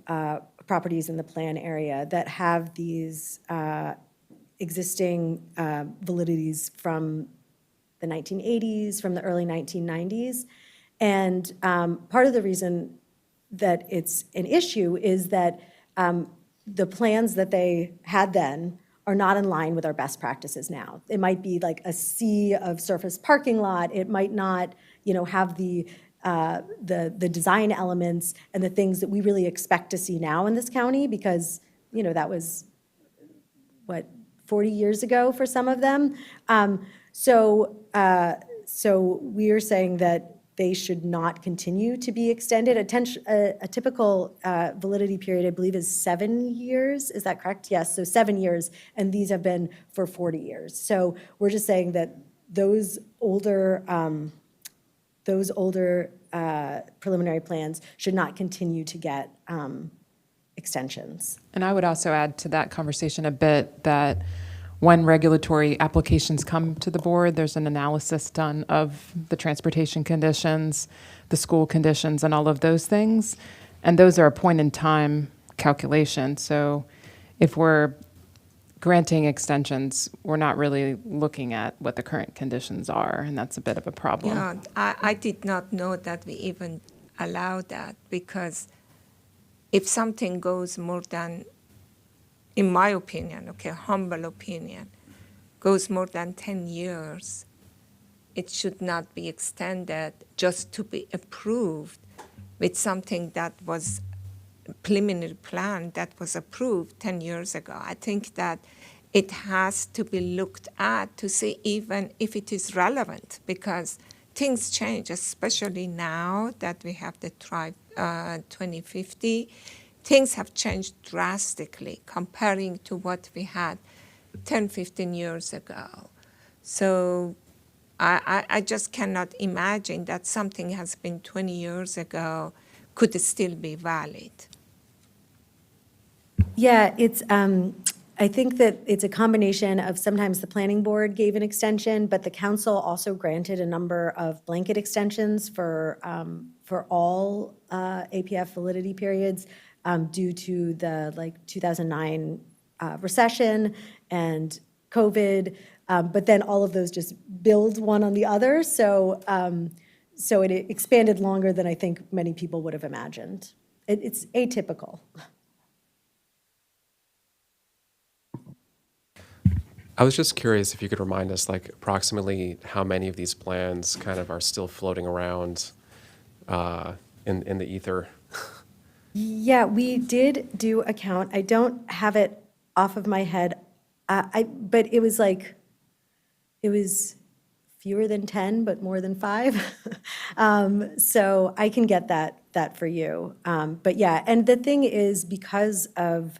properties in the plan area that have these existing validities from the 1980s, from the early 1990s. And part of the reason that it's an issue is that the plans that they had then are not in line with our best practices now. It might be like a sea of surface parking lot. It might not, have the design elements and the things that we really expect to see now in this county because, that was, 40 years ago for some of them. So we are saying that they should not continue to be extended. A typical validity period, I believe, is 7 years. Is that correct? Yes, so 7 years, and these have been for 40 years. So we're just saying that those older preliminary plans should not continue to get extensions. And I would also add to that conversation a bit that when regulatory applications come to the board, there's an analysis done of the transportation conditions, the school conditions, and all of those things. And those are a point-in-time calculation. So if we're granting extensions, we're not really looking at what the current conditions are, and that's a bit of a problem. Yeah, I did not know that we even allow that because if something goes more than, in my opinion, humble opinion, goes more than 10 years, it should not be extended just to be approved with something that was preliminary plan that was approved 10 years ago. I think that it has to be looked at to see even if it is relevant because things change, especially now that we have the Tribe 2050. Things have changed drastically comparing to what we had 10, 15 years ago. So I just cannot imagine that something has been 20 years ago could still be valid. Yeah, it's. I think that it's a combination of sometimes the planning board gave an extension, but the council also granted a number of blanket extensions for all APF validity periods due to the 2009 recession and COVID. But then all of those just build one on the other. So it expanded longer than I think many people would have imagined. It's atypical. I was just curious if you could remind us, approximately how many of these plans kind of are still floating around in the ether? Yeah, we did do a count. I don't have it off of my head, but it was fewer than 10, but more than 5. So I can get that for you. But yeah, and the thing is because of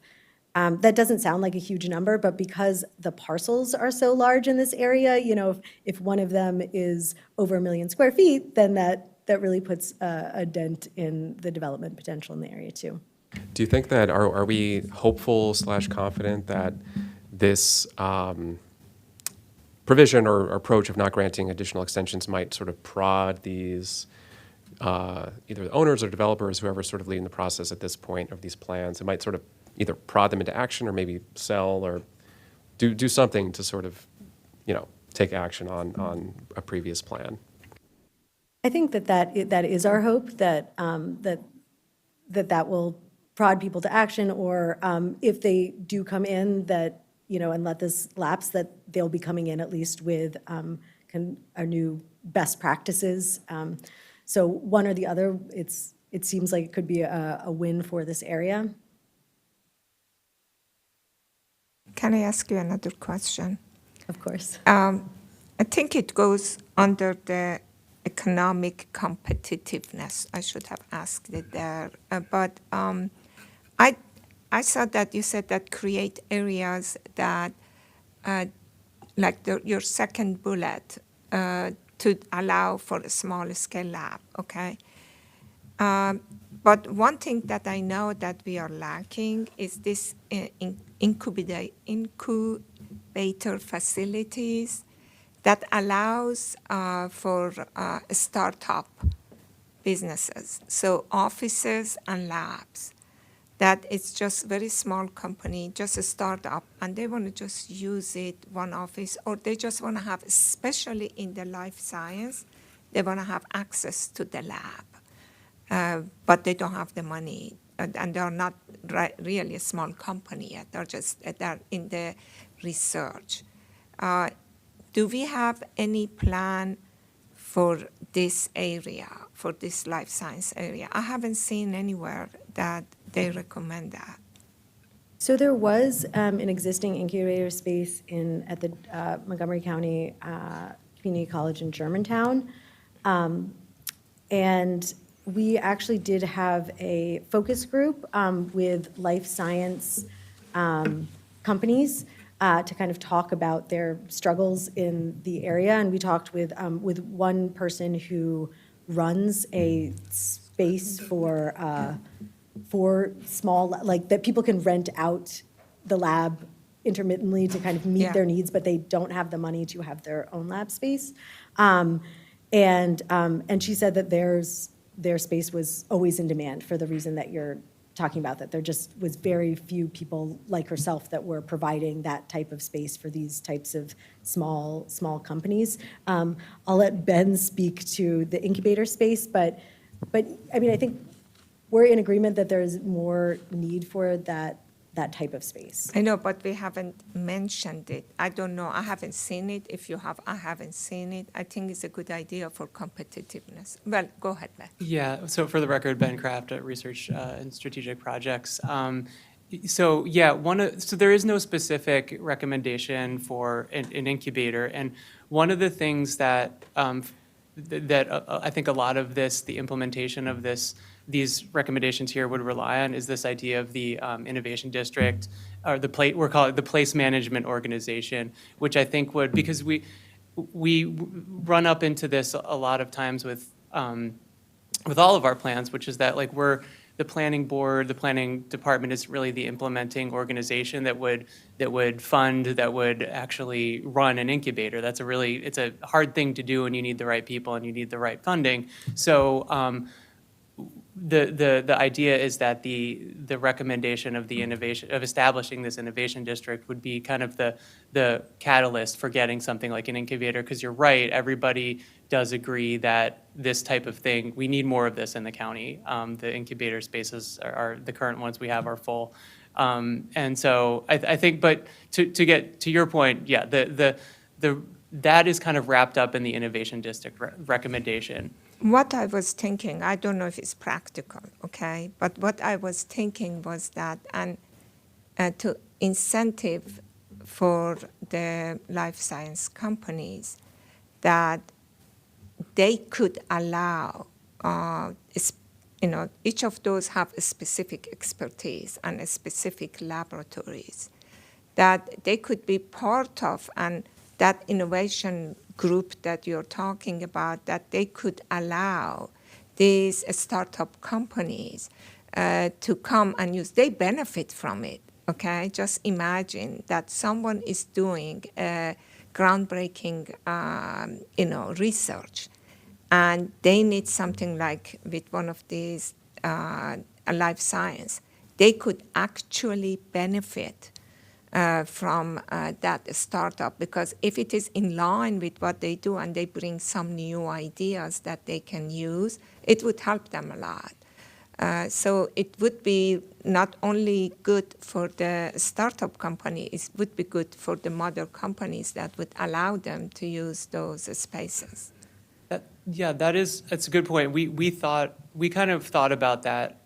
that doesn't sound like a huge number, but because the parcels are so large in this area, if one of them is over 1 million square feet, then that really puts a dent in the development potential in the area too. Do you think that, are we hopeful / confident that this provision or approach of not granting additional extensions might sort of prod these either the owners or developers, whoever's sort of leading the process at this point of these plans, it might sort of either prod them into action or maybe sell or do something to sort of, take action on a previous plan? I think that is our hope, that will prod people to action, or if they do come in, that, and let this lapse, that they'll be coming in at least with our new best practices. So one or the other, it seems like it could be a win for this area. Can I ask you another question? Of course. I think it goes under the economic competitiveness. I should have asked it there. But I saw that you said that create areas that, like your second bullet, to allow for a small scale lab, okay? But one thing that I know that we are lacking is this incubator facilities that allows for startup businesses, so offices and labs, that it's just very small company, just a startup, and they want to just use it, one office, or they just want to have, especially in the life science, they want to have access to the lab, but they don't have the money, and they're not really a small company yet, they're in the research. Do we have any plan for this area, for this life science area? I haven't seen anywhere that they recommend that. So there was an existing incubator space at the Montgomery County Community College in Germantown. And we actually did have a focus group with life science companies to kind of talk about their struggles in the area. And we talked with one person who runs a space for small, like that people can rent out the lab intermittently to kind of meet their needs, but they don't have the money to have their own lab space. And she said that their space was always in demand for the reason that you're talking about, that there just was very few people like herself that were providing that type of space for these types of small companies. I'll let Ben speak to the incubator space, but I mean, I think we're in agreement that there's more need for that type of space. I know, but we haven't mentioned it. I don't know. I haven't seen it. If you have, I haven't seen it. I think it's a good idea for competitiveness. Well, go ahead, Ben. Yeah, so for the record, Ben Kraft at Research and Strategic Projects. So there is no specific recommendation for an incubator. And one of the things that I think a lot of the implementation of these recommendations here would rely on is this idea of the innovation district, or we're calling it the place management organization, which I think would, because we run up into this a lot of times with all of our plans, which is that like the planning board, the planning department is really the implementing organization that would fund, that would actually run an incubator. It's a hard thing to do, and you need the right people and you need the right funding. So the idea is that the recommendation of establishing this innovation district would be kind of the catalyst for getting something like an incubator, because you're right, everybody does agree that this type of thing, we need more of this in the county. The incubator spaces are the current ones we have are full. And so I think, but to get to your point, yeah, that is kind of wrapped up in the innovation district recommendation. What I was thinking, I don't know if it's practical, okay? But what I was thinking was that to incentive for the life science companies, that they could allow, each of those have a specific expertise and a specific laboratories, that they could be part of, and that innovation group that you're talking about, that they could allow these startup companies to come and use. They benefit from it, okay? Just imagine that someone is doing groundbreaking, research, and they need something like with one of these life science. They could actually benefit from that startup, because if it is in line with what they do and they bring some new ideas that they can use, it would help them a lot. So it would be not only good for the startup company, it would be good for the mother companies that would allow them to use those spaces. That's a good point. We kind of thought about that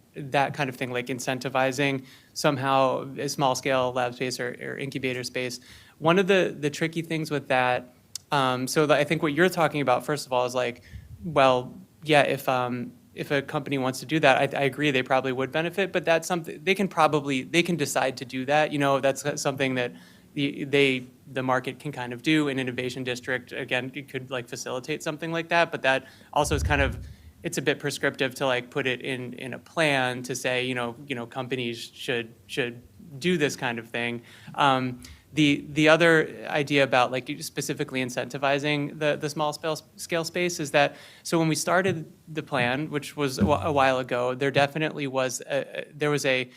kind of thing, like incentivizing somehow a small scale lab space or incubator space. One of the tricky things with that, I think what you're talking about, first of all, is like well, yeah, if a company wants to do that, I agree, they probably would benefit, but that's something, they can decide to do that, that's something that the market can kind of do. An innovation district, again, it could like facilitate something like that, but that also is kind of, it's a bit prescriptive to like put it in a plan to say, companies should do this kind of thing. The other idea about like specifically incentivizing the small scale space is that, so when we started the plan, which was a while ago, there definitely was a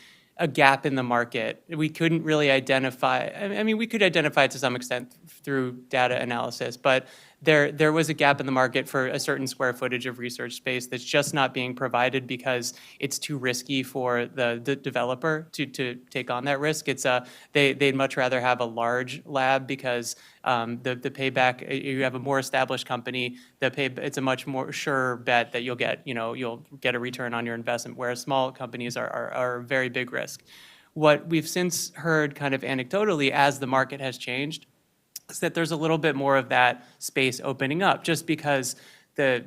gap in the market. We couldn't really identify, I mean, we could identify it to some extent through data analysis, but there was a gap in the market for a certain square footage of research space that's just not being provided because it's too risky for the developer to take on that risk. They'd much rather have a large lab because the payback, you have a more established company, it's a much more sure bet that you'll get a return on your investment, whereas small companies are a very big risk. What we've since heard kind of anecdotally as the market has changed is that there's a little bit more of that space opening up, just because the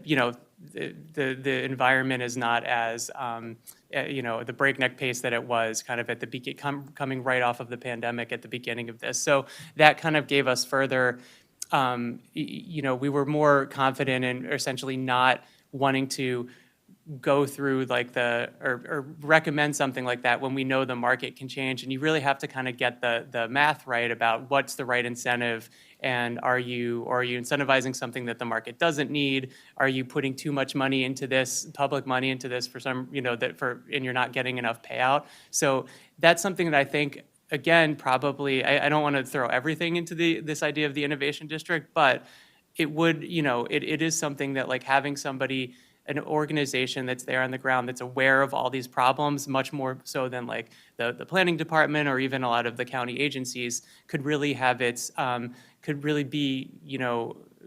environment is not as the breakneck pace that it was kind of at the coming right off of the pandemic at the beginning of this. So that kind of gave us further, we were more confident in essentially not wanting to go through like or recommend something like that when we know the market can change, and you really have to kind of get the math right about what's the right incentive, and are you incentivizing something that the market doesn't need? Are you putting too much money into this, public money into this for some, and you're not getting enough payout? So that's something that I think, again, probably, I don't want to throw everything into this idea of the innovation district, but it would, it is something that like having somebody, an organization that's there on the ground that's aware of all these problems, much more so than like the planning department or even a lot of the county agencies, could really have could really be,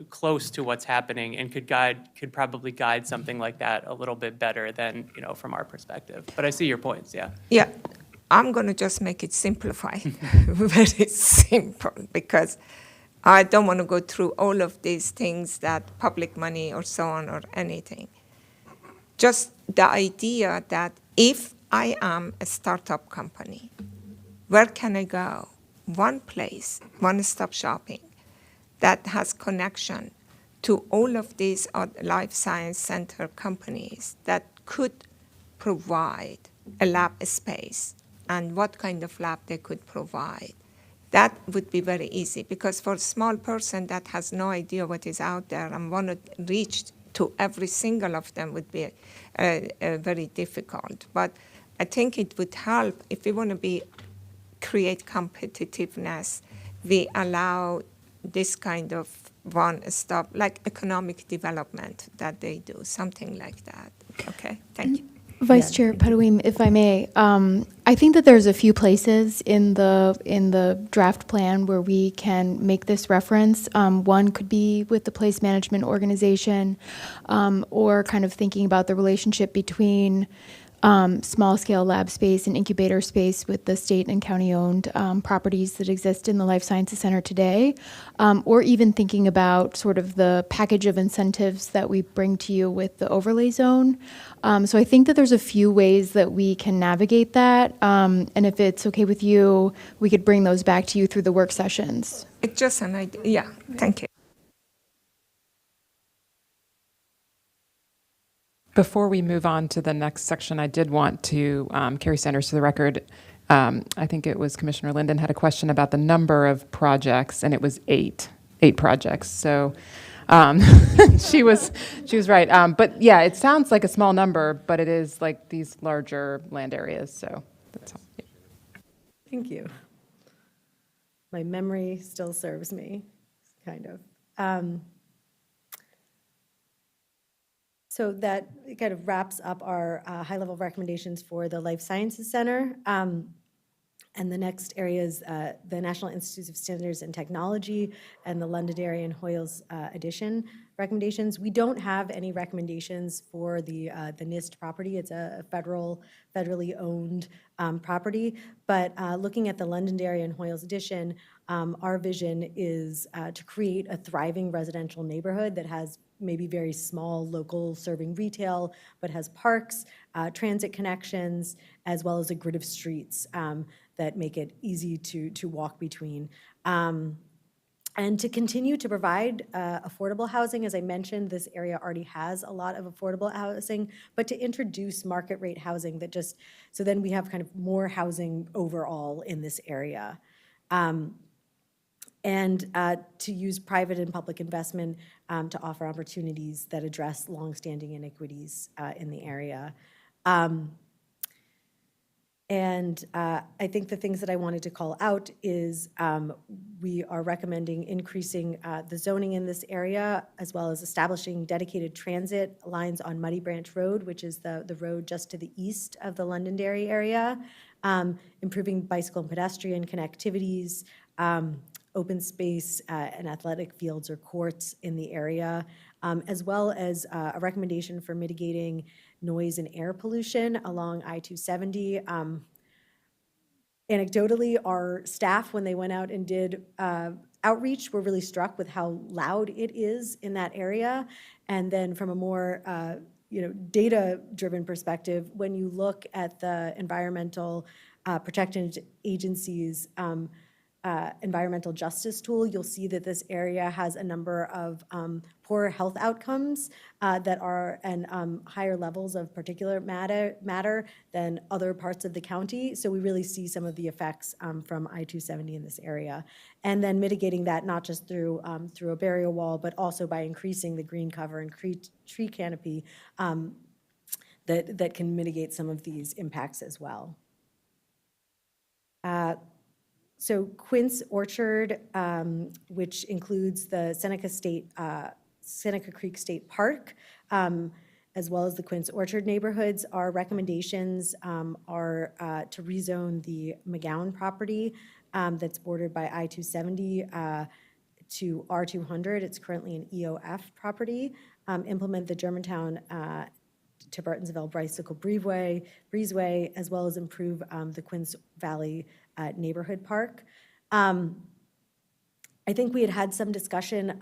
close to what's happening and could probably guide something like that a little bit better than, from our perspective. But I see your points, yeah. Yeah, I'm going to just make it simplified, very simple, because I don't want to go through all of these things that public money or so on or anything. Just the idea that if I am a startup company, where can I go? One place, one-stop shopping that has connection to all of these life science center companies that could provide a lab space, and what kind of lab they could provide. That would be very easy, because for a small person that has no idea what is out there and want to reach to every single of them would be very difficult. But I think it would help if we want to create competitiveness, we allow this kind of one-stop, like economic development that they do, something like that. Okay, thank you. Vice Chair Padawim, if I may, I think that there's a few places in the draft plan where we can make this reference. One could be with the place management organization, or kind of thinking about the relationship between small-scale lab space and incubator space with the state and county-owned properties that exist in the Life Sciences Center today, or even thinking about sort of the package of incentives that we bring to you with the overlay zone. So I think that there's a few ways that we can navigate that, and if it's okay with you, we could bring those back to you through the work sessions. It's just an idea. Yeah, thank you. Before we move on to the next section, I did want to Carrie Sanders to the record. I think it was Commissioner Linden had a question about the number of projects, and it was eight projects. So she was right. But yeah, it sounds like a small number, but it is like these larger land areas. So that's all. Yeah. Thank you. My memory still serves me, kind of. So that kind of wraps up our high-level recommendations for the Life Sciences Center. And the next area is the National Institutes of Standards and Technology and the Londonderry and Hoyles addition recommendations. We don't have any recommendations for the NIST property. It's a federally owned property. But looking at the Londonderry and Hoyles addition, our vision is to create a thriving residential neighborhood that has maybe very small, local serving retail, but has parks, transit connections, as well as a grid of streets that make it easy to walk between. And to continue to provide affordable housing, as I mentioned, this area already has a lot of affordable housing, but to introduce market rate housing that just, so then we have kind of more housing overall in this area. And to use private and public investment to offer opportunities that address longstanding inequities in the area. And I think the things that I wanted to call out is we are recommending increasing the zoning in this area, as well as establishing dedicated transit lines on Muddy Branch Road, which is the road just to the east of the Londonderry area, improving bicycle and pedestrian connectivities, open space and athletic fields or courts in the area, as well as a recommendation for mitigating noise and air pollution along I-270. Anecdotally, our staff, when they went out and did outreach, were really struck with how loud it is in that area. And then from a more data-driven perspective, when you look at the environmental protection agencies' environmental justice tool, you'll see that this area has a number of poor health outcomes that are and higher levels of particulate matter than other parts of the county. So we really see some of the effects from I-270 in this area. And then mitigating that not just through a barrier wall, but also by increasing the green cover and tree canopy that can mitigate some of these impacts as well. So Quince Orchard, which includes the Seneca Creek State Park, as well as the Quince Orchard neighborhoods, our recommendations are to rezone the McGowan property that's bordered by I-270 to R200. It's currently an EOF property. Implement the Germantown to Burtonsville Bicycle Breezeway, as well as improve the Quince Valley neighborhood park. I think we had some discussion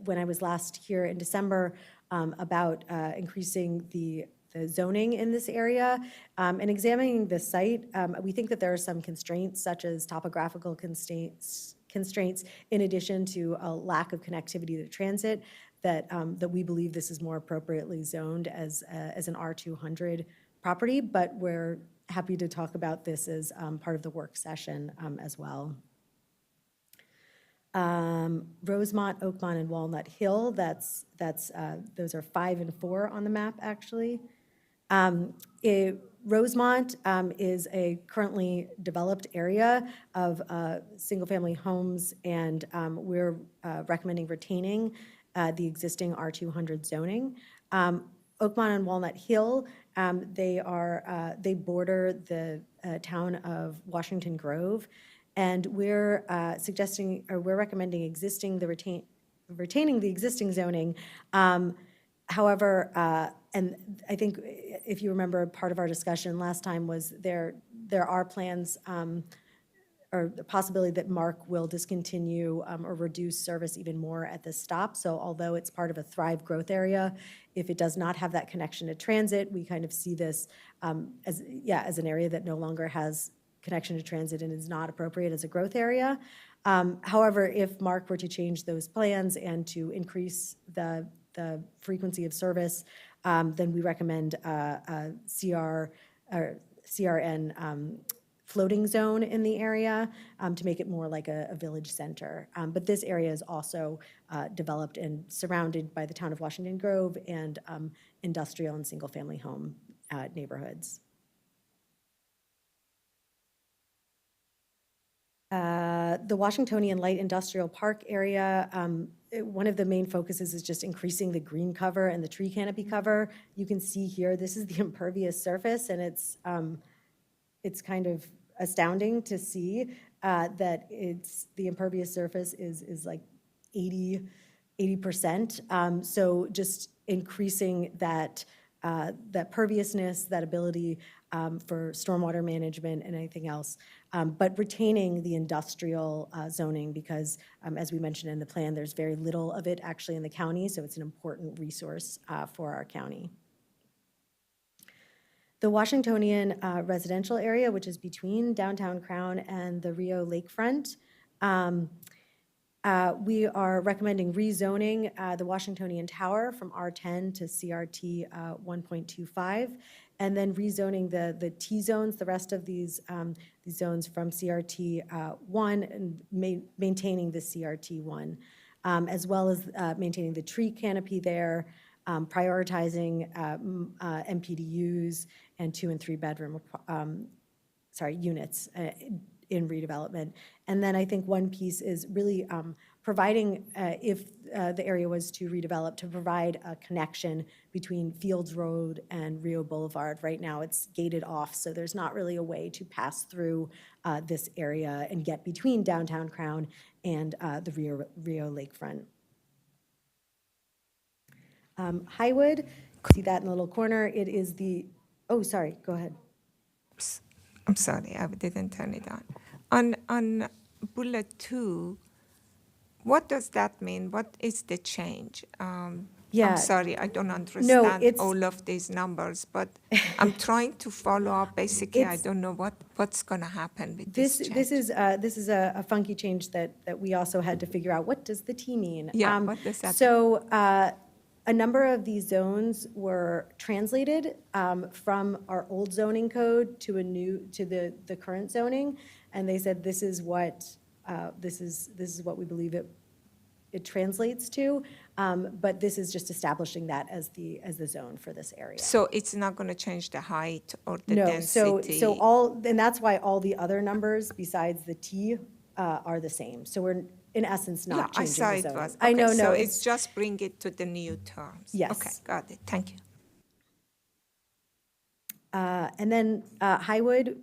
when I was last here in December about increasing the zoning in this area. And examining the site, we think that there are some constraints, such as topographical constraints in addition to a lack of connectivity to transit, that we believe this is more appropriately zoned as an R200 property, but we're happy to talk about this as part of the work session as well. Rosemont, Oakmont, and Walnut Hill, those are 5 and 4 on the map, actually. Rosemont is a currently developed area of single-family homes, and we're recommending retaining the existing R200 zoning. Oakmont and Walnut Hill, they border the town of Washington Grove, and we're recommending retaining the existing zoning. However, and I think if you remember, part of our discussion last time was there are plans or the possibility that Mark will discontinue or reduce service even more at this stop. So although it's part of a Thrive growth area, if it does not have that connection to transit, we kind of see this as an area that no longer has connection to transit and is not appropriate as a growth area. However, if Mark were to change those plans and to increase the frequency of service, then we recommend a CRN floating zone in the area to make it more like a village center. But this area is also developed and surrounded by the town of Washington Grove and industrial and single-family home neighborhoods. The Washingtonian Light Industrial Park area, one of the main focuses is just increasing the green cover and the tree canopy cover. You can see here, this is the impervious surface, and it's kind of astounding to see that the impervious surface is like 80%. So just increasing that perviousness, that ability for stormwater management and anything else, but retaining the industrial zoning because, as we mentioned in the plan, there's very little of it actually in the county, so it's an important resource for our county. The Washingtonian residential area, which is between downtown Crown and the Rio Lakefront, we are recommending rezoning the Washingtonian Tower from R10 to CRT 1.25, and then rezoning the T zones, the rest of these zones from CRT 1, and maintaining the CRT 1, as well as maintaining the tree canopy there, prioritizing MPDUs and 2 and 3 bedroom units in redevelopment. And then I think one piece is really providing, if the area was to redevelop, to provide a connection between Fields Road and Rio Boulevard. Right now it's gated off, so there's not really a way to pass through this area and get between downtown Crown and the Rio Lakefront. Highwood, see that in the little corner, it is the, oh, sorry, go ahead. I'm sorry, I didn't turn it on. On bullet 2, what does that mean? What is the change? Yeah. I'm sorry, I don't understand it's- all of these numbers, but I'm trying to follow up. Basically, I don't know what's going to happen with this change. This is a funky change that we also had to figure out. What does the T mean? Yeah, what does that So a number of these zones were translated from our old zoning code to the current zoning, and they said this is what we believe it translates to, but this is just establishing that as the zone for this area. So it's not going to change the height or the No, density? and that's why all the other numbers besides the T are the same. So we're in essence not changing the zone. I saw it was. I know, Okay, no, so it's just bring it to the new terms. Yes. Okay, got it. Thank you. And then Highwood,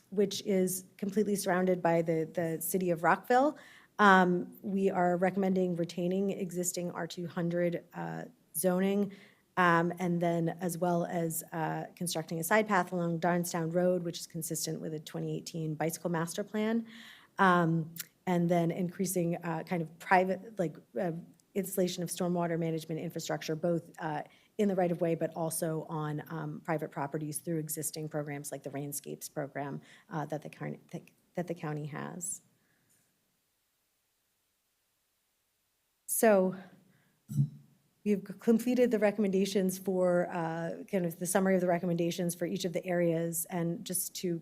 which is completely surrounded by the city of Rockville, we are recommending retaining existing R200 zoning, and then as well as constructing a side path along Darnestown Road, which is consistent with a 2018 bicycle master plan, and then increasing kind of private, installation of stormwater management infrastructure, both in the right-of-way, but also on private properties through existing programs like the Rainscapes program that the county has. So we've completed the recommendations for kind of the summary of the recommendations for each of the areas. And just to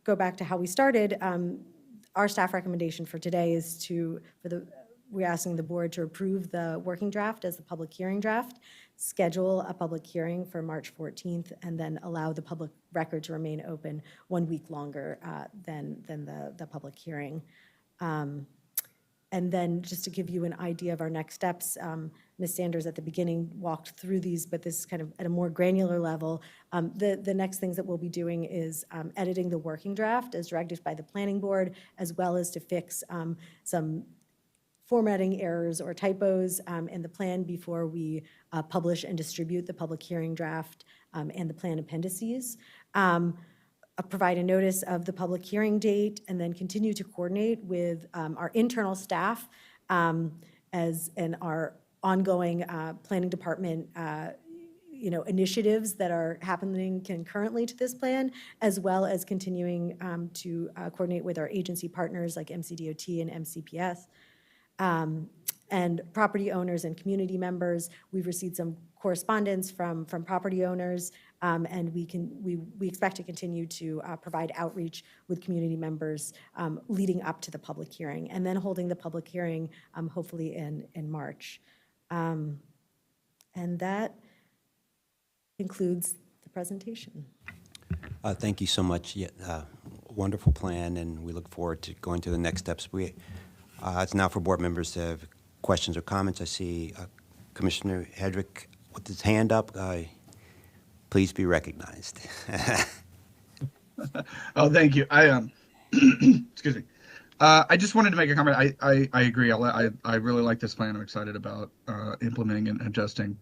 go back to how we started, our staff recommendation for today is we're asking the board to approve the working draft as the public hearing draft, schedule a public hearing for March 14th, and then allow the public record to remain open 1 week longer than the public hearing. And then just to give you an idea of our next steps, Ms. Sanders at the beginning walked through these, but this is kind of at a more granular level. The next things that we'll be doing is editing the working draft as directed by the planning board, as well as to fix some formatting errors or typos in the plan before we publish and distribute the public hearing draft and the plan appendices. Provide a notice of the public hearing date, and then continue to coordinate with our internal staff and our ongoing planning department initiatives that are happening concurrently to this plan, as well as continuing to coordinate with our agency partners like MCDOT and MCPS. And property owners and community members. We've received some correspondence from property owners, and we expect to continue to provide outreach with community members leading up to the public hearing, and then holding the public hearing hopefully in March. And that concludes the presentation. Thank you so much. Wonderful plan, and we look forward to going to the next steps. It's now for board members to have questions or comments. I see Commissioner Hedrick with his hand up. Please be recognized. Oh, thank you. Excuse me. I just wanted to make a comment. I agree. I really like this plan. I'm excited about implementing and adjusting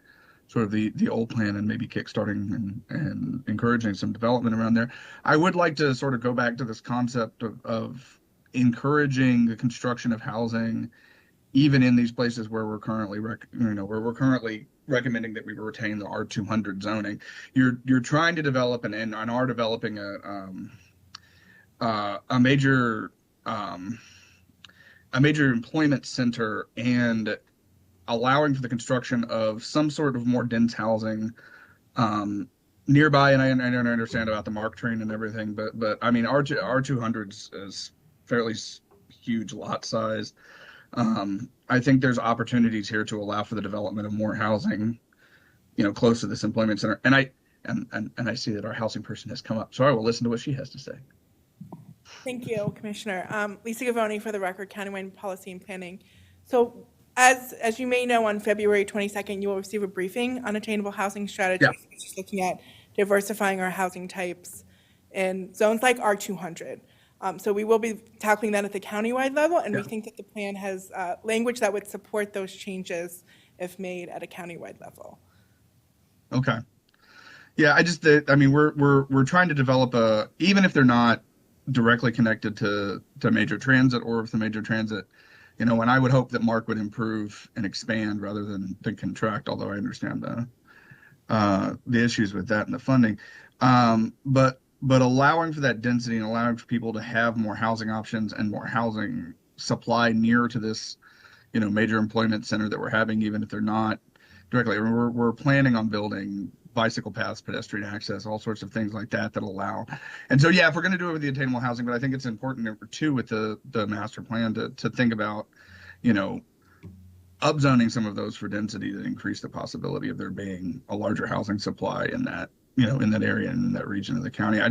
sort of the old plan and maybe kickstarting and encouraging some development around there. I would like to sort of go back to this concept of encouraging the construction of housing, even in these places where we're currently recommending that we retain the R200 zoning. You're trying to develop and are developing a major employment center and allowing for the construction of some sort of more dense housing nearby. And I don't understand about the MARC train and everything, but I mean, R200 is fairly huge lot size. I think there's opportunities here to allow for the development of more housing, close to this employment center. And I see that our housing person has come up, so I will listen to what she has to say. Thank you, Commissioner. Lisa Gavoni for the record, Countywide Policy and Planning. So as you may know, on February 22nd, you will receive a briefing on attainable housing strategies, which is looking at diversifying our housing types in zones like R200. So we will be tackling that at the countywide level, and we think that the plan has language that would support those changes if made at a countywide level. Okay. Yeah, we're trying to develop even if they're not directly connected to major transit, or if the major transit, and I would hope that MARC would improve and expand rather than contract, although I understand the issues with that and the funding. But allowing for that density and allowing for people to have more housing options and more housing supply near to this, major employment center that we're having, even if they're not directly. We're planning on building bicycle paths, pedestrian access, all sorts of things like that allow. And so, yeah, if we're going to do it with the attainable housing, but I think it's important, number two, with the master plan to think about, upzoning some of those for density that increase the possibility of there being a larger housing supply in that, in that area and in that region of the county. I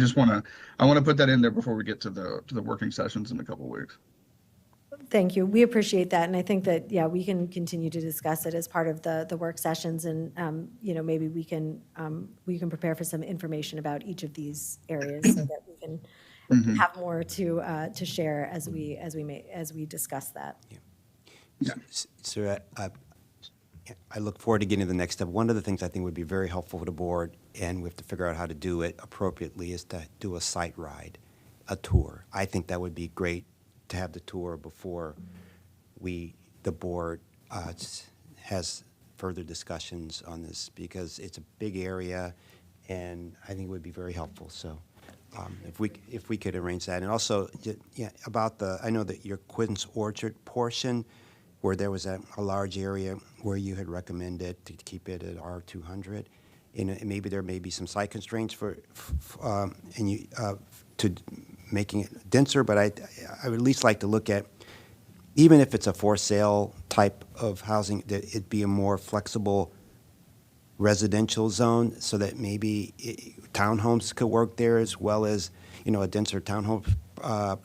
want to put that in there before we get to the working sessions in a couple of weeks. Thank you. We appreciate that. And I think that, we can continue to discuss it as part of the work sessions. And, maybe we can prepare for some information about each of these areas so that we can have more to share as we discuss that. Yeah. So I look forward to getting to the next step. One of the things I think would be very helpful for the board, and we have to figure out how to do it appropriately, is to do a site ride, a tour. I think that would be great to have the tour before the board has further discussions on this, because it's a big area, and I think it would be very helpful. So if we could arrange that. And also, about I know that your Quince Orchard portion, where there was a large area where you had recommended to keep it at R200, and maybe there may be some site constraints to making it denser, but I would at least like to look at, even if it's a for sale type of housing, that it be a more flexible residential zone, so that maybe townhomes could work there, as well as, a denser townhome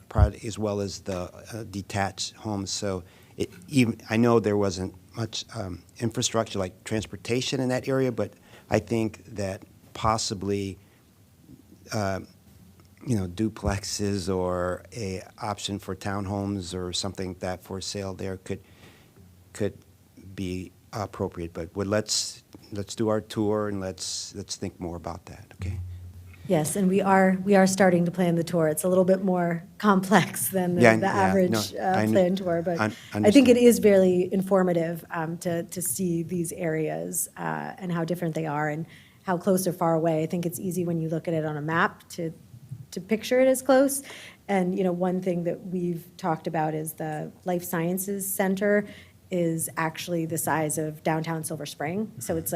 product, as well as the detached homes. So I know there wasn't much infrastructure like transportation in that area, but I think that possibly duplexes or a option for townhomes or something that for sale there could be appropriate. But let's do our tour, and let's think more about that. Okay. Yes, and we are starting to plan the tour. It's a little bit more complex than the average plan tour, but I think it is very informative to see these areas and how different they are and how close or far away. I think it's easy when you look at it on a map to picture it as close. And one thing that we've talked about is the Life Sciences Center is actually the size of downtown Silver Spring. So it's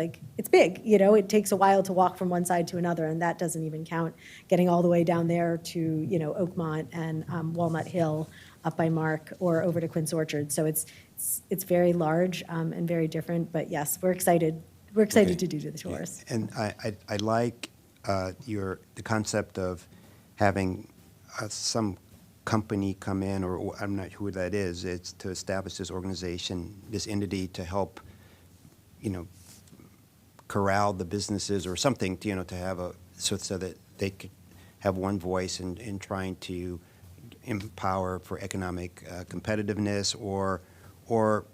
big, it takes a while to walk from one side to another, and that doesn't even count getting all the way down there to, Oakmont and Walnut Hill up by MARC or over to Quince Orchard. So it's very large and very different, but yes, we're excited. We're excited to do the tours. And I like the concept of having some company come in, or I'm not who that is. It's to establish this organization, this entity, to help, corral the businesses or something, to have so that they could have one voice in trying to empower for economic competitiveness, or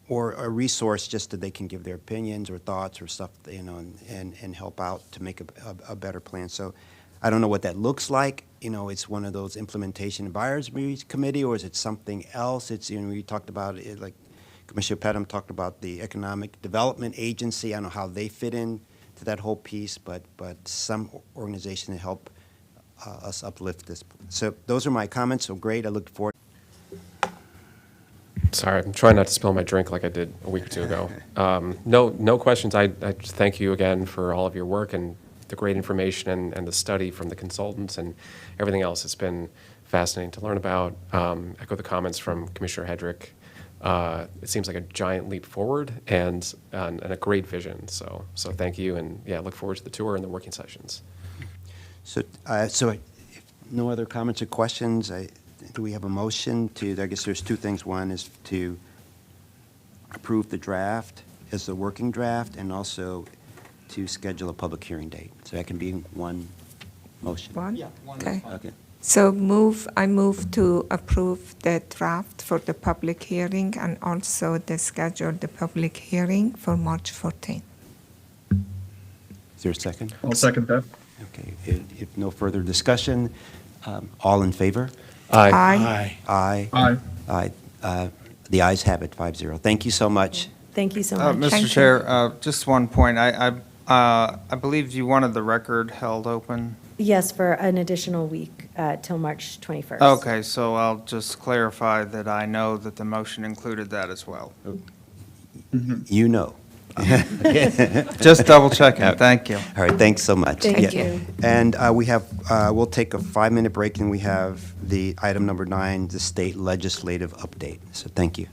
or a resource just that they can give their opinions or thoughts or stuff, and help out to make a better plan. So I don't know what that looks like. It's one of those implementation advisory committee, or is it something else? It's, we talked about it, like Commissioner Pettit talked about the Economic Development Agency. I don't know how they fit in to that whole piece, but some organization to help us uplift this. So those are my comments. So great. I look forward. Sorry, I'm trying not to spill my drink like I did a week or two ago. No questions. I just thank you again for all of your work and the great information and the study from the consultants and everything else. It's been fascinating to learn about. Echo the comments from Commissioner Hedrick. It seems like a giant leap forward and a great vision. So thank you, and yeah, look forward to the tour and the working sessions. So if no other comments or questions, do we have a motion to, I guess there's two things. One is to approve the draft as the working draft, and also to schedule a public hearing date. So that can be one motion. One? Yeah. Okay. Okay. So I move to approve the draft for the public hearing and also the schedule the public hearing for March 14th. Is there a second? I'll second that. Okay. If no further discussion, all in favor? Aye. Aye. Aye. Aye. Aye. The ayes have it, 5-0. Thank you so much. Thank you so much. Mr. Thank you. Chair, just one point. I believe you wanted the record held open. Yes, for an additional week till March 21st. Okay, so I'll just clarify that I know that the motion included that as well. You know. Just double checking. Thank you. All right, thanks so much. Thank you. And we'll take a 5-minute break, and we have the item number 9, the state legislative update. So thank you.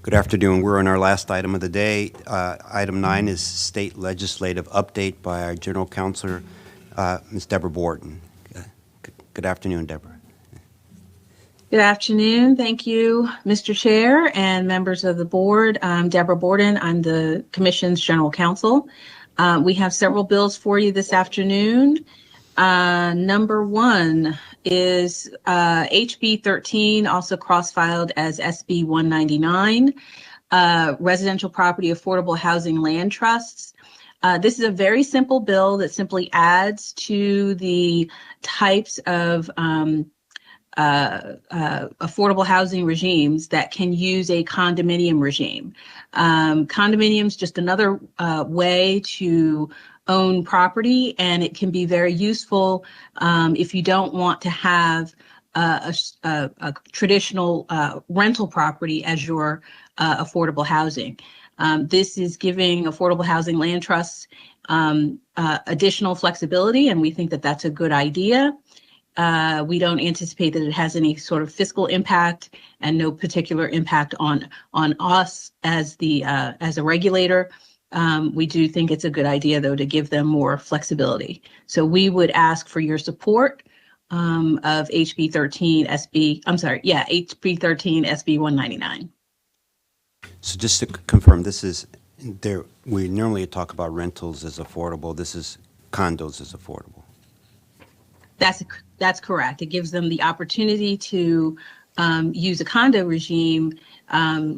Good afternoon. We're on our last item of the day. Item 9 is state legislative update by our General Counsel, Ms. Deborah Borton. Good afternoon, Deborah. Good afternoon. Thank you, Mr. Chair and members of the board. I'm Deborah Borden. I'm the Commission's General Counsel. We have several bills for you this afternoon. Number 1 is HB 13, also cross-filed as SB 199, Residential Property Affordable Housing Land Trusts. This is a very simple bill that simply adds to the types of affordable housing regimes that can use a condominium regime. Condominiums, just another way to own property, and it can be very useful if you don't want to have a traditional rental property as your affordable housing. This is giving affordable housing land trusts additional flexibility, and we think that that's a good idea. We don't anticipate that it has any sort of fiscal impact and no particular impact on us as a regulator. We do think it's a good idea, though, to give them more flexibility. So we would ask for your support of HB 13 HB 13 SB 199. So just to confirm, this is there. We normally talk about rentals as affordable. This is condos as affordable. That's correct. It gives them the opportunity to use a condo regime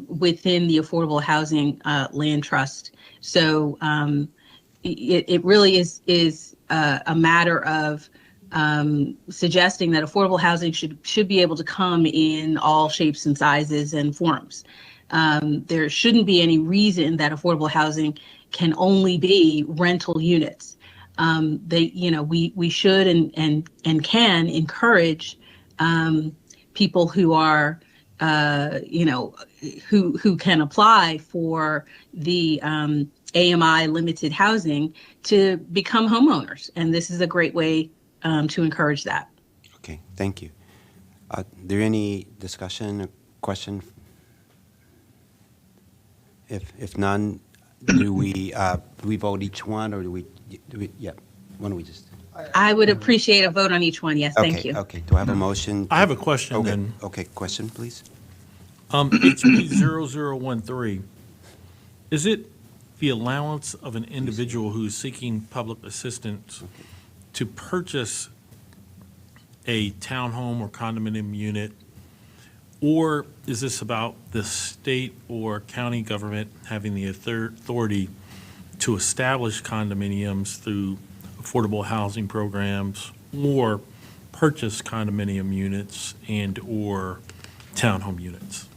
within the affordable housing land trust. So it really is a matter of suggesting that affordable housing should be able to come in all shapes and sizes and forms. There shouldn't be any reason that affordable housing can only be rental units. We should and can encourage people who are, who can apply for the AMI limited housing to become homeowners. And this is a great way to encourage that. Okay, thank you. There any discussion or question? If none, do we vote each one, or do we yeah, why don't we just? I would appreciate a vote on each one. Yes, thank you. Okay, do I have a motion? I have a question Okay, then. okay, question, please. HB 0013, is it the allowance of an individual who's seeking public assistance to purchase a townhome or condominium unit? Or is this about the state or county government having the authority to establish condominiums through affordable housing programs, or purchase condominium units and or townhome units?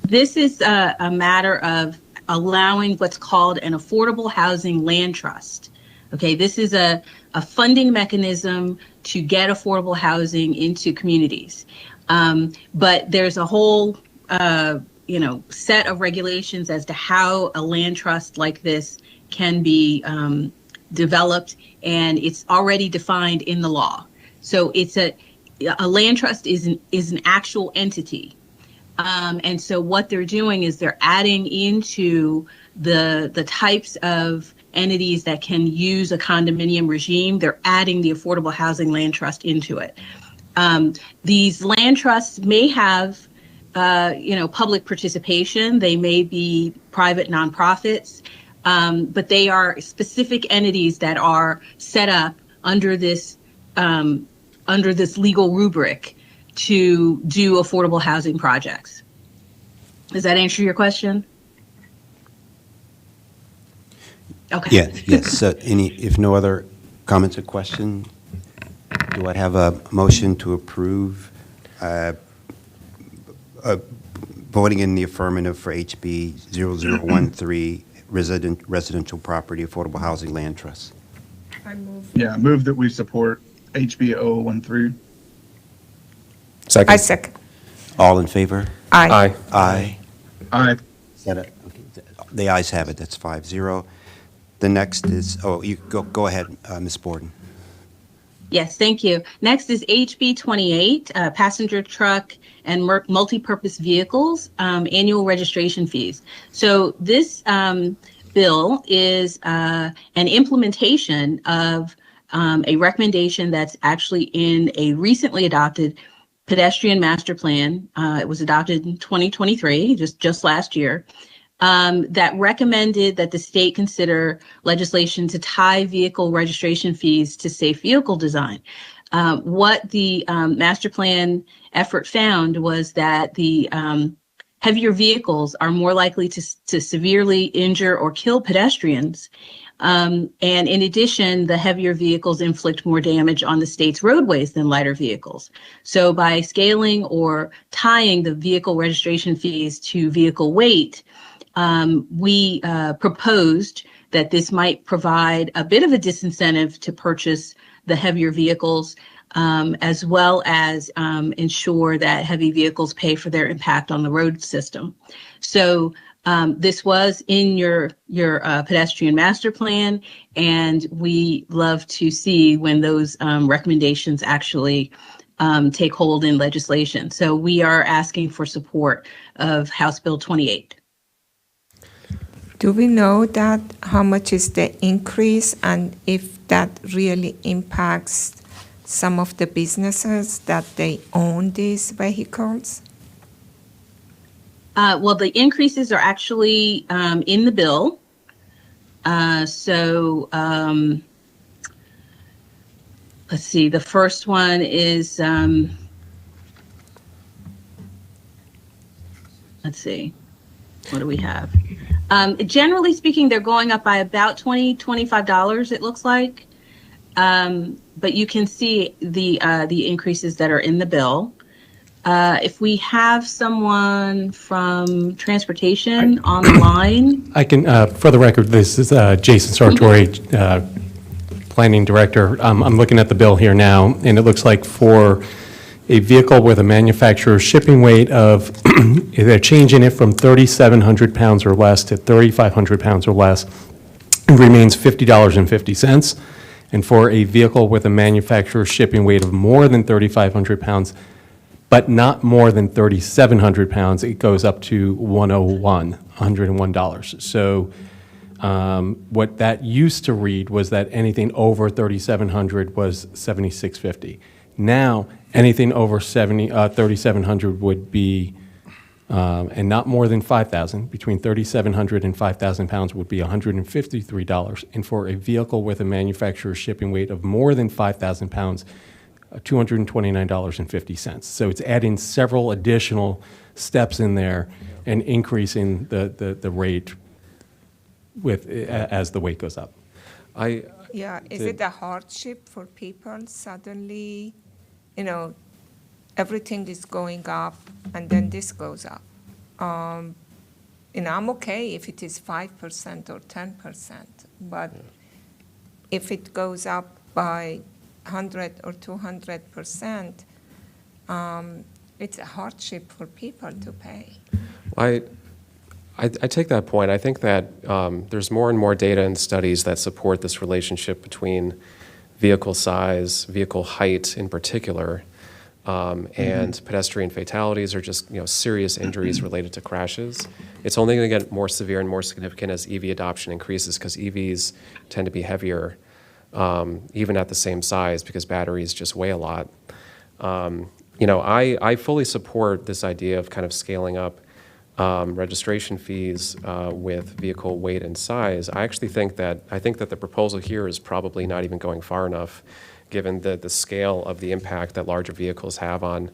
This is a matter of allowing what's called an affordable housing land trust. Okay, this is a funding mechanism to get affordable housing into communities. But there's a whole, set of regulations as to how a land trust like this can be developed, and it's already defined in the law. So it's a land trust is an actual entity. And so what they're doing is they're adding into the types of entities that can use a condominium regime. They're adding the affordable housing land trust into it. These land trusts may have, public participation. They may be private nonprofits, but they are specific entities that are set up under this legal rubric to do affordable housing projects. Does that answer your question? Okay. Yes. So if no other comments or questions, do I have a motion to approve voting in the affirmative for HB 0013 residential property affordable housing land trust? I move. Yeah, move that we support HB 0013. Second. I second. All in favor? Aye. Aye. Aye. Is that it? Okay. The ayes have it. That's 5-0. The next is, you go ahead, Ms. Borden. Yes, thank you. Next is HB 28, passenger truck and multi-purpose vehicles, annual registration fees. So this bill is an implementation of a recommendation that's actually in a recently adopted pedestrian master plan. It was adopted in 2023, just last year. That recommended that the state consider legislation to tie vehicle registration fees to safe vehicle design. What the master plan effort found was that the heavier vehicles are more likely to severely injure or kill pedestrians. And in addition, the heavier vehicles inflict more damage on the state's roadways than lighter vehicles. So by scaling or tying the vehicle registration fees to vehicle weight, we proposed that this might provide a bit of a disincentive to purchase the heavier vehicles, as well as ensure that heavy vehicles pay for their impact on the road system. So this was in your pedestrian master plan, and we love to see when those recommendations actually take hold in legislation. So we are asking for support of House Bill 28. Do we know that how much is the increase and if that really impacts some of the businesses that they own these vehicles? Well, the increases are actually in the bill. Let's see, the first one is, let's see, what do we have? Generally speaking, they're going up by about $20, $25, it looks like. But you can see the increases that are in the bill. If we have someone from transportation on the line. I can, for the record, this is Jason Sartori, Planning Director. I'm looking at the bill here now, and it looks like for a vehicle with a manufacturer's shipping weight of, they're changing it from 3,700 pounds or less to 3,500 pounds or less, it remains $50.50. And for a vehicle with a manufacturer's shipping weight of more than 3,500 pounds, but not more than 3,700 pounds, it goes up to $101. So what that used to read was that anything over 3,700 was $76.50. Now, anything over 3,700 would be, and not more than 5,000, between 3,700 and 5,000 pounds would be $153. And for a vehicle with a manufacturer's shipping weight of more than 5,000 pounds, $229.50. So it's adding several additional steps in there and increasing the rate as the weight goes up. Yeah, is it a hardship for people suddenly, everything is going up and then this goes up? I'm okay if it is 5% or 10%, but if it goes up by 100 or 200%, it's a hardship for people to pay. I take that point. I think that there's more and more data and studies that support this relationship between vehicle size, vehicle height in particular, and pedestrian fatalities or just serious injuries related to crashes. It's only going to get more severe and more significant as EV adoption increases because EVs tend to be heavier, even at the same size because batteries just weigh a lot. I fully support this idea of kind of scaling up registration fees with vehicle weight and size. I think that the proposal here is probably not even going far enough, given the scale of the impact that larger vehicles have on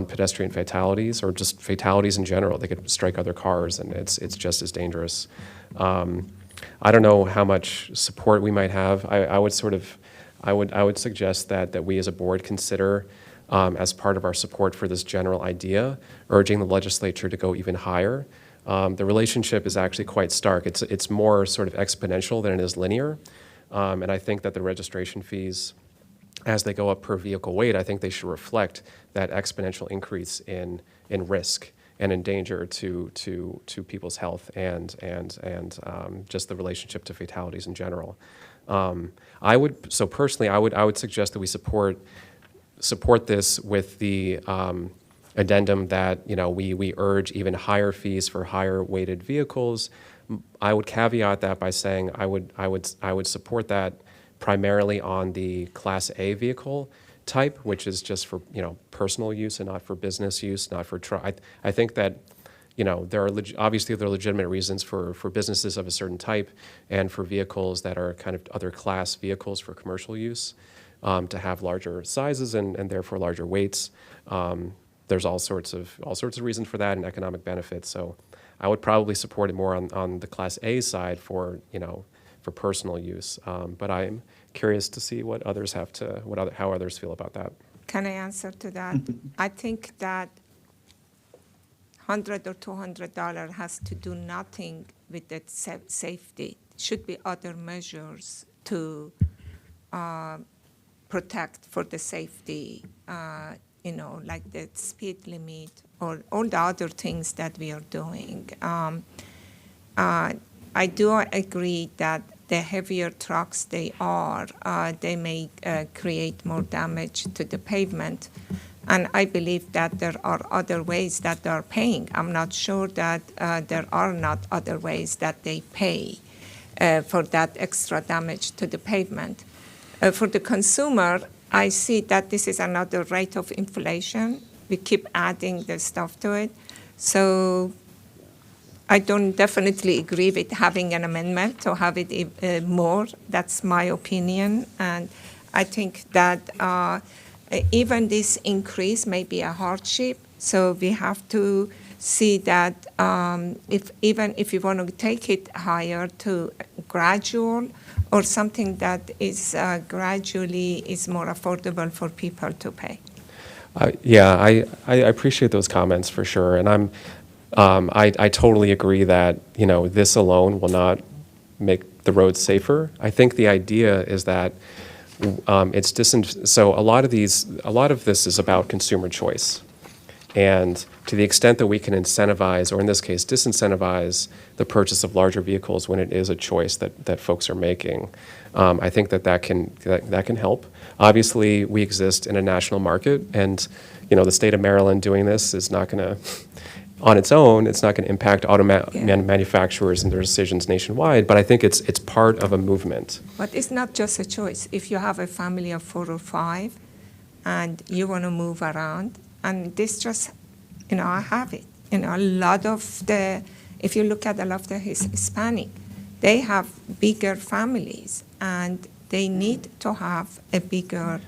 pedestrian fatalities or just fatalities in general. They could strike other cars, and it's just as dangerous. I don't know how much support we might have. I would suggest that we as a board consider, as part of our support for this general idea, urging the legislature to go even higher. The relationship is actually quite stark. It's more sort of exponential than it is linear. And I think that the registration fees, as they go up per vehicle weight, I think they should reflect that exponential increase in risk and in danger to people's health and just the relationship to fatalities in general. Personally, I would suggest that we support this with the addendum that, we urge even higher fees for higher weighted vehicles. I would caveat that by saying I would support that primarily on the Class A vehicle type, which is just for, personal use and not for business use, not for I think that, there are obviously there are legitimate reasons for businesses of a certain type and for vehicles that are kind of other class vehicles for commercial use to have larger sizes and therefore larger weights. There's all sorts of reasons for that and economic benefits. So I would probably support it more on the Class A side for personal use. But I'm curious to see what others how others feel about that. Can I answer to that? I think that $100 or $200 has to do nothing with the safety. Should be other measures to protect for the safety, like the speed limit or all the other things that we are doing. I do agree that the heavier trucks they may create more damage to the pavement. And I believe that there are other ways that they are paying. I'm not sure that there are not other ways that they pay for that extra damage to the pavement. For the consumer, I see that this is another rate of inflation. We keep adding the stuff to it. So I don't definitely agree with having an amendment to have it more. That's my opinion. And I think that even this increase may be a hardship. So we have to see that if you want to take it higher to gradual or something that is gradually is more affordable for people to pay. I appreciate those comments for sure. And I totally agree that, this alone will not make the roads safer. I think the idea is that so a lot of this is about consumer choice. And to the extent that we can incentivize, or in this case, disincentivize the purchase of larger vehicles when it is a choice that folks are making, I think that can help. Obviously, we exist in a national market, and the state of Maryland doing this is not going to, on its own, it's not going to impact auto manufacturers and their decisions nationwide. But I think it's part of a movement. But it's not just a choice. If you have a family of 4 or 5, and you want to move around, and this just, I have it. A lot of if you look at a lot of the Hispanic, they have bigger families, and they need to have a bigger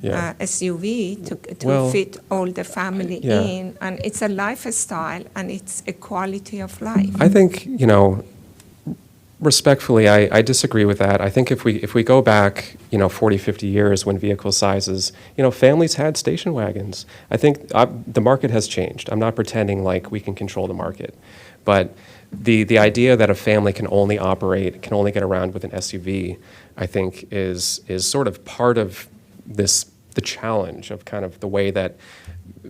SUV to fit all the family in. And it's a lifestyle, and it's a quality of life. I think, respectfully, I disagree with that. I think if we go back, 40, 50 years when vehicle sizes, families had station wagons. I think the market has changed. I'm not pretending like we can control the market. But the idea that a family can only get around with an SUV, I think is sort of part of the challenge of kind of the way that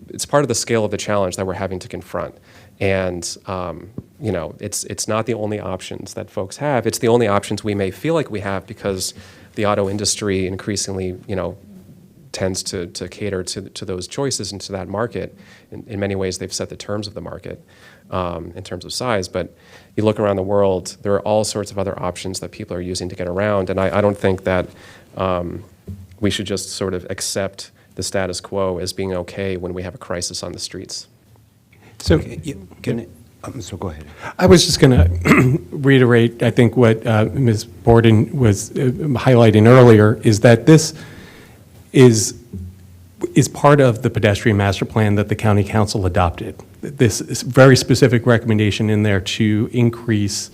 it's part of the scale of the challenge that we're having to confront. And, it's not the only options that folks have. It's the only options we may feel like we have because the auto industry increasingly, tends to cater to those choices and to that market. In many ways, they've set the terms of the market in terms of size. But you look around the world, there are all sorts of other options that people are using to get around. And I don't think that we should just sort of accept the status quo as being okay when we have a crisis on the streets. So, so go ahead. I was just going to reiterate, I think, what Ms. Borden was highlighting earlier, is that this is part of the pedestrian master plan that the county council adopted. This is very specific recommendation in there to increase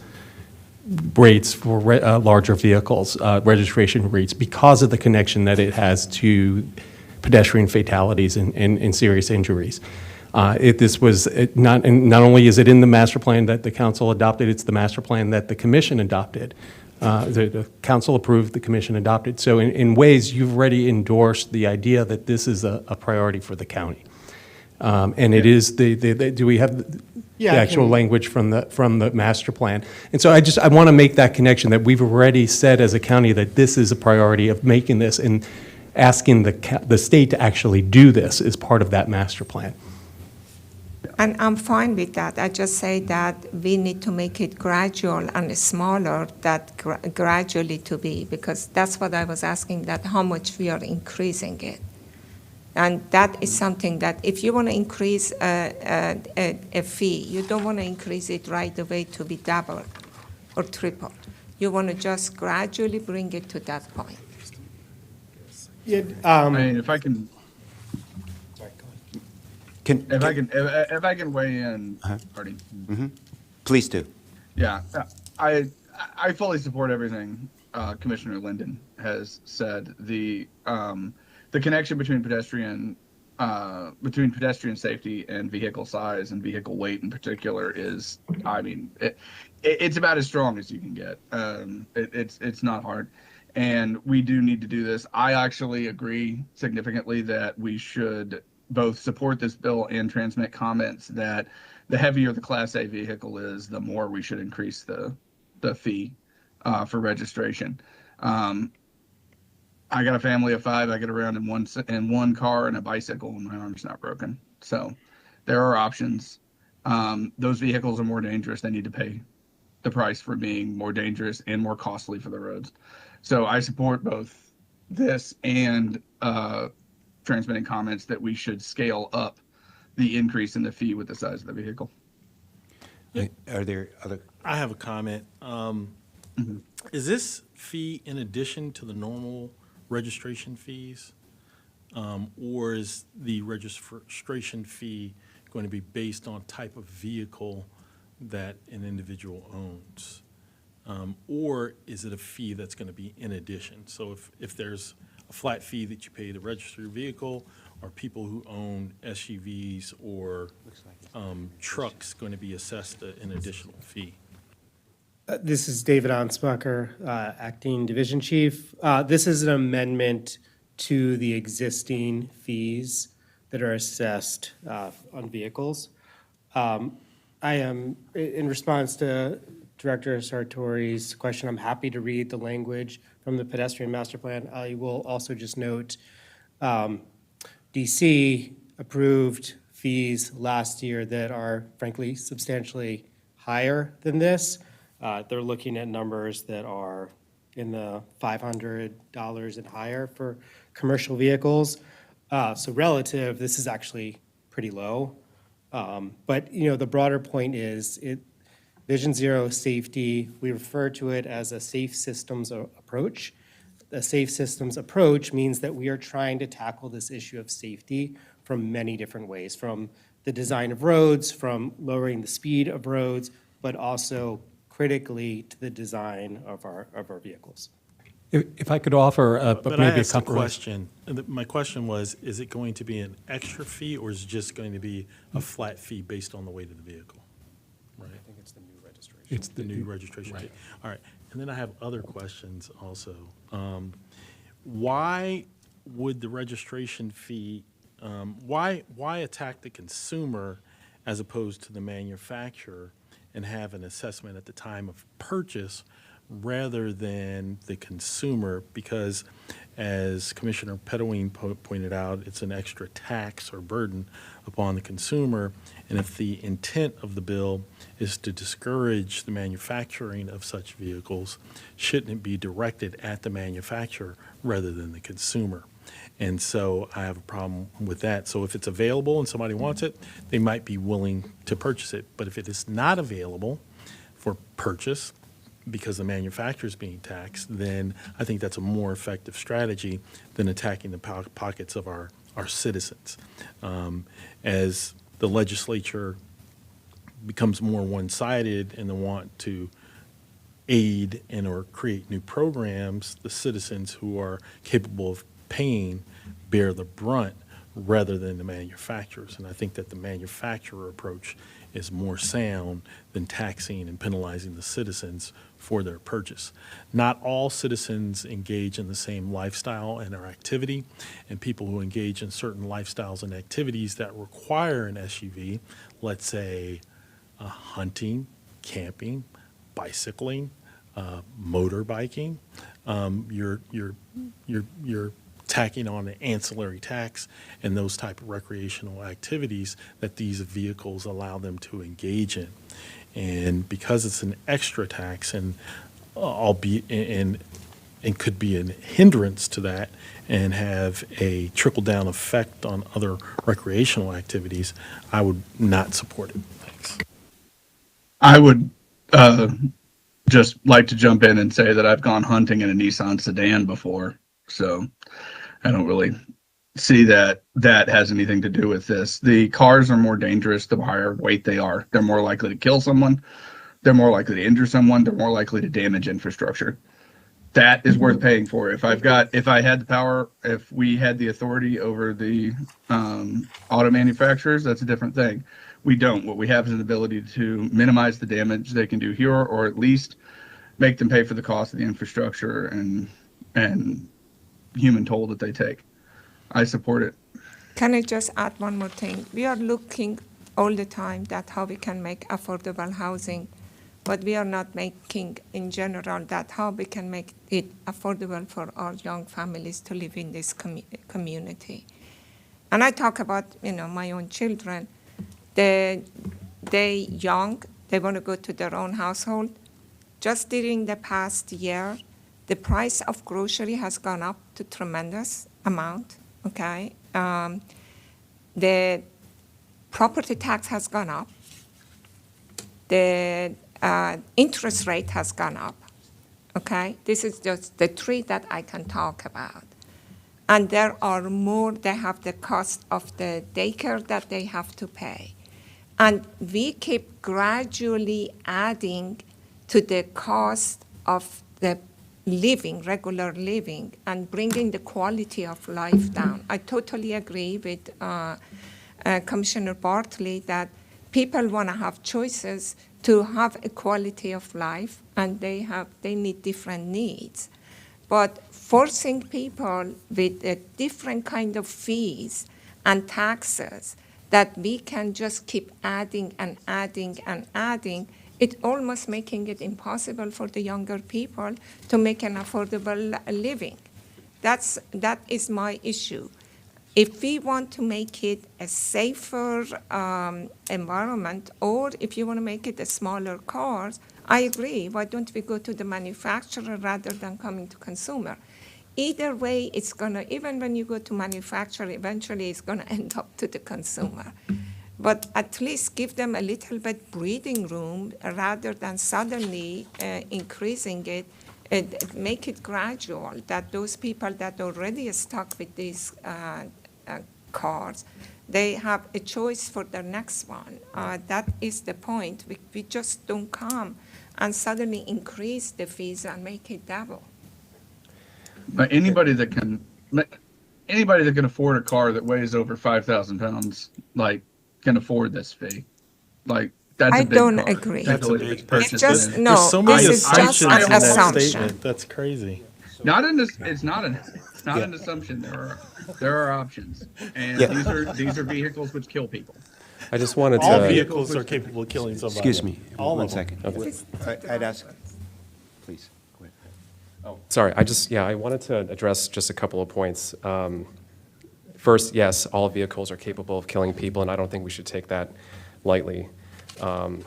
rates for larger vehicles, registration rates, because of the connection that it has to pedestrian fatalities and serious injuries. This was not only is it in the master plan that the council adopted, it's the master plan that the commission adopted. The council approved, the commission adopted. So in ways, you've already endorsed the idea that this is a priority for the county. And it is do we have the Yeah, I actual can- language from the master plan? And so I want to make that connection that we've already said as a county that this is a priority of making this and asking the state to actually do this as part of that master plan. And I'm fine with that. I just say that we need to make it gradual and smaller, that gradually to be, because that's what I was asking, that how much we are increasing it. And that is something that if you want to increase a fee, you don't want to increase it right away to be doubled or tripled. You want to just gradually bring it to that point. I mean, if I can, if I can weigh in, Artie. Please do. Yeah, I fully support everything Commissioner Linden has said. The connection between pedestrian safety and vehicle size and vehicle weight in particular is, I mean, it's about as strong as you can get. It's not hard. And we do need to do this. I actually agree significantly that we should both support this bill and transmit comments that the heavier the Class A vehicle is, the more we should increase the fee for registration. I got a family of 5. I get around in one car and a bicycle, and my arm's not broken. So there are options. Those vehicles are more dangerous. They need to pay the price for being more dangerous and more costly for the roads. So I support both this and transmitting comments that we should scale up the increase in the fee with the size of the vehicle. Are there other? I have a comment. Is this fee in addition to the normal registration fees? Or is the registration fee going to be based on type of vehicle that an individual owns? Or is it a fee that's going to be in addition? So if there's a flat fee that you pay to register your vehicle, are people who own SUVs or trucks going to be assessed an additional fee? This is David Ansbacher, Acting Division Chief. This is an amendment to the existing fees that are assessed on vehicles. I am, in response to Director Sartori's question, I'm happy to read the language from the pedestrian master plan. I will also just note DC approved fees last year that are frankly substantially higher than this. They're looking at numbers that are in the $500 and higher for commercial vehicles. So relative, this is actually pretty low. But you know, the broader point is Vision Zero safety, we refer to it as a safe systems approach. A safe systems approach means that we are trying to tackle this issue of safety from many different ways, from the design of roads, from lowering the speed of roads, but also critically to the design of our vehicles. If I could offer But maybe I a asked a couple of. question. My question was, is it going to be an extra fee or is it just going to be a flat fee based on the weight of the vehicle? Right. I think it's the new registration. It's the new registration fee. All right. And then I have other questions also. Why would the registration fee, why attack the consumer as opposed to the manufacturer and have an assessment at the time of purchase rather than the consumer? Because as Commissioner Pedoween pointed out, it's an extra tax or burden upon the consumer. And if the intent of the bill is to discourage the manufacturing of such vehicles, shouldn't it be directed at the manufacturer rather than the consumer? And so I have a problem with that. So if it's available and somebody wants it, they might be willing to purchase it. But if it is not available for purchase because the manufacturer is being taxed, then I think that's a more effective strategy than attacking the pockets of our citizens. As the legislature becomes more one-sided and they want to aid and or create new programs, the citizens who are capable of paying bear the brunt rather than the manufacturers. And I think that the manufacturer approach is more sound than taxing and penalizing the citizens for their purchase. Not all citizens engage in the same lifestyle and or activity, and people who engage in certain lifestyles and activities that require an SUV, let's say hunting, camping, bicycling, motorbiking, you're tacking on an ancillary tax and those type of recreational activities that these vehicles allow them to engage in. And because it's an extra tax and albeit and could be a hindrance to that and have a trickle-down effect on other recreational activities, I would not support it. Thanks. I would just like to jump in and say that I've gone hunting in a Nissan sedan before, so I don't really see that that has anything to do with this. The cars are more dangerous the higher weight they are. They're more likely to kill someone. They're more likely to injure someone. They're more likely to damage infrastructure. That is worth paying for. If I had the power, if we had the authority over the auto manufacturers, that's a different thing. We don't. What we have is an ability to minimize the damage they can do here, or at least make them pay for the cost of the infrastructure and human toll that they take. I support it. Can I just add one more thing? We are looking all the time at how we can make affordable housing, but we are not making in general that how we can make it affordable for our young families to live in this community. And I talk about, my own children. They young, they want to go to their own household. Just during the past year, the price of grocery has gone up to tremendous amount, okay? The property tax has gone up. The interest rate has gone up, okay? This is just the three that I can talk about. And there are more, they have the cost of the daycare that they have to pay. And we keep gradually adding to the cost of the living, regular living, and bringing the quality of life down. I totally agree with Commissioner Bartley that people want to have choices to have a quality of life, and they need different needs. But forcing people with a different kind of fees and taxes that we can just keep adding and adding and adding, it almost making it impossible for the younger people to make an affordable living. That is my issue. If we want to make it a safer environment, or if you want to make it a smaller cars, I agree. Why don't we go to the manufacturer rather than coming to consumer? Either way, it's gonna, even when you go to manufacturer, eventually it's gonna end up to the consumer. But at least give them a little bit breathing room rather than suddenly increasing it. Make it gradual, that those people that already are stuck with these cars, they have a choice for the next one. That is the point. We just don't come and suddenly increase the fees and make it double. But anybody that can afford a car that weighs over 5,000 pounds, can afford this fee. That's a big don't car. agree. That's a big It's just, no, There's so many this is just assumptions an in that assumption. statement. That's crazy. It's not an assumption. There are options, and these are vehicles which kill people. I just wanted to. All vehicles are capable of killing somebody. Excuse me, All one of them. second. I'd ask, please, go ahead. Oh, sorry. I wanted to address just a couple of points. First, yes, all vehicles are capable of killing people, and I don't think we should take that lightly. And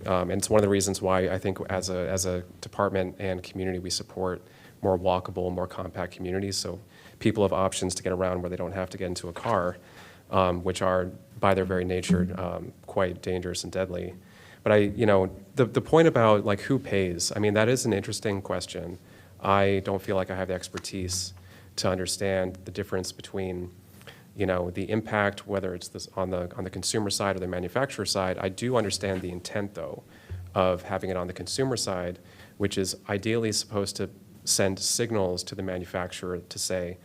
it's one of the reasons why I think as a department and community, we support more walkable, more compact communities, so people have options to get around where they don't have to get into a car, which are, by their very nature, quite dangerous and deadly. But the point about who pays, that is an interesting question. I don't feel like I have the expertise to understand the difference between the impact, whether it's this on the consumer side or the manufacturer side. I do understand the intent, though, of having it on the consumer side, which is ideally supposed to send signals to the manufacturer to say,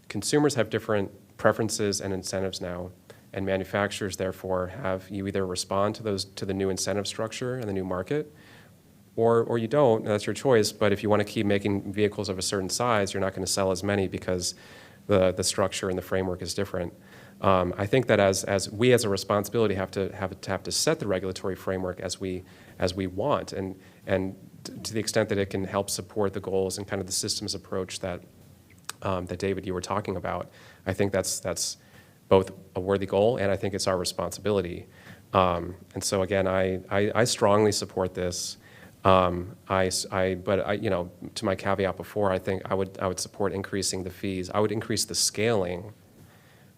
consumers have different preferences and incentives now, and manufacturers therefore have you either respond to the new incentive structure and the new market, or you don't, and that's your choice. But if you want to keep making vehicles of a certain size, you're not going to sell as many because the structure and the framework is different. I think that as we as a responsibility have to set the regulatory framework as we want, and to the extent that it can help support the goals and kind of the systems approach that David, you were talking about. I think that's both a worthy goal, and I think it's our responsibility. And so again, I strongly support this. But you know, to my caveat before, I think I would support increasing the fees. I would increase the scaling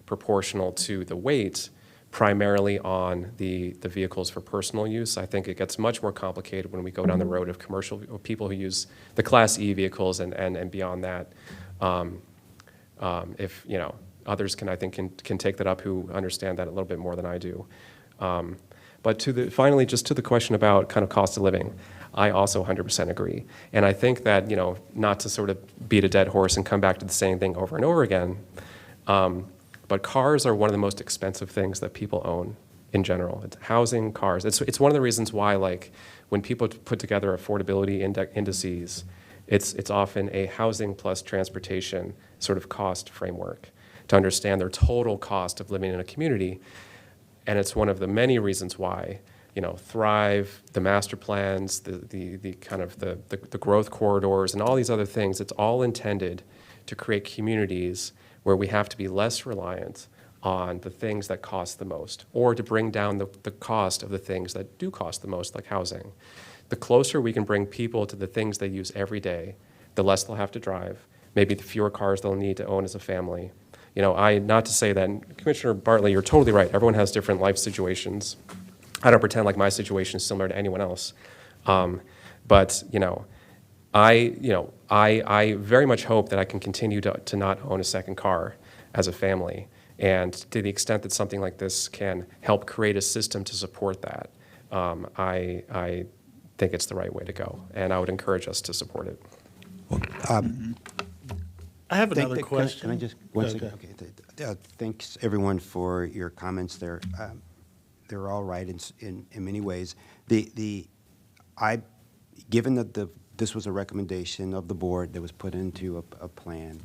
proportional to the weight, primarily on the vehicles for personal use. I think it gets much more complicated when we go down the road of commercial or people who use the Class E vehicles and beyond that. If you know, others can take that up who understand that a little bit more than I do. But finally, just to the question about kind of cost of living, I also 100% agree. And I think that, you know, not to sort of beat a dead horse and come back to the same thing over and over again, but cars are one of the most expensive things that people own in general. It's housing, cars. It's one of the reasons why, like, when people put together affordability indices, it's often a housing plus transportation sort of cost framework to understand their total cost of living in a community. And it's one of the many reasons why, you know, Thrive, the master plans, the kind of the growth corridors, and all these other things, it's all intended to create communities where we have to be less reliant on the things that cost the most, or to bring down the cost of the things that do cost the most, like housing. The closer we can bring people to the things they use every day, the less they'll have to drive, maybe the fewer cars they'll need to own as a family. You know, not to say that, Commissioner Bartley, you're totally right. Everyone has different life situations. I don't pretend like my situation is similar to anyone else. But, you know, I very much hope that I can continue to not own a second car as a family. And to the extent that something like this can help create a system to support that, I think it's the right way to go. And I would encourage us to support it. I have another question. Can I just, one second? Okay. Thanks, everyone, for your comments there. They're all right in many ways. Given that this was a recommendation of the board that was put into a plan,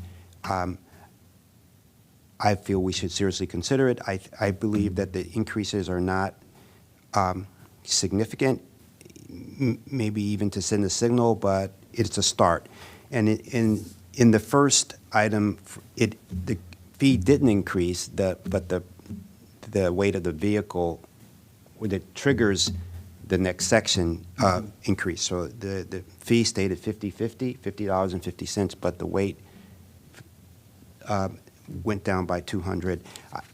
I feel we should seriously consider it. I believe that the increases are not significant, maybe even to send a signal, but it's a start. And in the first item, the fee didn't increase, but the weight of the vehicle, when it triggers the next section, increase. So the fee stayed at $50.50, but the weight went down by $200.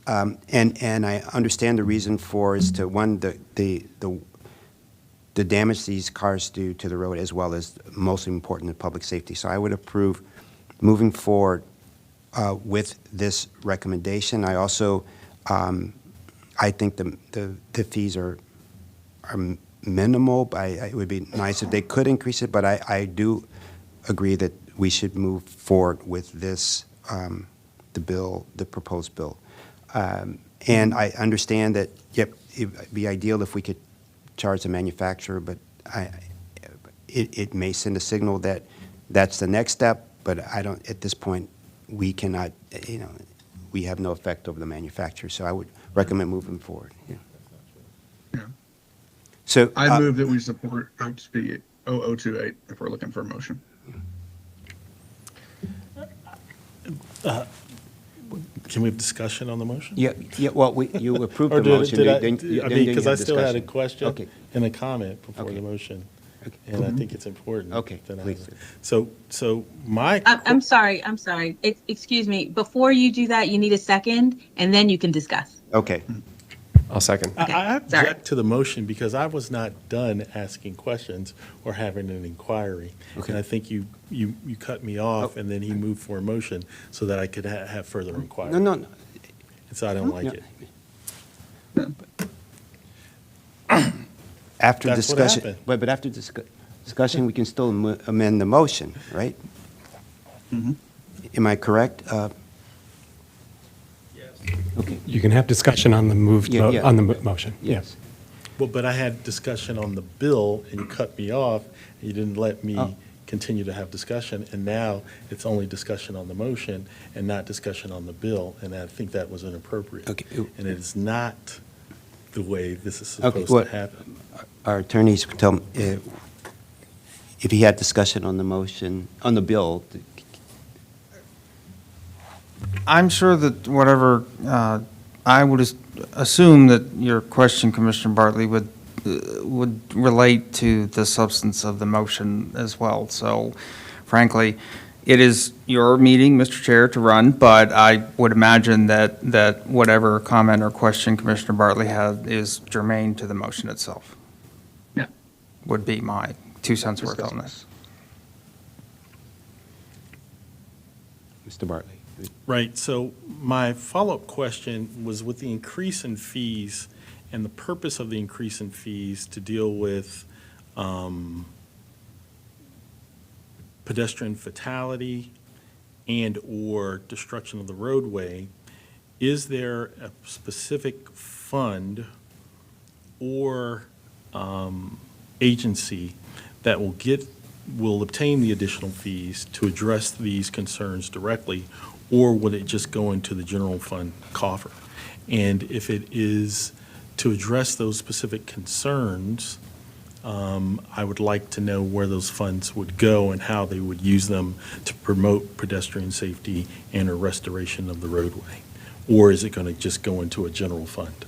And I understand the reason for is to, one, the damage these cars do to the road, as well as, mostly important, the public safety. So I would approve moving forward with this recommendation. I also, I think the fees are minimal. It would be nice if they could increase it, but I do agree that we should move forward with this, the proposed bill. And I understand that, yep, it'd be ideal if we could charge the manufacturer, but it may send a signal that that's the next step, but I don't, at this point, we cannot, you know, we have no effect over the manufacturer, so I would recommend moving forward. Yeah. Yeah. So I move that we support HB 0028 if we're looking for a motion. Can we have discussion on the motion? Yeah. Well, you approved Or the motion. Because I still had a question Okay. and a comment before Okay. the motion. Okay. And I think it's important. Okay, that I- please. So my. I'm sorry. Excuse me. Before you do that, you need a second, and then you can discuss. Okay. I'll second. I object to the motion because I was not done asking questions or having an inquiry. Okay. And I think you cut me off and then he moved for a motion so that I could have further inquiry. No. And so I don't like it. After That's what discussion, happened. but after discussion, we can still amend the motion, right? Mm-hmm. Am I correct? Yes, Okay. You can have discussion on the moved, Yeah, yeah. on the motion. Yes. Well, but I had discussion on the bill, and you cut me off, and you didn't let me Oh. continue to have discussion, and now it's only discussion on the motion and not discussion on the bill, and I think that was inappropriate. Okay. And it is not the way this is Okay, supposed well, to happen. our attorneys can tell me if he had discussion on the motion, on the bill. I'm sure that whatever, I would assume that your question, Commissioner Bartley, would relate to the substance of the motion as well. So frankly, it is your meeting, Mr. Chair, to run, but I would imagine that whatever comment or question Commissioner Bartley had is germane to the motion itself. Yeah. Would be my 2 cents worth on this. Mr. Bartley. Right, so my follow-up question was with the increase in fees and the purpose of the increase in fees to deal with pedestrian fatality and/or destruction of the roadway, is there a specific fund or agency that will obtain the additional fees to address these concerns directly, or would it just go into the general fund coffer? And if it is to address those specific concerns, I would like to know where those funds would go and how they would use them to promote pedestrian safety and a restoration of the roadway. Or is it going to just go into a general fund?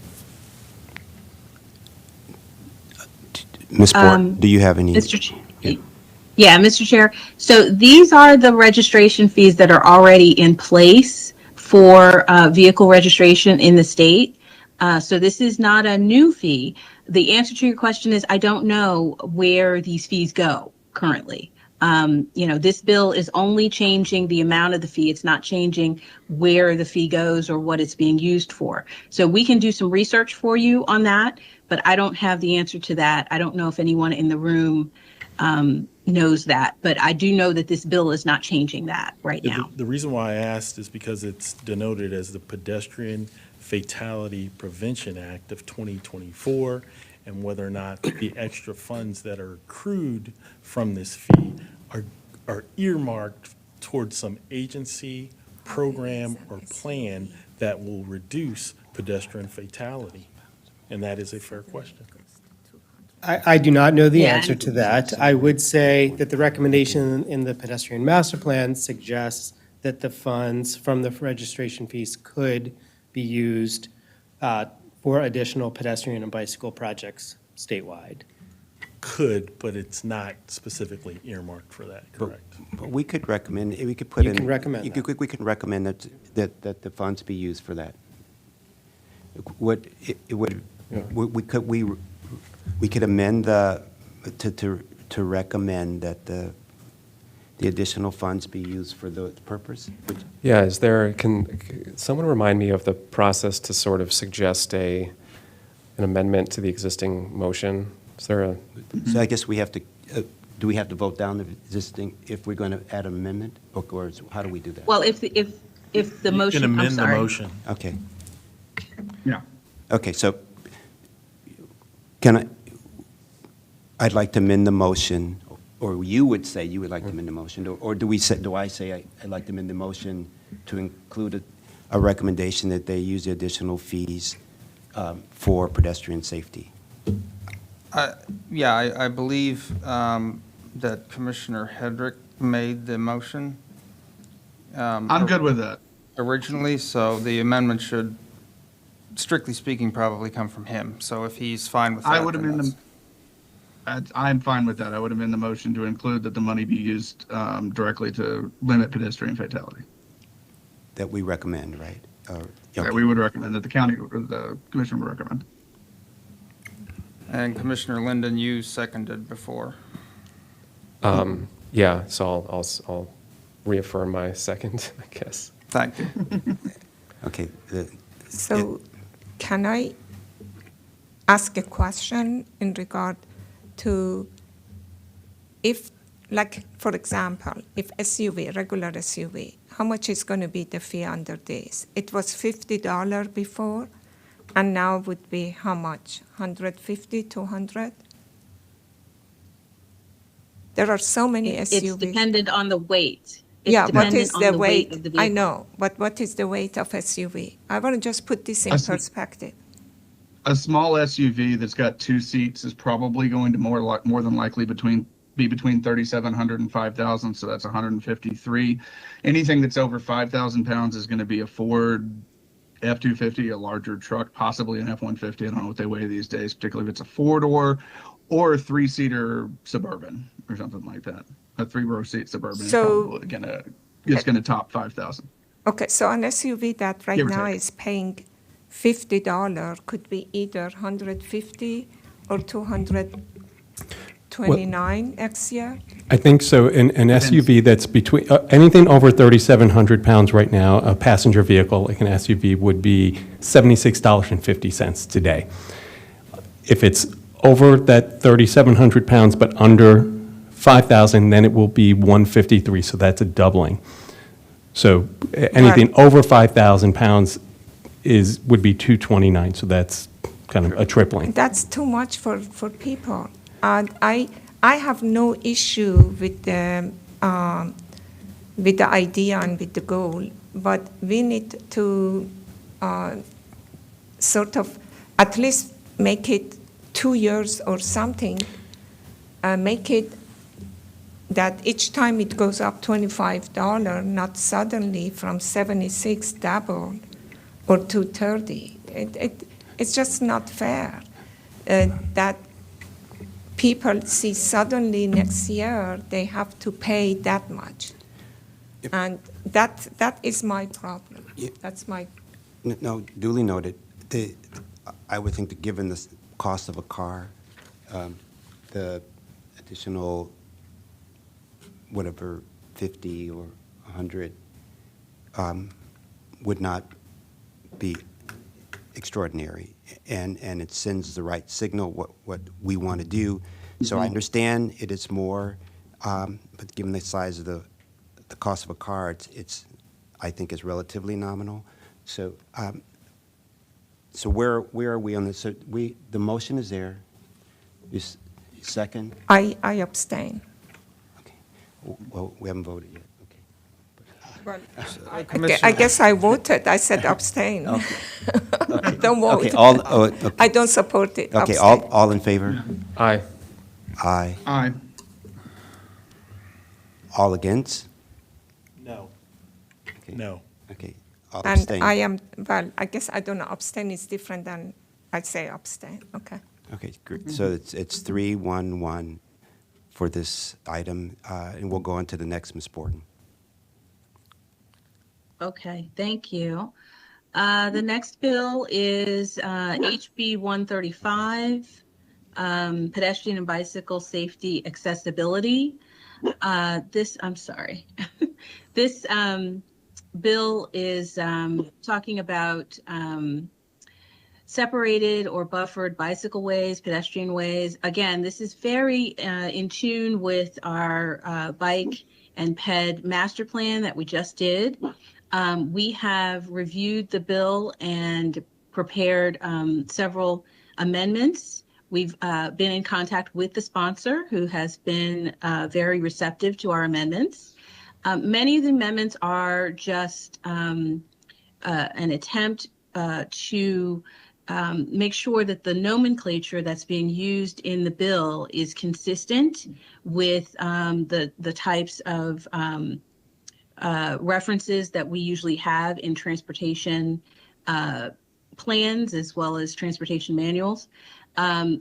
Ms. Bort, do you have any? Mr. Yeah, Mr. Chair. So these are the registration fees that are already in place for vehicle registration in the state. So this is not a new fee. The answer to your question is I don't know where these fees go currently. This bill is only changing the amount of the fee. It's not changing where the fee goes or what it's being used for. So we can do some research for you on that, but I don't have the answer to that. I don't know if anyone in the room knows that, but I do know that this bill is not changing that right now. The reason why I asked is because it's denoted as the Pedestrian Fatality Prevention Act of 2024, and whether or not the extra funds that are accrued from this fee are earmarked towards some agency, program, or plan that will reduce pedestrian fatality. And that is a fair question. I do not know the Yeah. answer to that. I would say that the recommendation in the pedestrian master plan suggests that the funds from the registration fees could be used for additional pedestrian and bicycle projects statewide. Could, but it's not specifically earmarked for that, correct? But we could recommend, we could put in. You can recommend you could- We can recommend that the funds be used for that. We could amend to recommend that the additional funds be used for the purpose? Yeah, can someone remind me of the process to sort of suggest an amendment to the existing motion? Is there a? So I guess we have to, do we have to vote down the existing, if we're going to add an amendment? Or how do we do that? Well, if the motion, You can I'm amend the sorry. motion. Okay. Yeah. Okay, so I'd like to amend the motion, or you would say you would like to amend the motion, or do I say I'd like to amend the motion to include a recommendation that they use the additional fees for pedestrian safety? Yeah, I believe that Commissioner Hedrick made the motion. I'm good with that. Originally, so the amendment should, strictly speaking, probably come from him. So if he's fine with that. I would then amend that's- I'm fine with that. I would amend the motion to include that the money be used directly to limit pedestrian fatality. That we recommend, right? That we would recommend, that the county or the commission would recommend. And Commissioner Linden, you seconded before. Yeah, so I'll reaffirm my second, I guess. Thank you. Okay. So can I ask a question in regard to if, like, for example, if SUV, regular SUV, how much is going to be the fee under this? It was $50 before, and now would be how much? 150, 200? There are so many SUVs. It's dependent on the weight. It's Yeah, what dependent is on the the weight? of the I vehicle. know, but what is the weight of SUV? I want to just put this in perspective. A small SUV that's got 2 seats is probably going to more than likely be between 3,700 and 5,000, so that's 153. Anything that's over 5,000 pounds is going to be a Ford F-250, a larger truck, possibly an F-150. I don't know what they weigh these days, particularly if it's a four-door or a 3-seater Suburban or something like that. A 3-row seat Suburban is probably gonna top 5,000. Okay, so an SUV that right Give or now take. is paying $50 could be either 150 or 229 next year. I think so. An SUV that's between, anything over 3,700 pounds right now, a passenger vehicle, like an SUV, would be $76.50 today. If it's over that 3,700 pounds but under 5,000, then it will be 153, so that's a doubling. So anything over 5,000 pounds would be 229, so that's kind of a tripling. That's too much for people. And I have no issue with the idea and with the goal, but we need to sort of at least make it 2 years or something, make it that each time it goes up $25, not suddenly from 76 double or 230. It's just not fair that people see suddenly next year they have to pay that much. And that is my problem. That's my... No, duly noted. I would think that given the cost of a car, the additional, whatever, 50 or 100 would not be extraordinary. And it sends the right signal, what we want to do. So I understand it is more, but given the size of the cost of a car, it's I think is relatively nominal. So so where are we on this? So the motion is there. Is second? I abstain. Well, we haven't voted yet. Well, I guess I voted. I said abstain. Okay. Don't vote. Okay, okay. I don't support it. Okay, Abstain. all in favor? Aye. Aye. Aye. All against? No. Okay. No. Okay. All And abstain. I guess I don't know, abstain is different than I say abstain. Okay. Okay, great. So it's 3-1-1 for this item, and we'll go on to the next, Ms. Borden. Okay, thank you. The next bill is HB 135, pedestrian and bicycle safety accessibility. I'm sorry. This bill is talking about separated or buffered bicycle ways, pedestrian ways. Again, this is very in tune with our bike and ped master plan that we just did. We have reviewed the bill and prepared several amendments. We've been in contact with the sponsor, who has been very receptive to our amendments. Many of the amendments are just an attempt to make sure that the nomenclature that's being used in the bill is consistent with the types of references that we usually have in transportation plans as well as transportation manuals.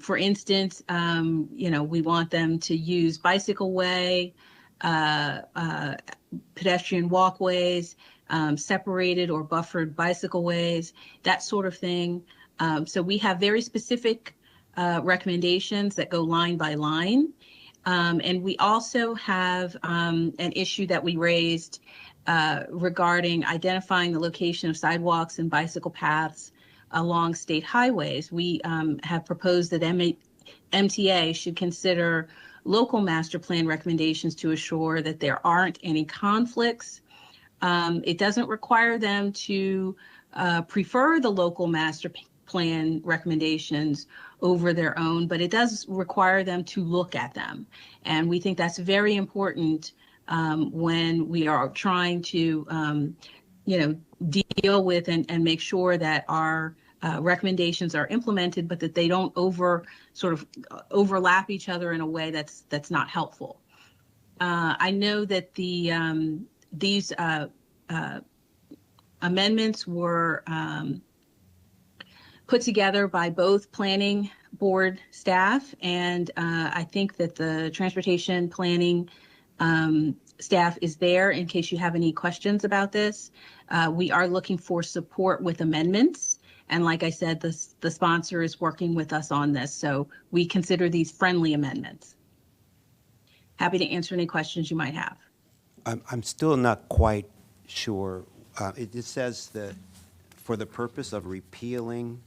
For instance, we want them to use bicycle way, pedestrian walkways, separated or buffered bicycle ways, that sort of thing. So we have very specific recommendations that go line by line. And we also have an issue that we raised regarding identifying the location of sidewalks and bicycle paths along state highways. We have proposed that MTA should consider local master plan recommendations to assure that there aren't any conflicts It doesn't require them to prefer the local master plan recommendations over their own, but it does require them to look at them. And we think that's very important when we are trying to, deal with and make sure that our recommendations are implemented, but that they don't overlap each other in a way that's not helpful. I know that these amendments were put together by both planning board staff, and I think that the transportation planning staff is there in case you have any questions about this. We are looking for support with amendments, and like I said, the sponsor is working with us on this, so we consider these friendly amendments. Happy to answer any questions you might have. I'm still not quite sure. It just says that for the purpose of repealing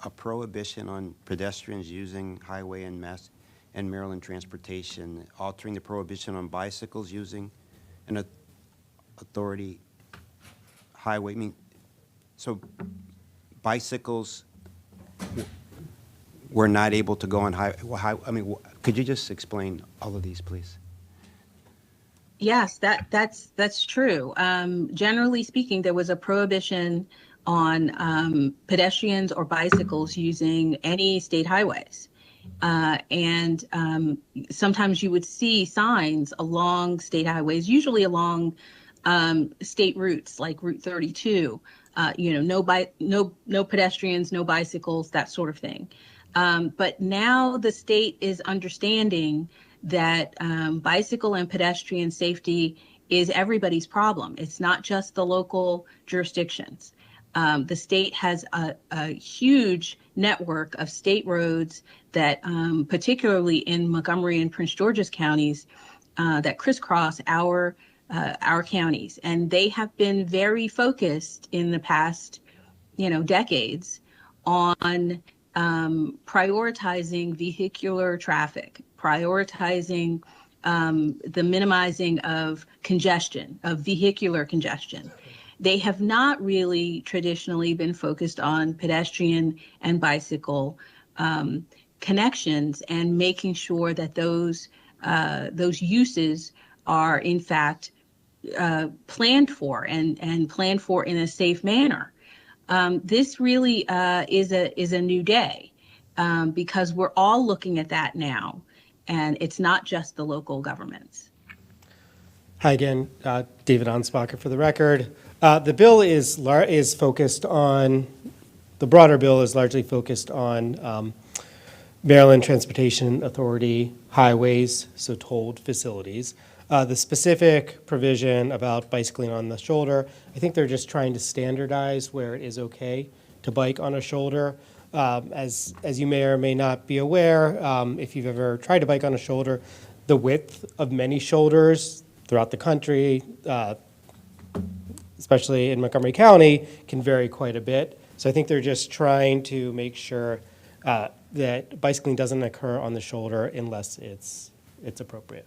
a prohibition on pedestrians using highway and Maryland transportation, altering the prohibition on bicycles using an authority highway. I mean, so bicycles were not able to go on highway. I mean, could you just explain all of these, please? Yes, that's true. Generally speaking, there was a prohibition on pedestrians or bicycles using any state highways. And sometimes you would see signs along state highways, usually along state routes like Route 32, no pedestrians, no bicycles, that sort of thing. But now the state is understanding that bicycle and pedestrian safety is everybody's problem. It's not just the local jurisdictions. The state has a huge network of state roads that, particularly in Montgomery and Prince George's counties, that crisscross our counties, and they have been very focused in the past, decades on prioritizing vehicular traffic, prioritizing the minimizing of congestion, of vehicular congestion. They have not really traditionally been focused on pedestrian and bicycle connections and making sure that those uses are in fact planned for and planned for in a safe manner. This really is a new day because we're all looking at that now, and it's not just the local governments. Hi again, David Ansbacher for the record. The bill is focused on, the broader bill is largely focused on Maryland Transportation Authority highways, so tolled facilities. The specific provision about bicycling on the shoulder, I think they're just trying to standardize where it is okay to bike on a shoulder. As you may or may not be aware, if you've ever tried to bike on a shoulder, the width of many shoulders throughout the country, especially in Montgomery County, can vary quite a bit. So I think they're just trying to make sure that bicycling doesn't occur on the shoulder unless it's appropriate.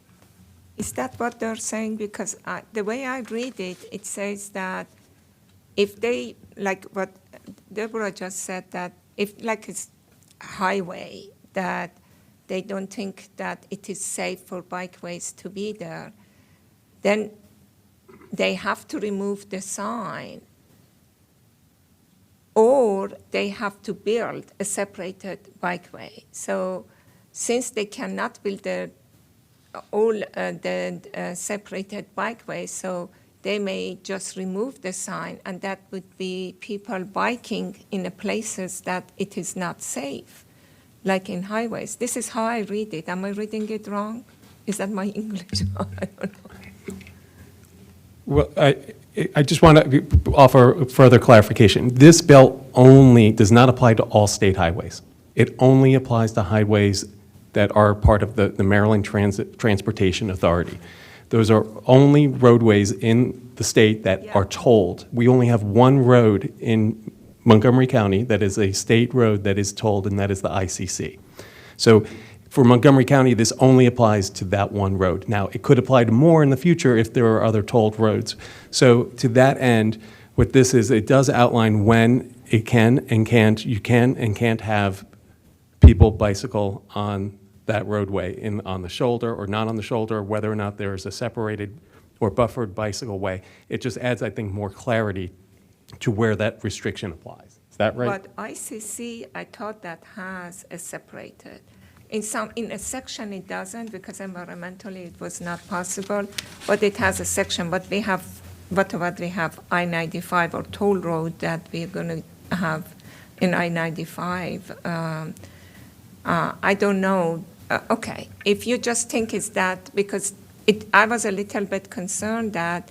Is that what they're saying? Because the way I read it, it says that if they, like what Deborah just said, that if like it's a highway, that they don't think that it is safe for bikeways to be there, then they have to remove the sign, or they have to build a separated bikeway. So since they cannot build all the separated bikeways, so they may just remove the sign, and that would be people biking in the places that it is not safe, like in highways. This is how I read it. Am I reading it wrong? Is that my English? I don't know. Well, I just want to offer further clarification. This bill only does not apply to all state highways. It only applies to highways that are part of the Maryland Transportation Authority. Those are only roadways in the state that are tolled. We only have one road in Montgomery County that is a state road that is tolled, and that is the ICC. So for Montgomery County, this only applies to that one road. Now, it could apply to more in the future if there are other tolled roads. So to that end, what this is, it does outline when it can and can't, you can and can't have people bicycle on that roadway, on the shoulder or not on the shoulder, whether or not there is a separated or buffered bicycle way. It just adds, I think, more clarity to where that restriction applies. Is that right? But ICC, I thought that has a separated. In a section it doesn't, because environmentally it was not possible, but it has a section. But we have, what about we have I-95 or toll road that we're going to have in I-95? I don't know. Okay, if you just think it's that, because I was a little bit concerned that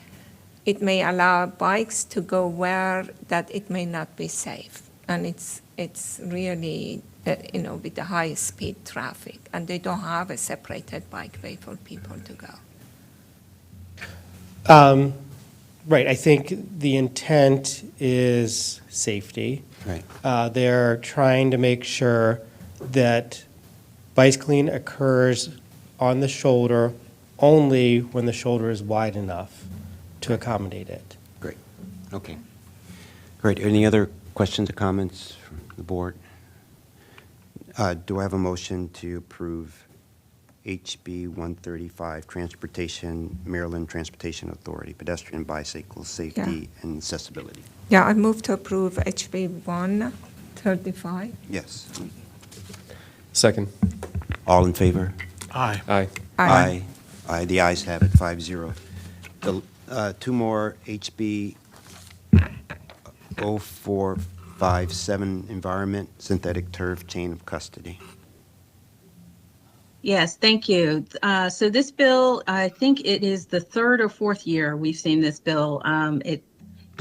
it may allow bikes to go where that it may not be safe. And it's really, with the high-speed traffic, and they don't have a separated bikeway for people to go. Right, I think the intent is safety. Right. They're trying to make sure that bicycling occurs on the shoulder only when the shoulder is wide enough to accommodate it. Great. Okay. Great. Any other questions or comments from the board? Do I have a motion to approve HB 135, Transportation, Maryland Transportation Authority, pedestrian bicycle safety and accessibility? Yeah, I move to approve HB 135. Yes. Second. All in favor? Aye. Aye. Aye. Aye. The ayes have it, 5-0. Two more, HB 0457, Environment, Synthetic Turf, Chain of Custody. Yes, thank you. So this bill, I think it is the third or fourth year we've seen this bill. It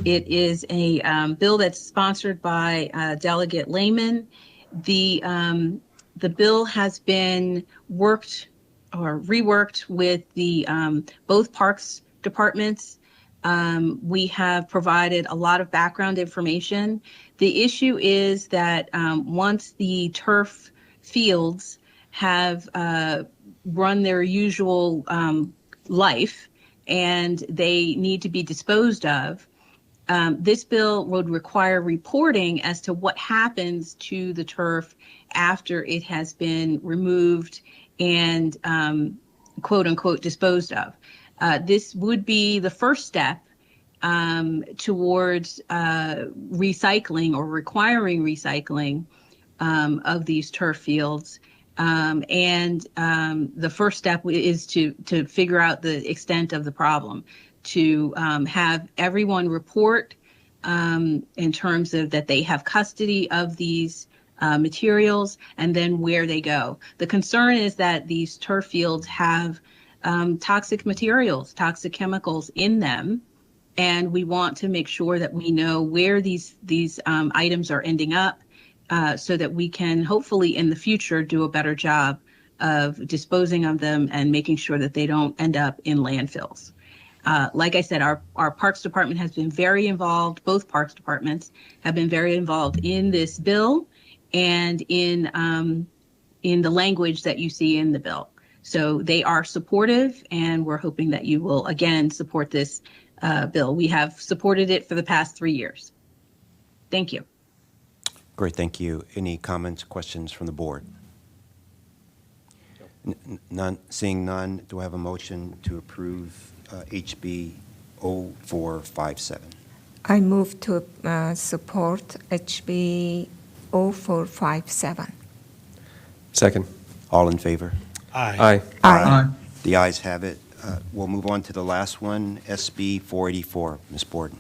is a bill that's sponsored by Delegate Lehman. The bill has been worked or reworked with the both parks departments. We have provided a lot of background information. The issue is that once the turf fields have run their usual life and they need to be disposed of, this bill would require reporting as to what happens to the turf after it has been removed and quote unquote disposed of. This would be the first step towards recycling or requiring recycling of these turf fields. The first step is to figure out the extent of the problem, to have everyone report in terms of that they have custody of these materials and then where they go. The concern is that these turf fields have toxic materials, toxic chemicals in them, and we want to make sure that we know where these items are ending up so that we can hopefully in the future do a better job of disposing of them and making sure that they don't end up in landfills. Like I said, our Parks Department has been very involved, both Parks Departments have been very involved in this bill and in the language that you see in the bill. So they are supportive, and we're hoping that you will again support this bill. We have supported it for the past 3 years. Thank you. Great, thank you. Any comments, questions from the board? None. Seeing none, do I have a motion to approve HB 0457? I move to support HB 0457. Second. All in favor? Aye. Aye. The ayes have it. We'll move on to the last one, SB 484. Ms. Borden.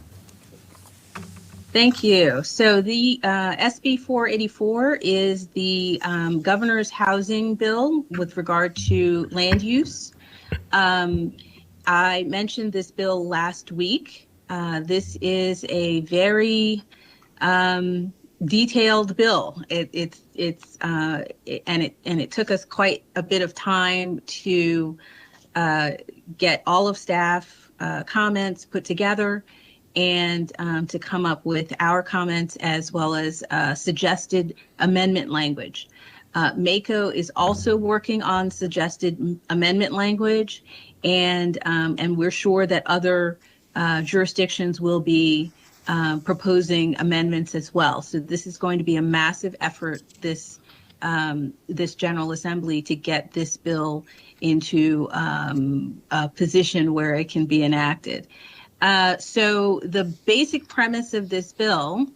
Thank you. So the SB 484 is the governor's housing bill with regard to land use. I mentioned this bill last week. This is a very detailed bill. It took us quite a bit of time to get all of staff comments put together and to come up with our comments as well as suggested amendment language. MACO is also working on suggested amendment language, and we're sure that other jurisdictions will be proposing amendments as well. So this is going to be a massive effort, this General Assembly, to get this bill into a position where it can be enacted. So the basic premise of this bill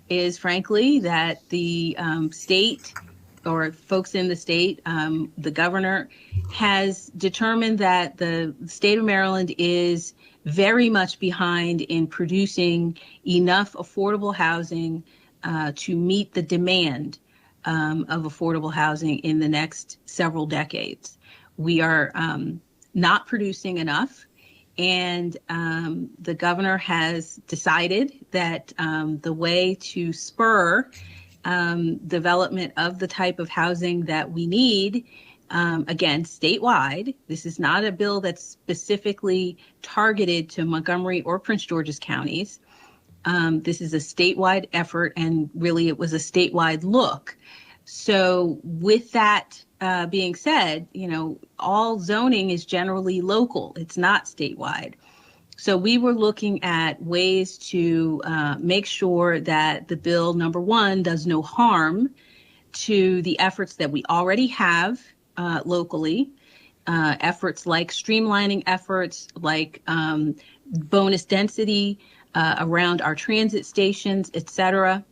is, frankly, that the state or folks in the state, the governor, has determined that the state of Maryland is very much behind in producing enough affordable housing to meet the demand of affordable housing in the next several decades. We are not producing enough. And the governor has decided that the way to spur development of the type of housing that we need, again, statewide, this is not a bill that's specifically targeted to Montgomery or Prince George's counties. This is a statewide effort, and really it was a statewide look. So with that being said, all zoning is generally local. It's not statewide. So we were looking at ways to make sure that the bill, number one, does no harm to the efforts that we already have locally, efforts like streamlining efforts, like bonus density around our transit stations, et cetera.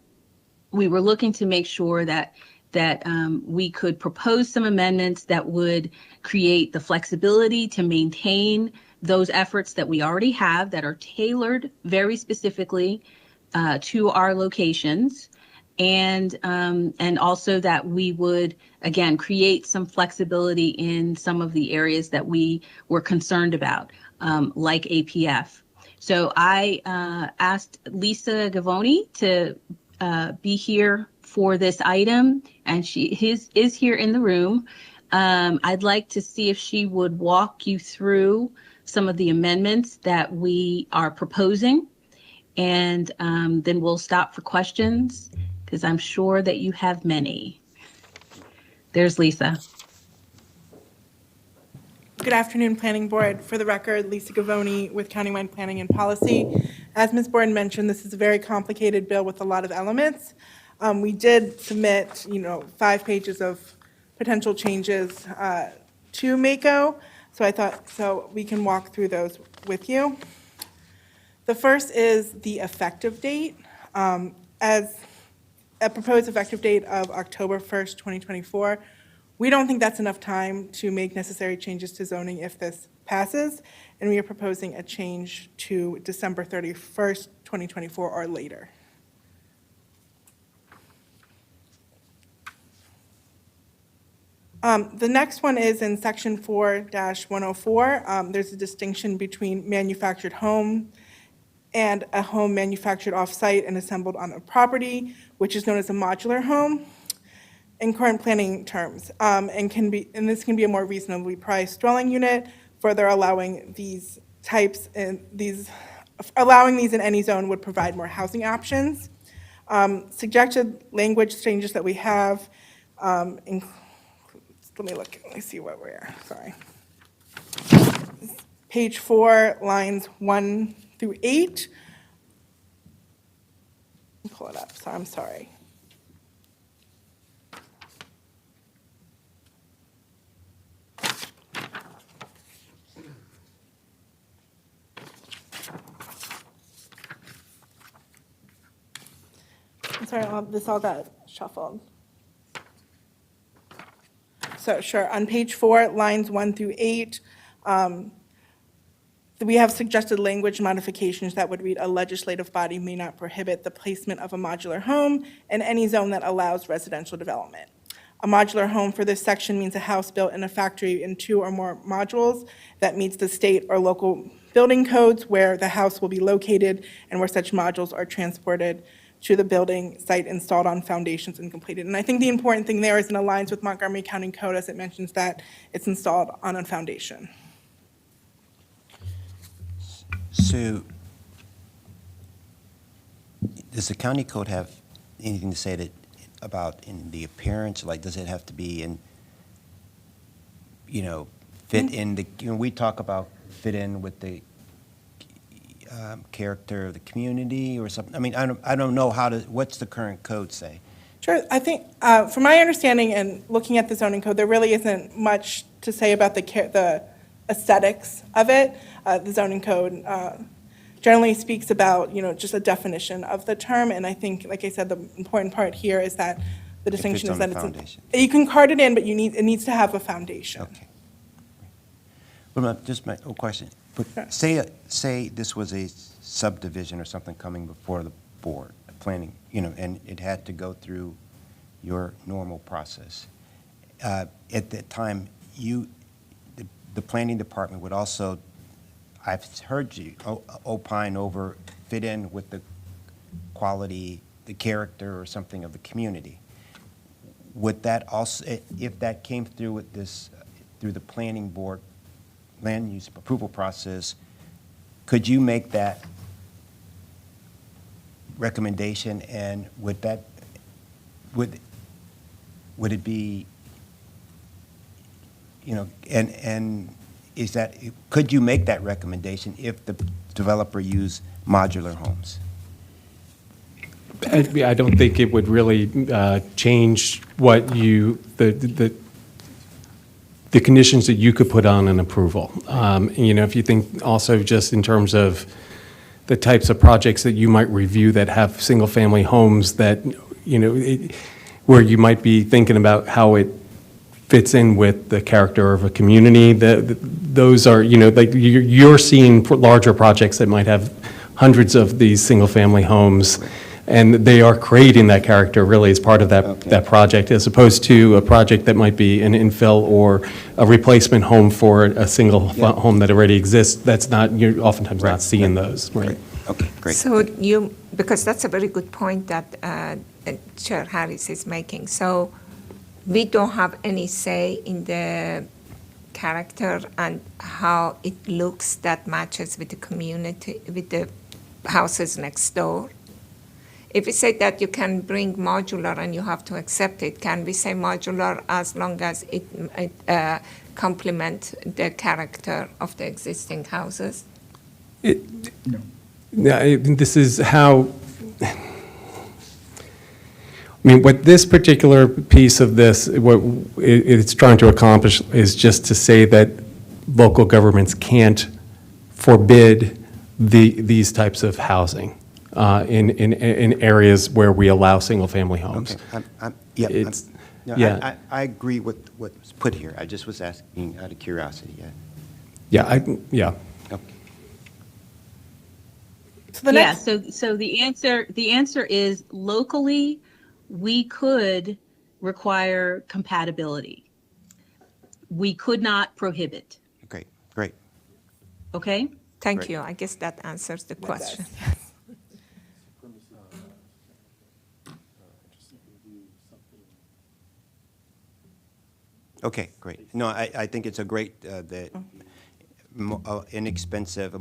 We were looking to make sure that we could propose some amendments that would create the flexibility to maintain those efforts that we already have that are tailored very specifically to our locations, and also that we would, again, create some flexibility in some of the areas that we were concerned about, like APF. So I asked Lisa Gavoni to be here for this item, and she is here in the room. I'd like to see if she would walk you through some of the amendments that we are proposing, and then we'll stop for questions, because I'm sure that you have many. There's Lisa. Good afternoon, Planning Board. For the record, Lisa Gavoni with Countywide Planning and Policy. As Ms. Borden mentioned, this is a very complicated bill with a lot of elements. We did submit, 5 pages of potential changes to MACO, so we can walk through those with you. The first is the effective date. As a proposed effective date of October 1st, 2024, we don't think that's enough time to make necessary changes to zoning if this passes, and we are proposing a change to December 31st, 2024 or later. The next one is in section 4-104. There's a distinction between manufactured home and a home manufactured off-site and assembled on a property, which is known as a modular home in current planning terms, and this can be a more reasonably priced dwelling unit. Further, allowing these in any zone would provide more housing options. Suggested language changes that we have let me see what we're, sorry. Page 4, lines 1 through 8. Pull it up, so I'm sorry. I'm sorry, this all got shuffled. So sure, on page 4, lines 1 through 8, we have suggested language modifications that would read: a legislative body may not prohibit the placement of a modular home in any zone that allows residential development. A modular home for this section means a house built in a factory in 2 or more modules that meets the state or local building codes where the house will be located and where such modules are transported to the building site, installed on foundations and completed. And I think the important thing there is it aligns with Montgomery County Code as it mentions that it's installed on a foundation. So, does the county code have anything to say that about in the appearance? Like, does it have to be in, fit in the, we talk about fit in with the character of the community or something? I mean, I don't know what's the current code say? Sure. I think, from my understanding and looking at the zoning code, there really isn't much to say about the aesthetics of it. The zoning code generally speaks about, just a definition of the term. And I think, like I said, the important part here is that the distinction is that you can card it in, but it needs to have a foundation. Okay. Well, just my question. But say this was a subdivision or something coming before the board, planning, and it had to go through your normal process. At that time, the planning department would also, I've heard you opine over fit in with the quality, the character or something of the community. Would that also, if that came through with this, through the planning board land use approval process, could you make that recommendation, and would it be, and is that, could you make that recommendation if the developer used modular homes? I don't think it would really change what the conditions that you could put on an approval. If you think also just in terms of the types of projects that you might review that have single-family homes that, where you might be thinking about how it fits in with the character of a community, those are, like you're seeing larger projects that might have hundreds of these single-family homes, and they are creating that character really as part of that project, as opposed to a project that might be an infill or a replacement home for a single home that already exists. That's not, you're oftentimes not seeing those, right? Okay, great. So because that's a very good point that Chair Harris is making. So we don't have any say in the character and how it looks that matches with the community, with the houses next door. If we say that you can bring modular and you have to accept it, can we say modular as long as it complement the character of the existing houses? No. Yeah, this is how, what this particular piece of this, what it's trying to accomplish is just to say that local governments can't forbid these types of housing in areas where we allow single-family homes. Okay, I agree with what's put here. I just was asking out of curiosity. Yeah. Okay. So the answer is locally, we could require compatibility. We could not prohibit. Great. Okay? Thank you. I guess that answers the question. Okay, great. No, I think it's a great, a more inexpensive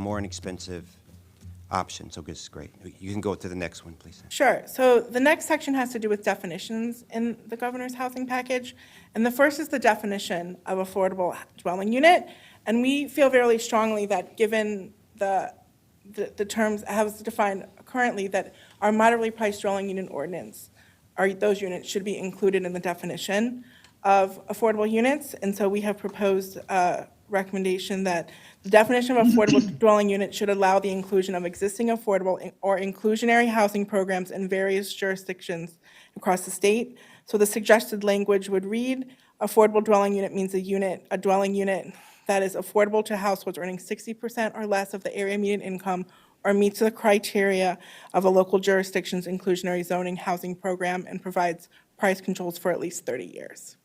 option, so this is great. You can go to the next one, please. Sure. So the next section has to do with definitions in the governor's housing package. And the first is the definition of affordable dwelling unit. And we feel very strongly that given the terms as defined currently, that our moderately priced dwelling unit ordinance, those units should be included in the definition of affordable units. And so we have proposed a recommendation that the definition of affordable dwelling unit should allow the inclusion of existing affordable or inclusionary housing programs in various jurisdictions across the state. So the suggested language would read, affordable dwelling unit means a dwelling unit that is affordable to households earning 60% or less of the area median income or meets the criteria of a local jurisdiction's inclusionary zoning housing program and provides price controls for at least 30 years.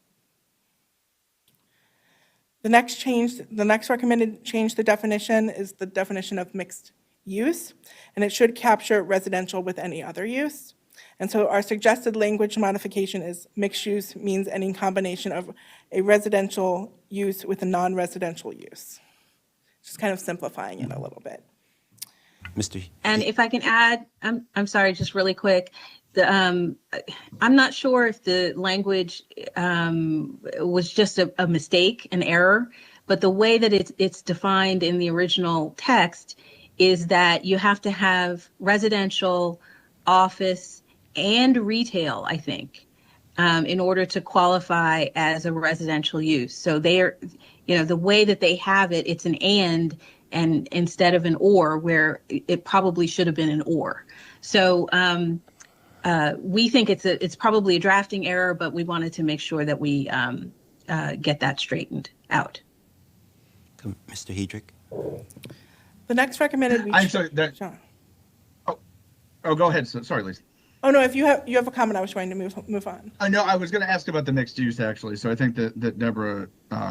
The next recommended change to the definition is the definition of mixed use, and it should capture residential with any other use. And so our suggested language modification is mixed use means any combination of a residential use with a non-residential use. Just kind of simplifying it a little bit. Mr. And if I can add, I'm sorry, just really quick. I'm not sure if the language was just a mistake, an error, but the way that it's defined in the original text is that you have to have residential, office, and retail, I think, in order to qualify as a residential use. So they're, the way that they have it, it's an and instead of an or, where it probably should have been an or. So we think it's probably a drafting error, but we wanted to make sure that we get that straightened out. Mr. Hedrick? The next recommended. I'm sorry. Oh, go ahead. Sorry, Lisa. Oh no, if you have a comment, I was trying to move on. I know I was going to ask about the mixed use actually, so I think that Deborah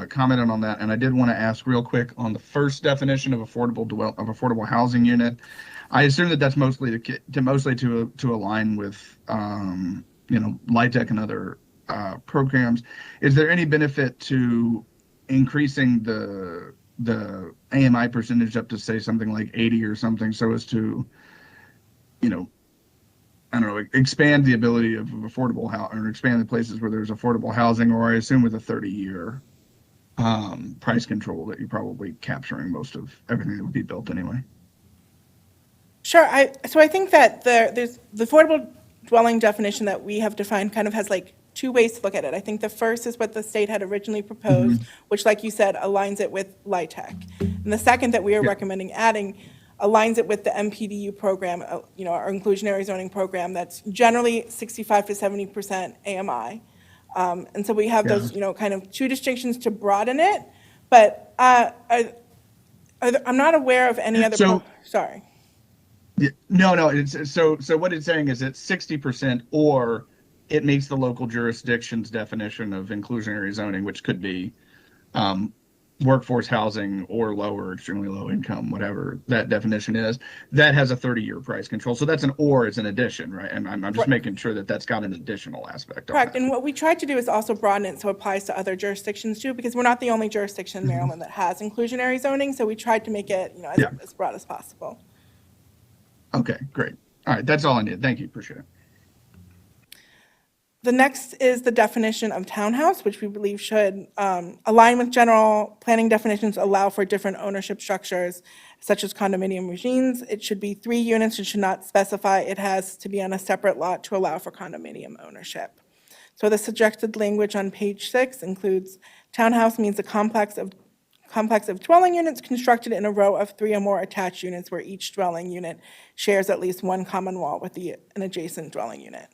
commented on that, and I did want to ask real quick on the first definition of affordable housing unit. I assume that that's mostly to align with LIHTC and other programs. Is there any benefit to increasing the AMI percentage up to say something like 80 or something, so as to I don't know, expand the ability of affordable housing, or expand the places where there's affordable housing, or I assume with a 30-year price control that you're probably capturing most of everything that would be built anyway. Sure. So I think that there's the affordable dwelling definition that we have defined kind of has like two ways to look at it. I think the first is what the state had originally proposed, which, like you said, aligns it with LIHTC. And the second that we are recommending adding aligns it with the MPDU program, our inclusionary zoning program that's generally 65 to 70% AMI. And so we have those, kind of two distinctions to broaden it, but I'm not aware of any other. Sorry. Yeah, no. It's so what it's saying is it's 60%, or it meets the local jurisdiction's definition of inclusionary zoning, which could be workforce housing or lower, extremely low income, whatever that definition is, that has a 30-year price control. So that's an or, it's an addition, right? And I'm just making sure that that's got an additional aspect. Correct. And what we tried to do is also broaden it so it applies to other jurisdictions too, because we're not the only jurisdiction in Maryland that has inclusionary zoning. So we tried to make it, as broad as possible. Okay, great. All right, that's all I need. Thank you. Appreciate it. The next is the definition of townhouse, which we believe should align with general planning definitions, allow for different ownership structures, such as condominium regimes. It should be 3 units. It should not specify it has to be on a separate lot to allow for condominium ownership. So the suggested language on page 6 includes townhouse means a complex of dwelling units constructed in a row of 3 or more attached units where each dwelling unit shares at least one common wall with an adjacent dwelling unit.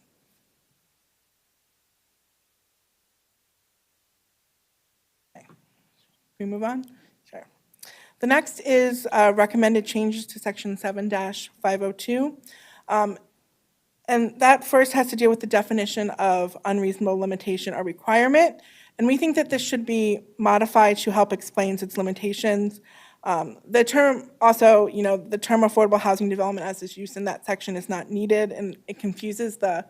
We move on? Sure. The next is recommended changes to section 7-502. And that first has to deal with the definition of unreasonable limitation or requirement. And we think that this should be modified to help explain its limitations. The term also, the term affordable housing development as is used in that section is not needed, and it confuses the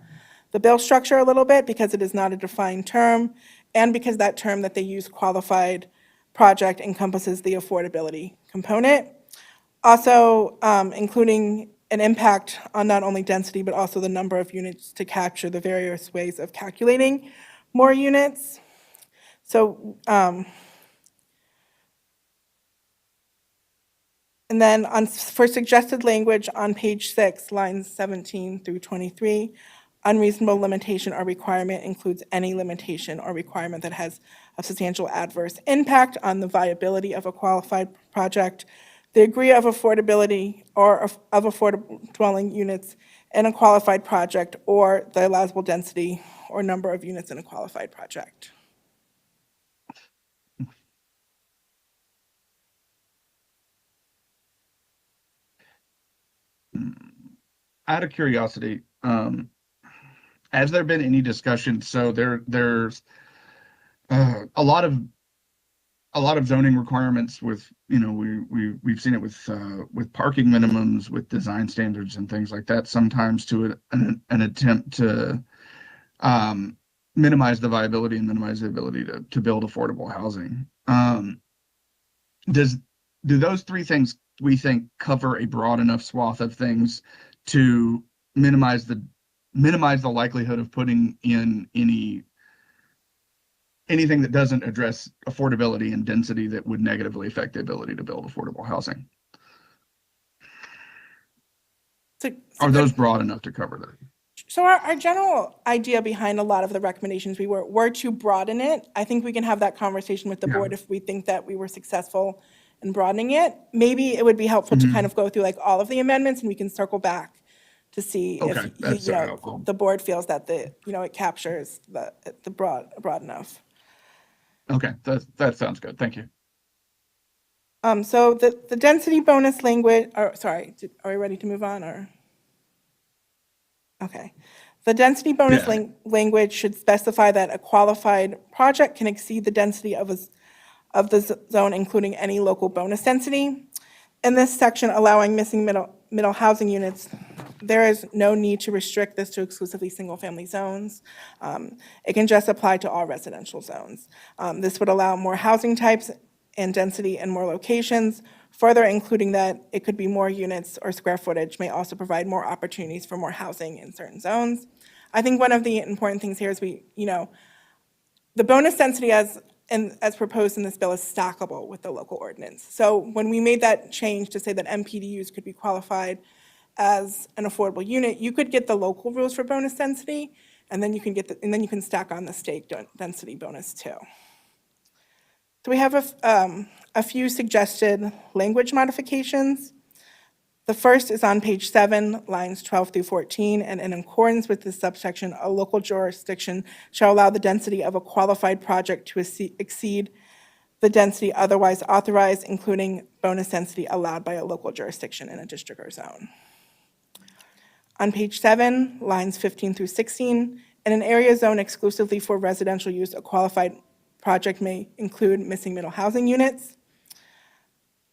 bill structure a little bit because it is not a defined term, and because that term that they use, qualified project, encompasses the affordability component. Also, including an impact on not only density, but also the number of units to capture the various ways of calculating more units. So, and then for suggested language on page 6, lines 17 through 23, unreasonable limitation or requirement includes any limitation or requirement that has a substantial adverse impact on the viability of a qualified project, the degree of affordability or of affordable dwelling units in a qualified project, or the allowable density or number of units in a qualified project. Out of curiosity, has there been any discussion? So there's a lot of zoning requirements with, we've seen it with parking minimums, with design standards and things like that, sometimes to an attempt to minimize the viability and minimize the ability to build affordable housing. Do those 3 things, we think, cover a broad enough swath of things to minimize the minimize the likelihood of putting in anything that doesn't address affordability and density that would negatively affect the ability to build affordable housing. Are those broad enough to cover that? So our general idea behind a lot of the recommendations were to broaden it. I think we can have that conversation with the board if we think that we were successful in broadening it. Maybe it would be helpful to kind of go through like all of the amendments, and we can circle back to see if the board feels that it captures the broad enough. Okay, that sounds good. Thank you. So the density bonus language, or sorry, are we ready to move on, or? Okay. The density bonus language should specify that a qualified project can exceed the density of the zone, including any local bonus density. In this section, allowing missing middle housing units, there is no need to restrict this to exclusively single-family zones. It can just apply to all residential zones. This would allow more housing types and density in more locations, further including that it could be more units or square footage may also provide more opportunities for more housing in certain zones. I think one of the important things here is the bonus density as proposed in this bill is stackable with the local ordinance. So when we made that change to say that MPDUs could be qualified as an affordable unit, you could get the local rules for bonus density, and then you can stack on the state density bonus too. So we have a few suggested language modifications. The first is on page 7, lines 12 through 14, and in accordance with this subsection, a local jurisdiction shall allow the density of a qualified project to exceed the density otherwise authorized, including bonus density allowed by a local jurisdiction in a district or zone. On page 7, lines 15 through 16, in an area zone exclusively for residential use, a qualified project may include missing middle housing units.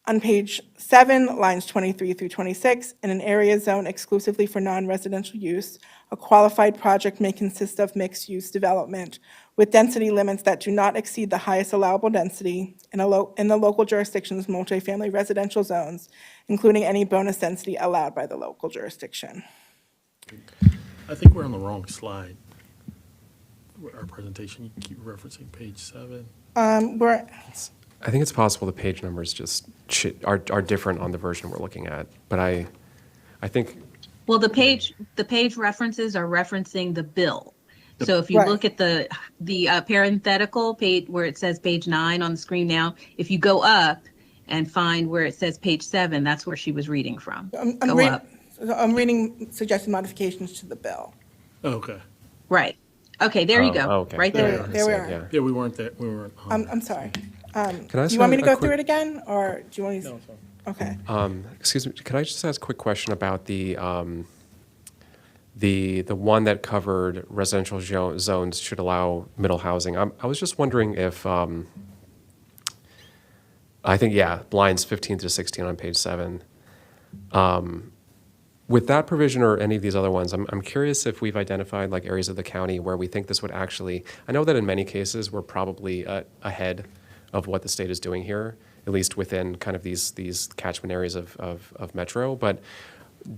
On page 7, lines 23 through 26, in an area zone exclusively for non-residential use, a qualified project may consist of mixed-use development with density limits that do not exceed the highest allowable density in the local jurisdiction's multifamily residential zones, including any bonus density allowed by the local jurisdiction. I think we're on the wrong slide. Our presentation, you keep referencing page 7. I think it's possible the page numbers just are different on the version we're looking at, but I think. Well, the page references are referencing the bill. So if you look at the parenthetical page where it says page 9 on the screen now, if you go up and find where it says page 7, that's where she was reading from. I'm reading suggested modifications to the bill. Oh, okay. Right. Okay, there you go. Okay. Right there. There we are. Yeah, we weren't there. We weren't. I'm sorry. Do you want me to go through it again, or do you want to? No, sorry. Okay. Excuse me. Can I just ask a quick question about the one that covered residential zones should allow middle housing? I was just wondering if I think lines 15 to 16 on page 7. With that provision or any of these other ones, I'm curious if we've identified like areas of the county where we think this would actually. I know that in many cases we're probably ahead of what the state is doing here, at least within kind of these catchment areas of Metro. But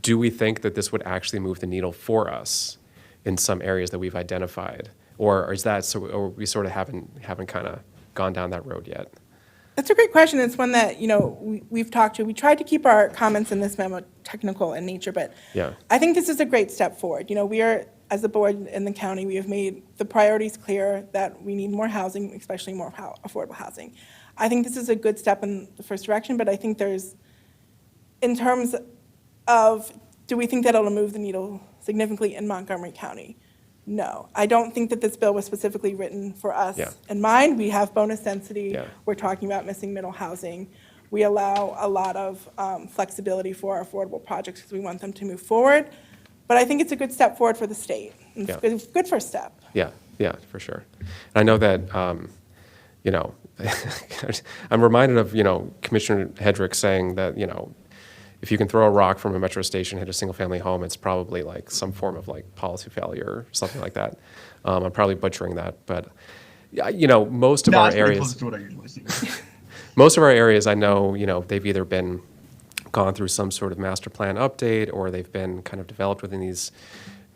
do we think that this would actually move the needle for us in some areas that we've identified, or is that so? Or we sort of haven't kind of gone down that road yet? That's a great question. It's one that we've talked to. We tried to keep our comments in this memo technical in nature, but I think this is a great step forward. We are, as a board in the county, we have made the priorities clear that we need more housing, especially more affordable housing. I think this is a good step in the first direction, but I think there's, in terms of, do we think that it'll move the needle significantly in Montgomery County? No, I don't think that this bill was specifically written for us in mind. We have bonus density. We're talking about missing middle housing. We allow a lot of flexibility for our affordable projects because we want them to move forward. But I think it's a good step forward for the state. It's a good first step. Yeah, for sure. And I know that, I'm reminded of, Commissioner Hedrick saying that, if you can throw a rock from a metro station, hit a single-family home, it's probably like some form of like policy failure or something like that. I'm probably butchering that, but most of our areas, most of our areas, I know, they've either gone through some sort of master plan update, or they've been kind of developed within these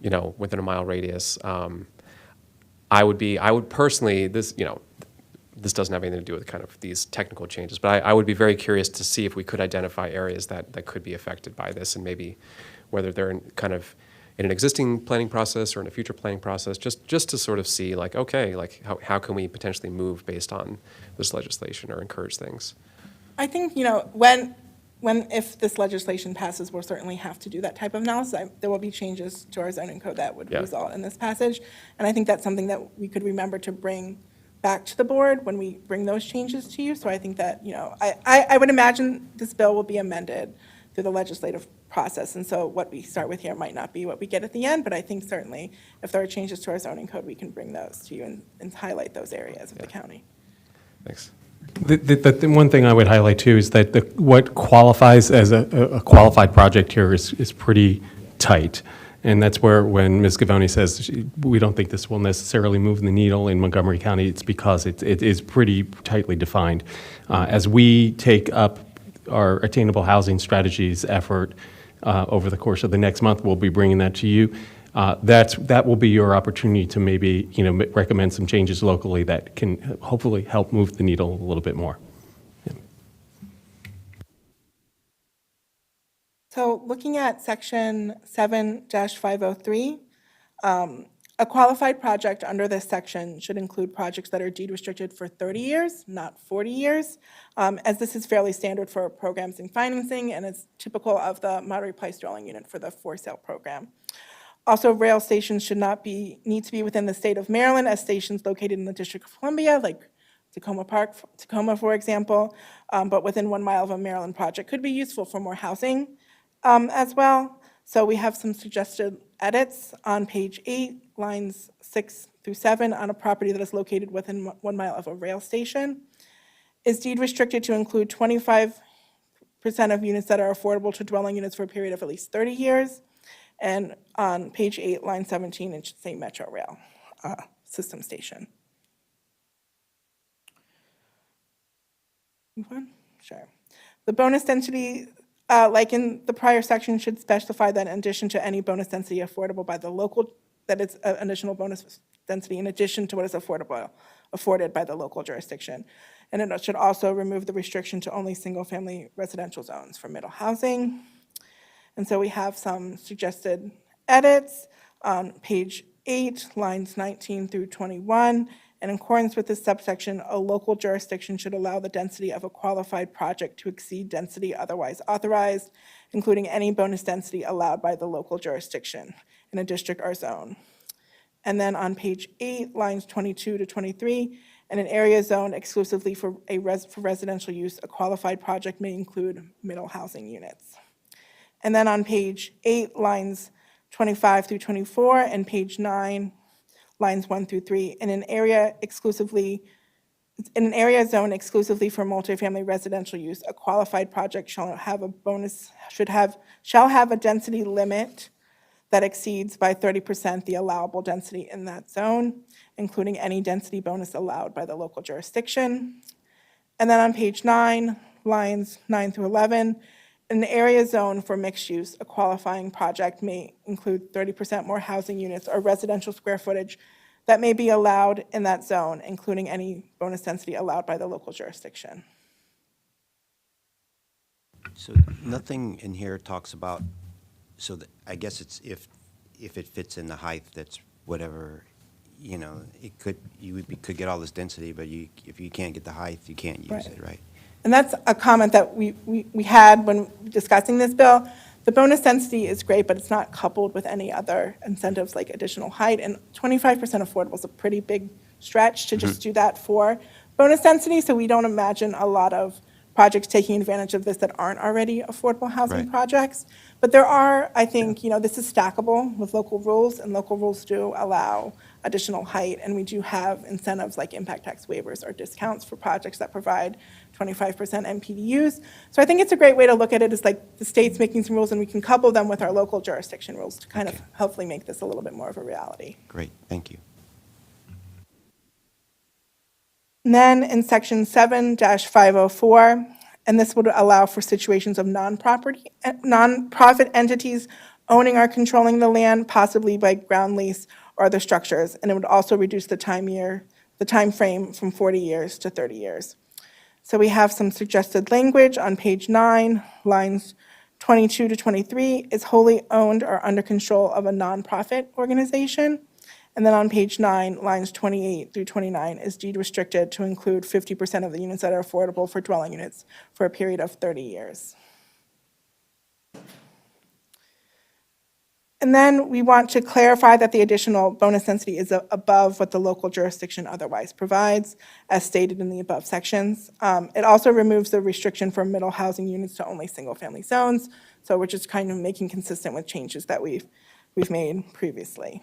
within a mile radius. I would personally, this doesn't have anything to do with kind of these technical changes, but I would be very curious to see if we could identify areas that could be affected by this, and maybe whether they're in an existing planning process or in a future planning process, just to sort of see how can we potentially move based on this legislation or encourage things. I think, if this legislation passes, we'll certainly have to do that type of analysis. There will be changes to our zoning code that would result in this passage. And I think that's something that we could remember to bring back to the board when we bring those changes to you. So I think that, I would imagine this bill will be amended through the legislative process. And so what we start with here might not be what we get at the end, but I think certainly if there are changes to our zoning code, we can bring those to you and highlight those areas of the county. Thanks. The one thing I would highlight too is that what qualifies as a qualified project here is pretty tight. And that's where when Ms. Gavoni says we don't think this will necessarily move the needle in Montgomery County, it's because it is pretty tightly defined. As we take up our attainable housing strategies effort over the course of the next month, we'll be bringing that to you. That will be your opportunity to maybe recommend some changes locally that can hopefully help move the needle a little bit more. Yeah. So looking at section 7-503, a qualified project under this section should include projects that are deed restricted for 30 years, not 40 years, as this is fairly standard for programs and financing, and it's typical of the moderate price dwelling unit for the for sale program. Also, rail stations should need to be within the state of Maryland, as stations located in the District of Columbia, like Tacoma, for example, but within 1 mile of a Maryland project could be useful for more housing as well. So we have some suggested edits on page 8, lines 6 through 7, on a property that is located within 1 mile of a rail station. Is deed restricted to include 25% of units that are affordable to dwelling units for a period of at least 30 years. And on page 8, line 17, it should say Metro Rail system station. Move on? Sure. The bonus density, like in the prior section, should specify that in addition to any bonus density affordable by the local, that it's an additional bonus density in addition to what is afforded by the local jurisdiction. And it should also remove the restriction to only single-family residential zones for middle housing. And so we have some suggested edits on page 8, lines 19 through 21. And in accordance with this subsection, a local jurisdiction should allow the density of a qualified project to exceed density otherwise authorized, including any bonus density allowed by the local jurisdiction in a district or zone. And then on page 8, lines 22 to 23, in an area zoned exclusively for residential use, a qualified project may include middle housing units. And then on page 8, lines 25 through 24, and page 9, lines 1 through 3, in an area zoned exclusively for multifamily residential use, a qualified project shall have a density limit that exceeds by 30% the allowable density in that zone, including any density bonus allowed by the local jurisdiction. And then on page 9, lines 9 through 11, in an area zone for mixed use, a qualifying project may include 30% more housing units or residential square footage that may be allowed in that zone, including any bonus density allowed by the local jurisdiction. So nothing in here talks about, so that, I guess it's if it fits in the height, that's whatever, it could, could get all this density, but if you can't get the height, you can't use it, right? And that's a comment that we had when discussing this bill. The bonus density is great, but it's not coupled with any other incentives like additional height. And 25% affordable is a pretty big stretch to just do that for bonus density. So we don't imagine a lot of projects taking advantage of this that aren't already affordable housing projects. But there are, I think, this is stackable with local rules, and local rules do allow additional height, and we do have incentives like impact tax waivers or discounts for projects that provide 25% NPDUs. So I think it's a great way to look at it as like the state's making some rules, and we can couple them with our local jurisdiction rules to kind of hopefully make this a little bit more of a reality. Great, thank you. And then in section 7-504, and this would allow for situations of nonprofit entities owning or controlling the land, possibly by ground lease or other structures, and it would also reduce the time frame from 40 years to 30 years. So we have some suggested language on page 9, lines 22 to 23, is wholly owned or under control of a nonprofit organization. And then on page 9, lines 28 through 29, is deed restricted to include 50% of the units that are affordable for dwelling units for a period of 30 years. And then we want to clarify that the additional bonus density is above what the local jurisdiction otherwise provides, as stated in the above sections. It also removes the restriction for middle housing units to only single-family zones, so we're just kind of making consistent with changes that we've made previously.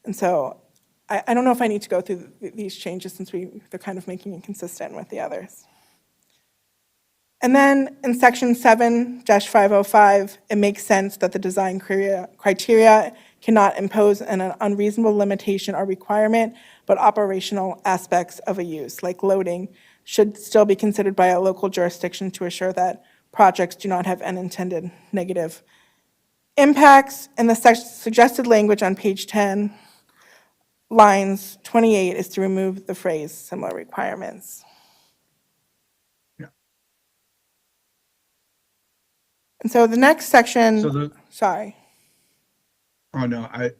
And so I don't know if I need to go through these changes since they're kind of making it consistent with the others. And then in section 7-505, it makes sense that the design criteria cannot impose an unreasonable limitation or requirement, but operational aspects of a use, like loading, should still be considered by a local jurisdiction to assure that projects do not have unintended negative impacts. And the suggested language on page 10, lines 28, is to remove the phrase similar requirements. And so the next section, sorry. Oh, no, I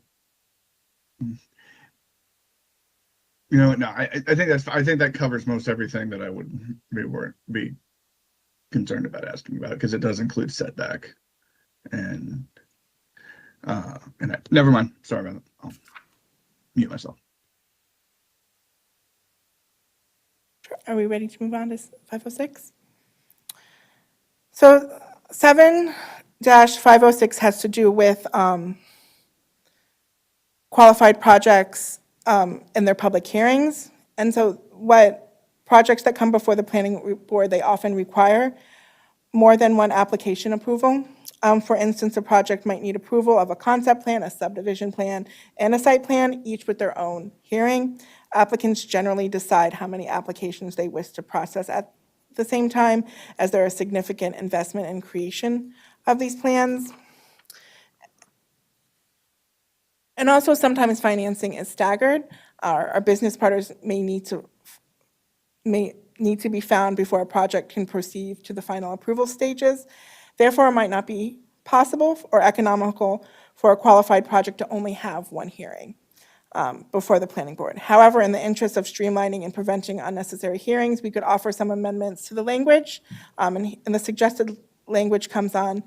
think that covers most everything that I would be concerned about asking about, because it does include setback and never mind. Sorry about that. I'll mute myself. Are we ready to move on to 506? So 7-506 has to do with qualified projects in their public hearings. And so what projects that come before the planning board, they often require more than one application approval. For instance, a project might need approval of a concept plan, a subdivision plan, and a site plan, each with their own hearing. Applicants generally decide how many applications they wish to process at the same time, as there is significant investment in creation of these plans. And also sometimes financing is staggered. Our business partners may need to be found before a project can proceed to the final approval stages. Therefore, it might not be possible or economical for a qualified project to only have one hearing before the planning board. However, in the interest of streamlining and preventing unnecessary hearings, we could offer some amendments to the language. And the suggested language comes on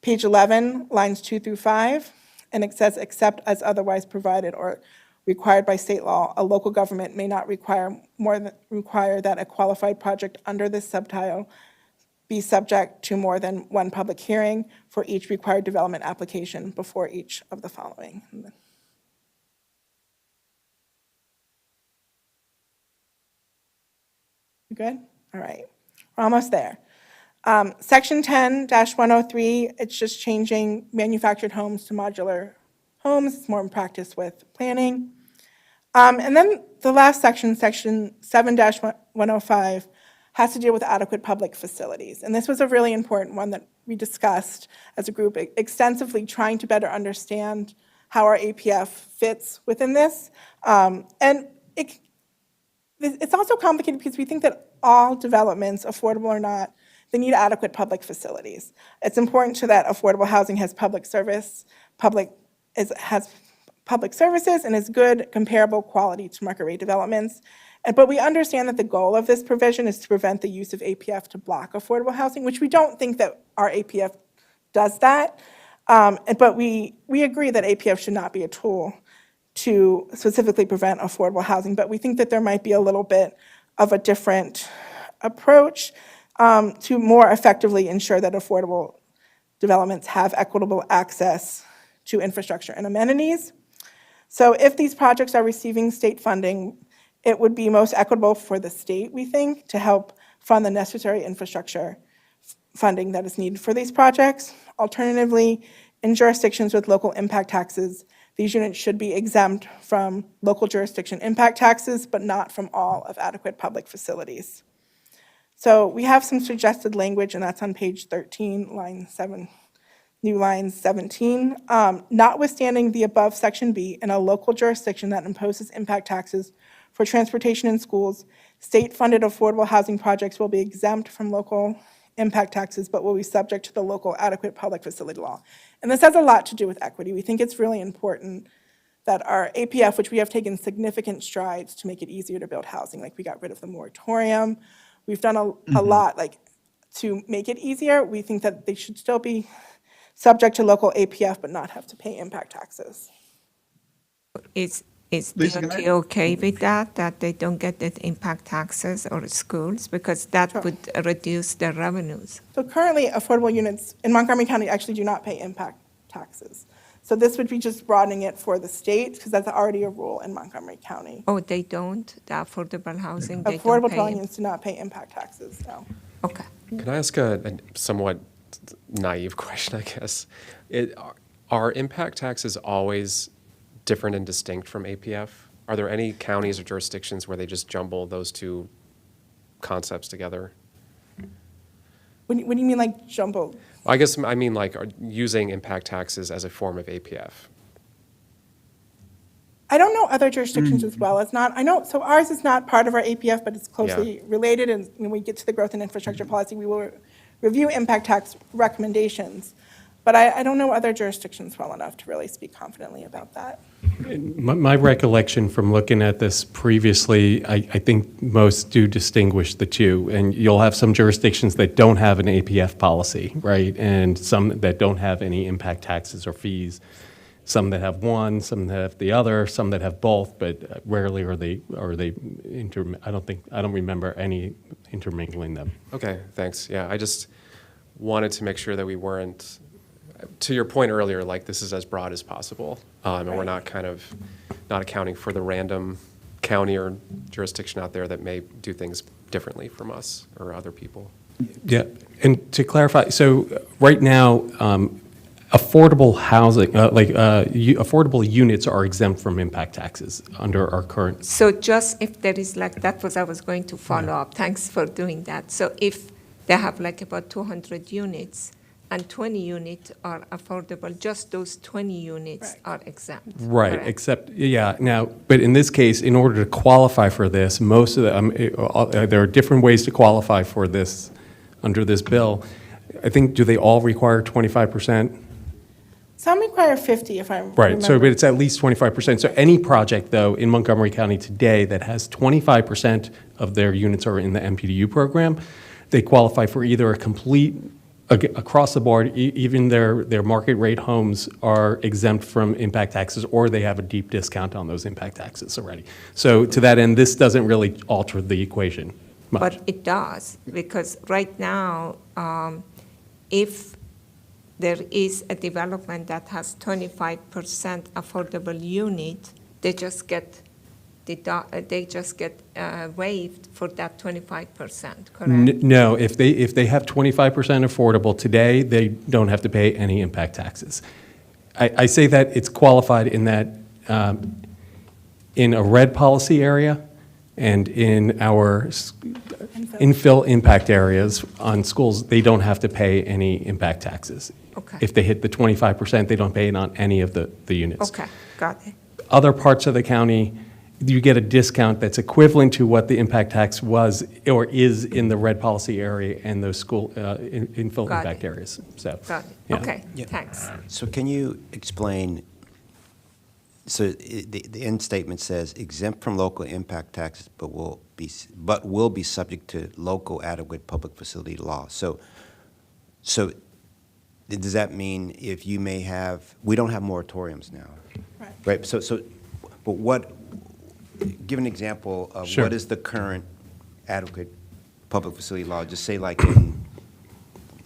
page 11, lines 2 through 5, and it says, except as otherwise provided or required by state law, a local government may not require that a qualified project under this subtitle be subject to more than one public hearing for each required development application before each of the following. You good? All right, we're almost there. Section 10-103, it's just changing manufactured homes to modular homes. It's more in practice with planning. And then the last section, section 7-105, has to deal with adequate public facilities. And this was a really important one that we discussed as a group extensively, trying to better understand how our APF fits within this. And it's also complicated because we think that all developments, affordable or not, they need adequate public facilities. It's important that affordable housing has public services and is good, comparable quality to market rate developments. But we understand that the goal of this provision is to prevent the use of APF to block affordable housing, which we don't think that our APF does that. But we agree that APF should not be a tool to specifically prevent affordable housing, but we think that there might be a little bit of a different approach to more effectively ensure that affordable developments have equitable access to infrastructure and amenities. So if these projects are receiving state funding, it would be most equitable for the state, we think, to help fund the necessary infrastructure funding that is needed for these projects. Alternatively, in jurisdictions with local impact taxes, these units should be exempt from local jurisdiction impact taxes, but not from all of adequate public facilities. So we have some suggested language, and that's on page 13, line 7 new line 17. Notwithstanding the above section B, in a local jurisdiction that imposes impact taxes for transportation in schools, state-funded affordable housing projects will be exempt from local impact taxes, but will be subject to the local adequate public facility law. And this has a lot to do with equity. We think it's really important that our APF, which we have taken significant strides to make it easier to build housing, like we got rid of the moratorium. We've done a lot like to make it easier. We think that they should still be subject to local APF, but not have to pay impact taxes. Is Lisa, can DOT I- okay with that they don't get the impact taxes or schools? Because that would reduce their revenues. So currently, affordable units in Montgomery County actually do not pay impact taxes. So this would be just broadening it for the state, because that's already a rule in Montgomery County. Oh, they don't? The affordable housing, they don't Affordable pay? dwelling units do not pay impact taxes, no. Okay. Can I ask a somewhat naive question, I guess? Are impact taxes always different and distinct from APF? Are there any counties or jurisdictions where they just jumble those two concepts together? What do you mean, like jumbo? I guess I mean like using impact taxes as a form of APF. I don't know other jurisdictions as well. It's not, I know, so ours is not part of our APF, but it's closely related, and when we get to the growth and infrastructure policy, we will review impact tax recommendations. But I don't know other jurisdictions well enough to really speak confidently about that. My recollection from looking at this previously, I think most do distinguish the two. And you'll have some jurisdictions that don't have an APF policy, right? And some that don't have any impact taxes or fees. Some that have one, some that have the other, some that have both, but rarely are they I don't remember any intermingling them. Okay, thanks. Yeah, I just wanted to make sure that we weren't, to your point earlier, like this is as broad as possible, and we're not not accounting for the random county or jurisdiction out there that may do things differently from us or other people. Yeah, and to clarify, so right now, affordable housing, affordable units are exempt from impact taxes under our current. So just if there is like, that was I was going to follow up. Thanks for doing that. So if they have like about 200 units and 20 units are affordable, just those 20 units are exempt. Right, correct? except, yeah, now, but in this case, in order to qualify for this, most of the, there are different ways to qualify for this under this bill. I think, do they all require 25%? Some require 50, if I'm Right, so but it's at least 25%. So any project, though, in Montgomery County today that has 25% of their units are in the MPDU program, they qualify for either a complete, across the board, even their market rate homes are exempt from impact taxes, or they have a deep discount on those impact taxes already. So to that end, this doesn't really alter the equation much. But it does, because right now, if there is a development that has 25% affordable unit, they just get waived for that 25%, correct? No, if they have 25% affordable today, they don't have to pay any impact taxes. I say that it's qualified in that in a red policy area and in our infill impact areas on schools, they don't have to pay any impact taxes. Okay. If they hit the 25%, they don't pay it on any of the units. Okay, got it. Other parts of the county, you get a discount that's equivalent to what the impact tax was or is in the red policy area and those school infill Got impact it. areas. So, Got it. yeah. Okay, thanks. So can you explain, so the end statement says exempt from local impact taxes, but will be subject to local adequate public facility law. So does that mean if you may have, we don't have moratoriums now? Right, but what, give an example of Sure. what is the current adequate public facility law? Just say like in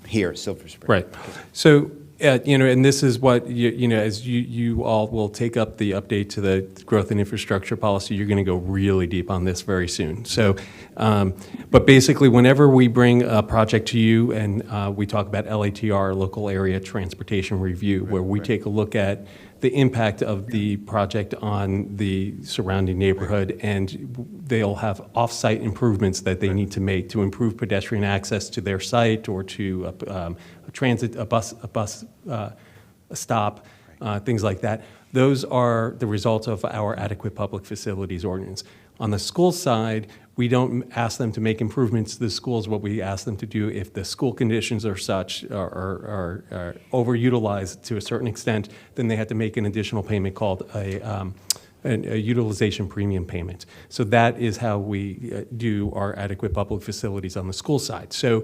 here, Silver Spring. Right. So, and this is what, as you all will take up the update to the growth and infrastructure policy, you're going to go really deep on this very soon. So, but basically, whenever we bring a project to you and we talk about LATR, Local Area Transportation Review, where we take a look at the impact of the project on the surrounding neighborhood, and they'll have off-site improvements that they need to make to improve pedestrian access to their site or to a bus stop, things like that. Those are the results of our adequate public facilities ordinance. On the school side, we don't ask them to make improvements to the schools. What we ask them to do, if the school conditions are such, are overutilized to a certain extent, then they have to make an additional payment called a utilization premium payment. So that is how we do our adequate public facilities on the school side. So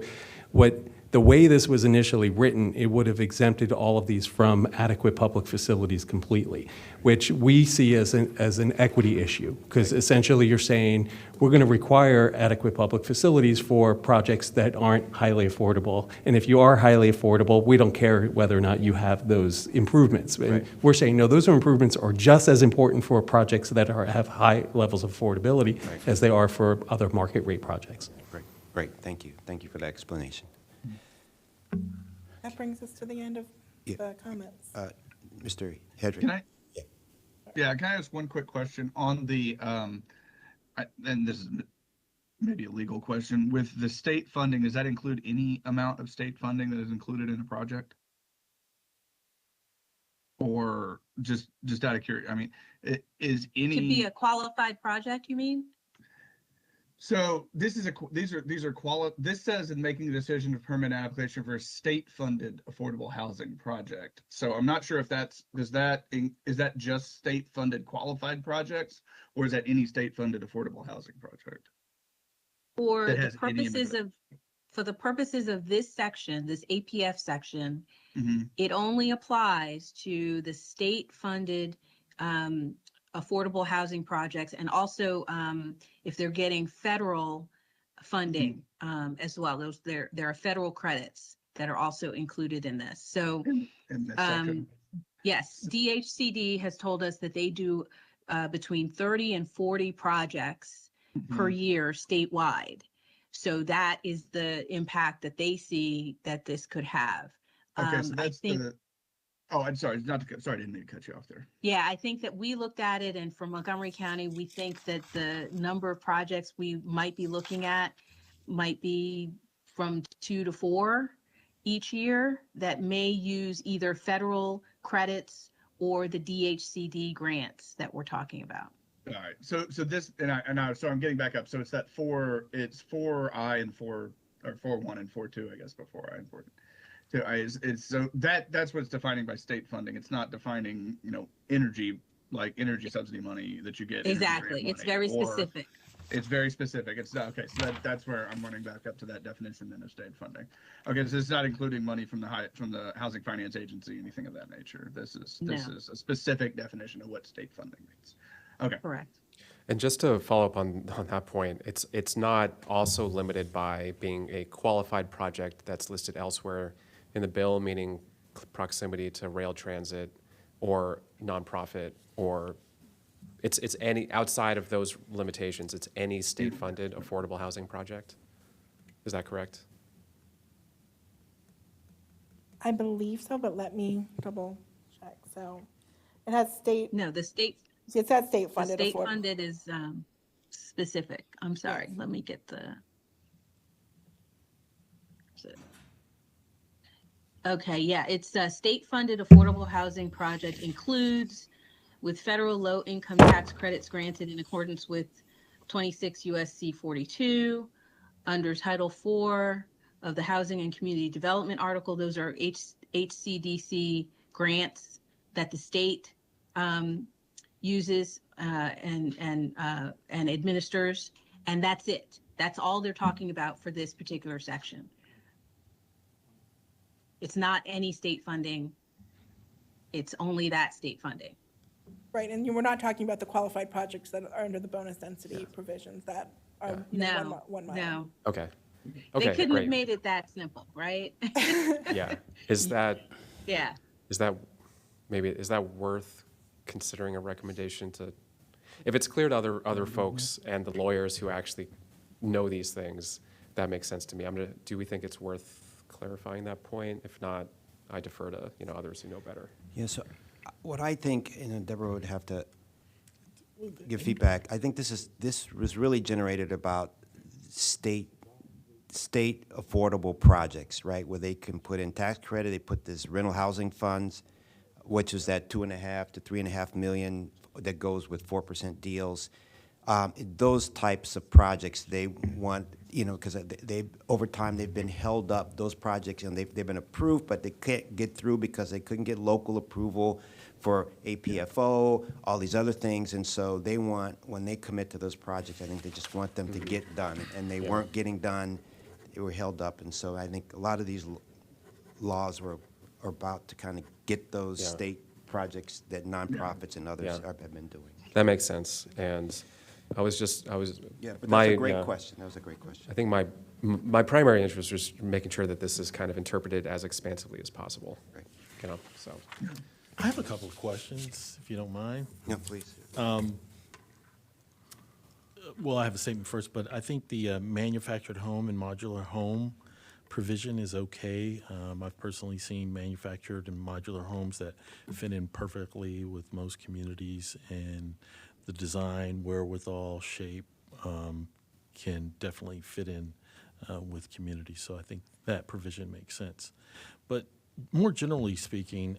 the way this was initially written, it would have exempted all of these from adequate public facilities completely, which we see as an equity issue, because essentially you're saying we're going to require adequate public facilities for projects that aren't highly affordable. And if you are highly affordable, we don't care whether or not you have those improvements. Right. We're saying, no, those improvements are just as important for projects that have high levels of affordability as they are for other market rate projects. Great, thank you. Thank you for that explanation. That brings us to the end of the comments. Mr. Hedrick. Can I? Yeah, can I ask one quick question on the, and this is maybe a legal question, with the state funding, does that include any amount of state funding that is included in a project? Or just out of curiosity, I mean, is any? To be a qualified project, you mean? So this is this says in making a decision to permit an application for a state-funded affordable housing project. So I'm not sure if is that just state-funded qualified projects, or is that any state-funded affordable housing project? For the purposes of this section, this APF section, it only applies to the state-funded affordable housing projects, and also if they're getting federal funding as well. There are federal credits that are also included in this. So in this section. Yes, DHCD has told us that they do between 30 and 40 projects per year statewide. So that is the impact that they see that this could have. Okay, so that's Oh, I'm sorry. Sorry, I didn't mean to cut you off there. Yeah, I think that we looked at it, and for Montgomery County, we think that the number of projects we might be looking at might be from 2 to 4 each year that may use either federal credits or the DHCD grants that we're talking about. All right. So this, so I'm getting back up. So it's 4I and 4, or 4.1 and 4.2, I guess, before I and 4. So that's what's defining by state funding. It's not defining, energy subsidy money that you get. Exactly. It's very specific. It's very specific. It's not, okay. So that's where I'm running back up to that definition then of state funding. Okay. So it's not including money from the Housing Finance Agency, anything of that nature. This is a specific definition of what state funding means. Okay. Correct. And just to follow up on that point, it's not also limited by being a qualified project that's listed elsewhere in the bill, meaning proximity to rail transit or nonprofit, or it's any outside of those limitations. It's any state-funded affordable housing project. Is that correct? I believe so, but let me double check. So it has state. No, the state. It says state-funded. The state-funded is specific. I'm sorry. Let me get the. Okay, yeah, it's a state-funded affordable housing project includes with federal low-income tax credits granted in accordance with 26 USC 42 under Title IV of the Housing and Community Development Article. Those are HCDC grants that the state uses and administers, and that's it. That's all they're talking about for this particular section. It's not any state funding. It's only that state funding. Right, and we're not talking about the qualified projects that are under the bonus density provisions that are one mile. No. Okay. They couldn't have made it that simple, right? Yeah. Is that worth considering a recommendation to, if it's clear to other folks and the lawyers who actually know these things, that makes sense to me. Do we think it's worth clarifying that point? If not, I defer to others who know better. Yeah, so what I think, and Deborah would have to give feedback, I think this was really generated about state affordable projects, right? Where they can put in tax credit, they put this rental housing funds, which is that 2.5 to 3.5 million that goes with 4% deals. Those types of projects, they want, because they over time they've been held up, those projects, and they've been approved, but they can't get through because they couldn't get local approval for APFO, all these other things, and so they want, when they commit to those projects, I think they just want them to get done, and they weren't getting done, they were held up, and so I think a lot of these laws are about to kind of get those state projects that nonprofits and others have been doing. That makes sense, and I was. Yeah, but that's a great question. That was a great question. I think my primary interest was making sure that this is kind of interpreted as expansively as possible. Right. So. I have a couple of questions, if you don't mind. Yeah, please. Well, I have a statement first, but I think the manufactured home and modular home provision is okay. I've personally seen manufactured and modular homes that fit in perfectly with most communities, and the design, wherewithal, shape can definitely fit in with communities. So I think that provision makes sense. But more generally speaking,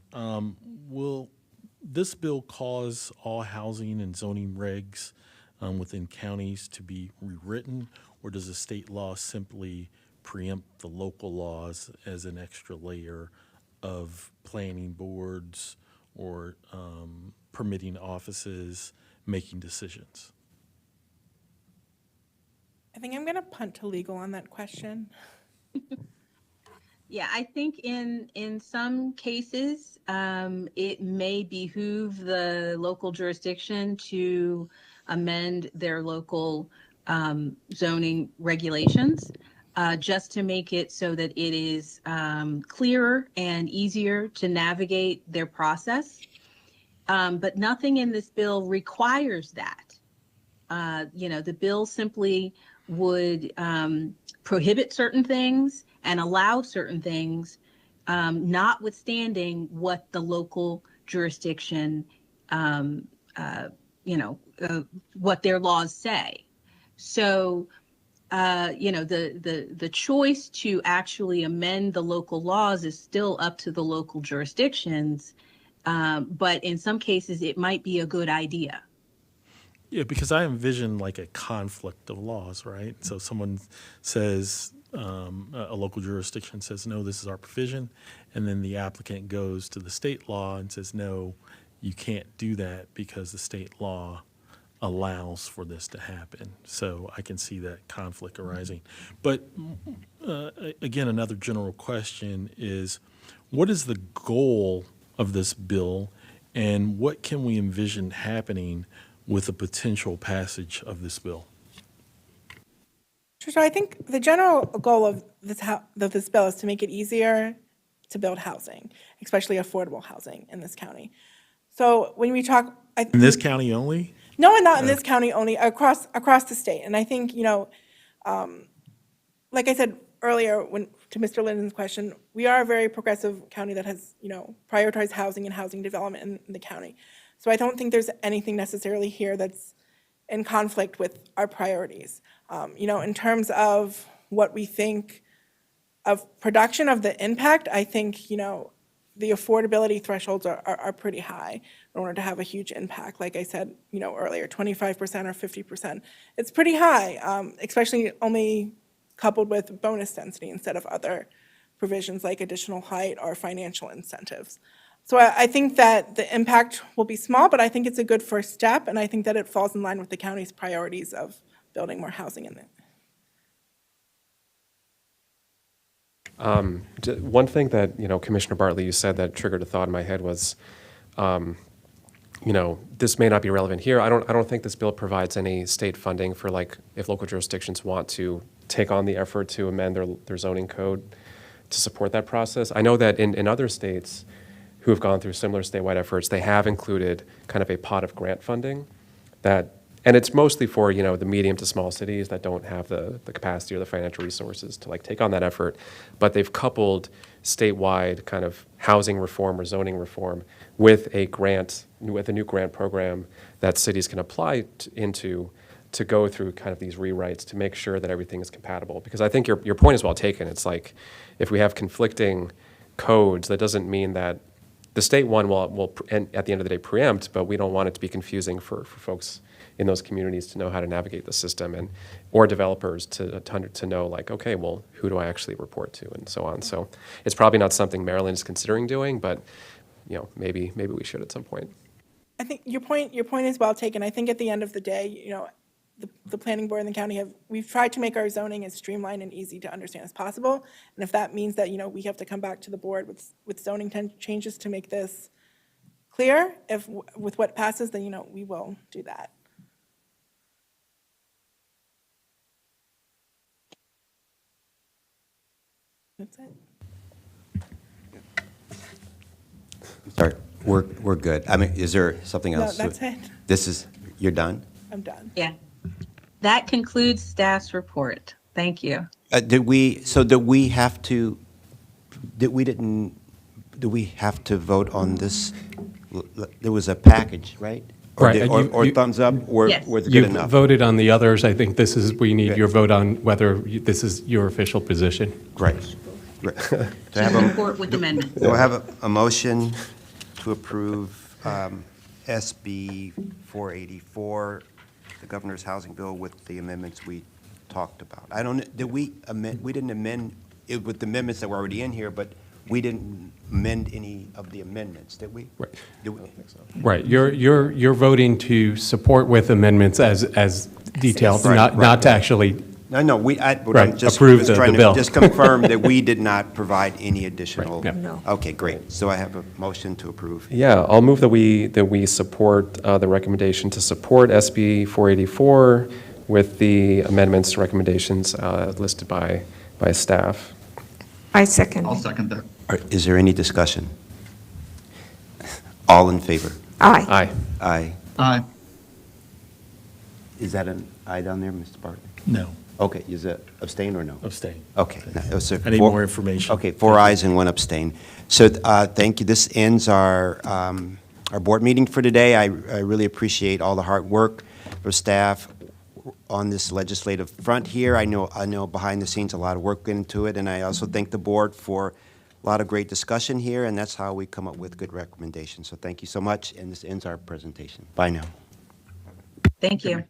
will this bill cause all housing and zoning regs within counties to be rewritten, or does the state law simply preempt the local laws as an extra layer of planning boards or permitting offices making decisions? I think I'm going to punt to legal on that question. Yeah, I think in some cases, it may behoove the local jurisdiction to amend their local zoning regulations, just to make it so that it is clearer and easier to navigate their process. But nothing in this bill requires that. The bill simply would prohibit certain things and allow certain things, notwithstanding what the local jurisdiction, what their laws say. So, the choice to actually amend the local laws is still up to the local jurisdictions, but in some cases, it might be a good idea. Yeah, because I envision like a conflict of laws, right? So someone says, a local jurisdiction says, no, this is our provision, and then the applicant goes to the state law and says, no, you can't do that because the state law allows for this to happen. So I can see that conflict arising. But again, another general question is, what is the goal of this bill, and what can we envision happening with a potential passage of this bill? So I think the general goal of this bill is to make it easier to build housing, especially affordable housing in this county. So when we talk, In this county only? No, and not in this county only, across the state. And I think, like I said earlier, to Mr. Linden's question, we are a very progressive county that has, prioritized housing and housing development in the county. So I don't think there's anything necessarily here that's in conflict with our priorities. In terms of what we think of production of the impact, I think, the affordability thresholds are pretty high in order to have a huge impact. Like I said, earlier, 25% or 50%. It's pretty high, especially only coupled with bonus density instead of other provisions like additional height or financial incentives. So I think that the impact will be small, but I think it's a good first step, and I think that it falls in line with the county's priorities of building more housing in it. One thing that, Commissioner Bartley, you said that triggered a thought in my head was, this may not be relevant here. I don't think this bill provides any state funding for, like, if local jurisdictions want to take on the effort to amend their zoning code to support that process. I know that in other states who have gone through similar statewide efforts, they have included kind of a pot of grant funding that And it's mostly for, you know, the medium to small cities that don't have the capacity or the financial resources to like take on that effort. But they've coupled statewide kind of housing reform or zoning reform with a grant, with a new grant program that cities can apply into to go through kind of these rewrites to make sure that everything is compatible. Because I think your point is well taken. It's like if we have conflicting codes, that doesn't mean that the state one will at the end of the day preempt, but we don't want it to be confusing for folks in those communities to know how to navigate the system, and or developers to know like, okay, well, who do I actually report to, and so on. So it's probably not something Maryland is considering doing, but you know, maybe we should at some point. I think your point is well taken. I think at the end of the day, you know, the planning board and the county we've tried to make our zoning as streamlined and easy to understand as possible. And if that means that, you know, we have to come back to the board with zoning changes to make this clear, with what passes, then, you know, we will do that. That's it. Sorry, we're good. I mean, is there something else? No, that's it. You're done? I'm done. Yeah. That concludes staff's report. Thank you. Do we have to vote on this? There was a package, right? Right. Or thumbs up, or Yes. was it good You've enough? voted on the others. I think we need your vote on whether this is your official position. Right. Do I have Report with amendments. do I have a motion to approve SB 484, the Governor's Housing Bill, with the amendments we talked about? I don't, did we amend, we didn't amend it with the amendments that were already in here, but we didn't amend any of the amendments, did we? Right. Did we? Right. You're voting to support with amendments as detailed, Right, not to actually. No, Right, I'm just approve was the trying to bill. just confirm that we did not provide any additional. Right, yeah. No. Okay, great. So I have a motion to approve. Yeah, I'll move that we support the recommendation to support SB 484 with the amendments recommendations listed by staff. I second. I'll second that. Is there any discussion? All in favor? Aye. Aye. Aye. Aye. Is that an aye down there, Mr. Bartley? No. Okay, is it abstain or no? Abstain. Okay. no, it was I need four- more information. Okay, 4 ayes and 1 abstain. So thank you. This ends our board meeting for today. I really appreciate all the hard work for staff on this legislative front here. I know behind the scenes a lot of work went into it, and I also thank the board for a lot of great discussion here, and that's how we come up with good recommendations. So thank you so much, and this ends our presentation. Bye now. Thank you.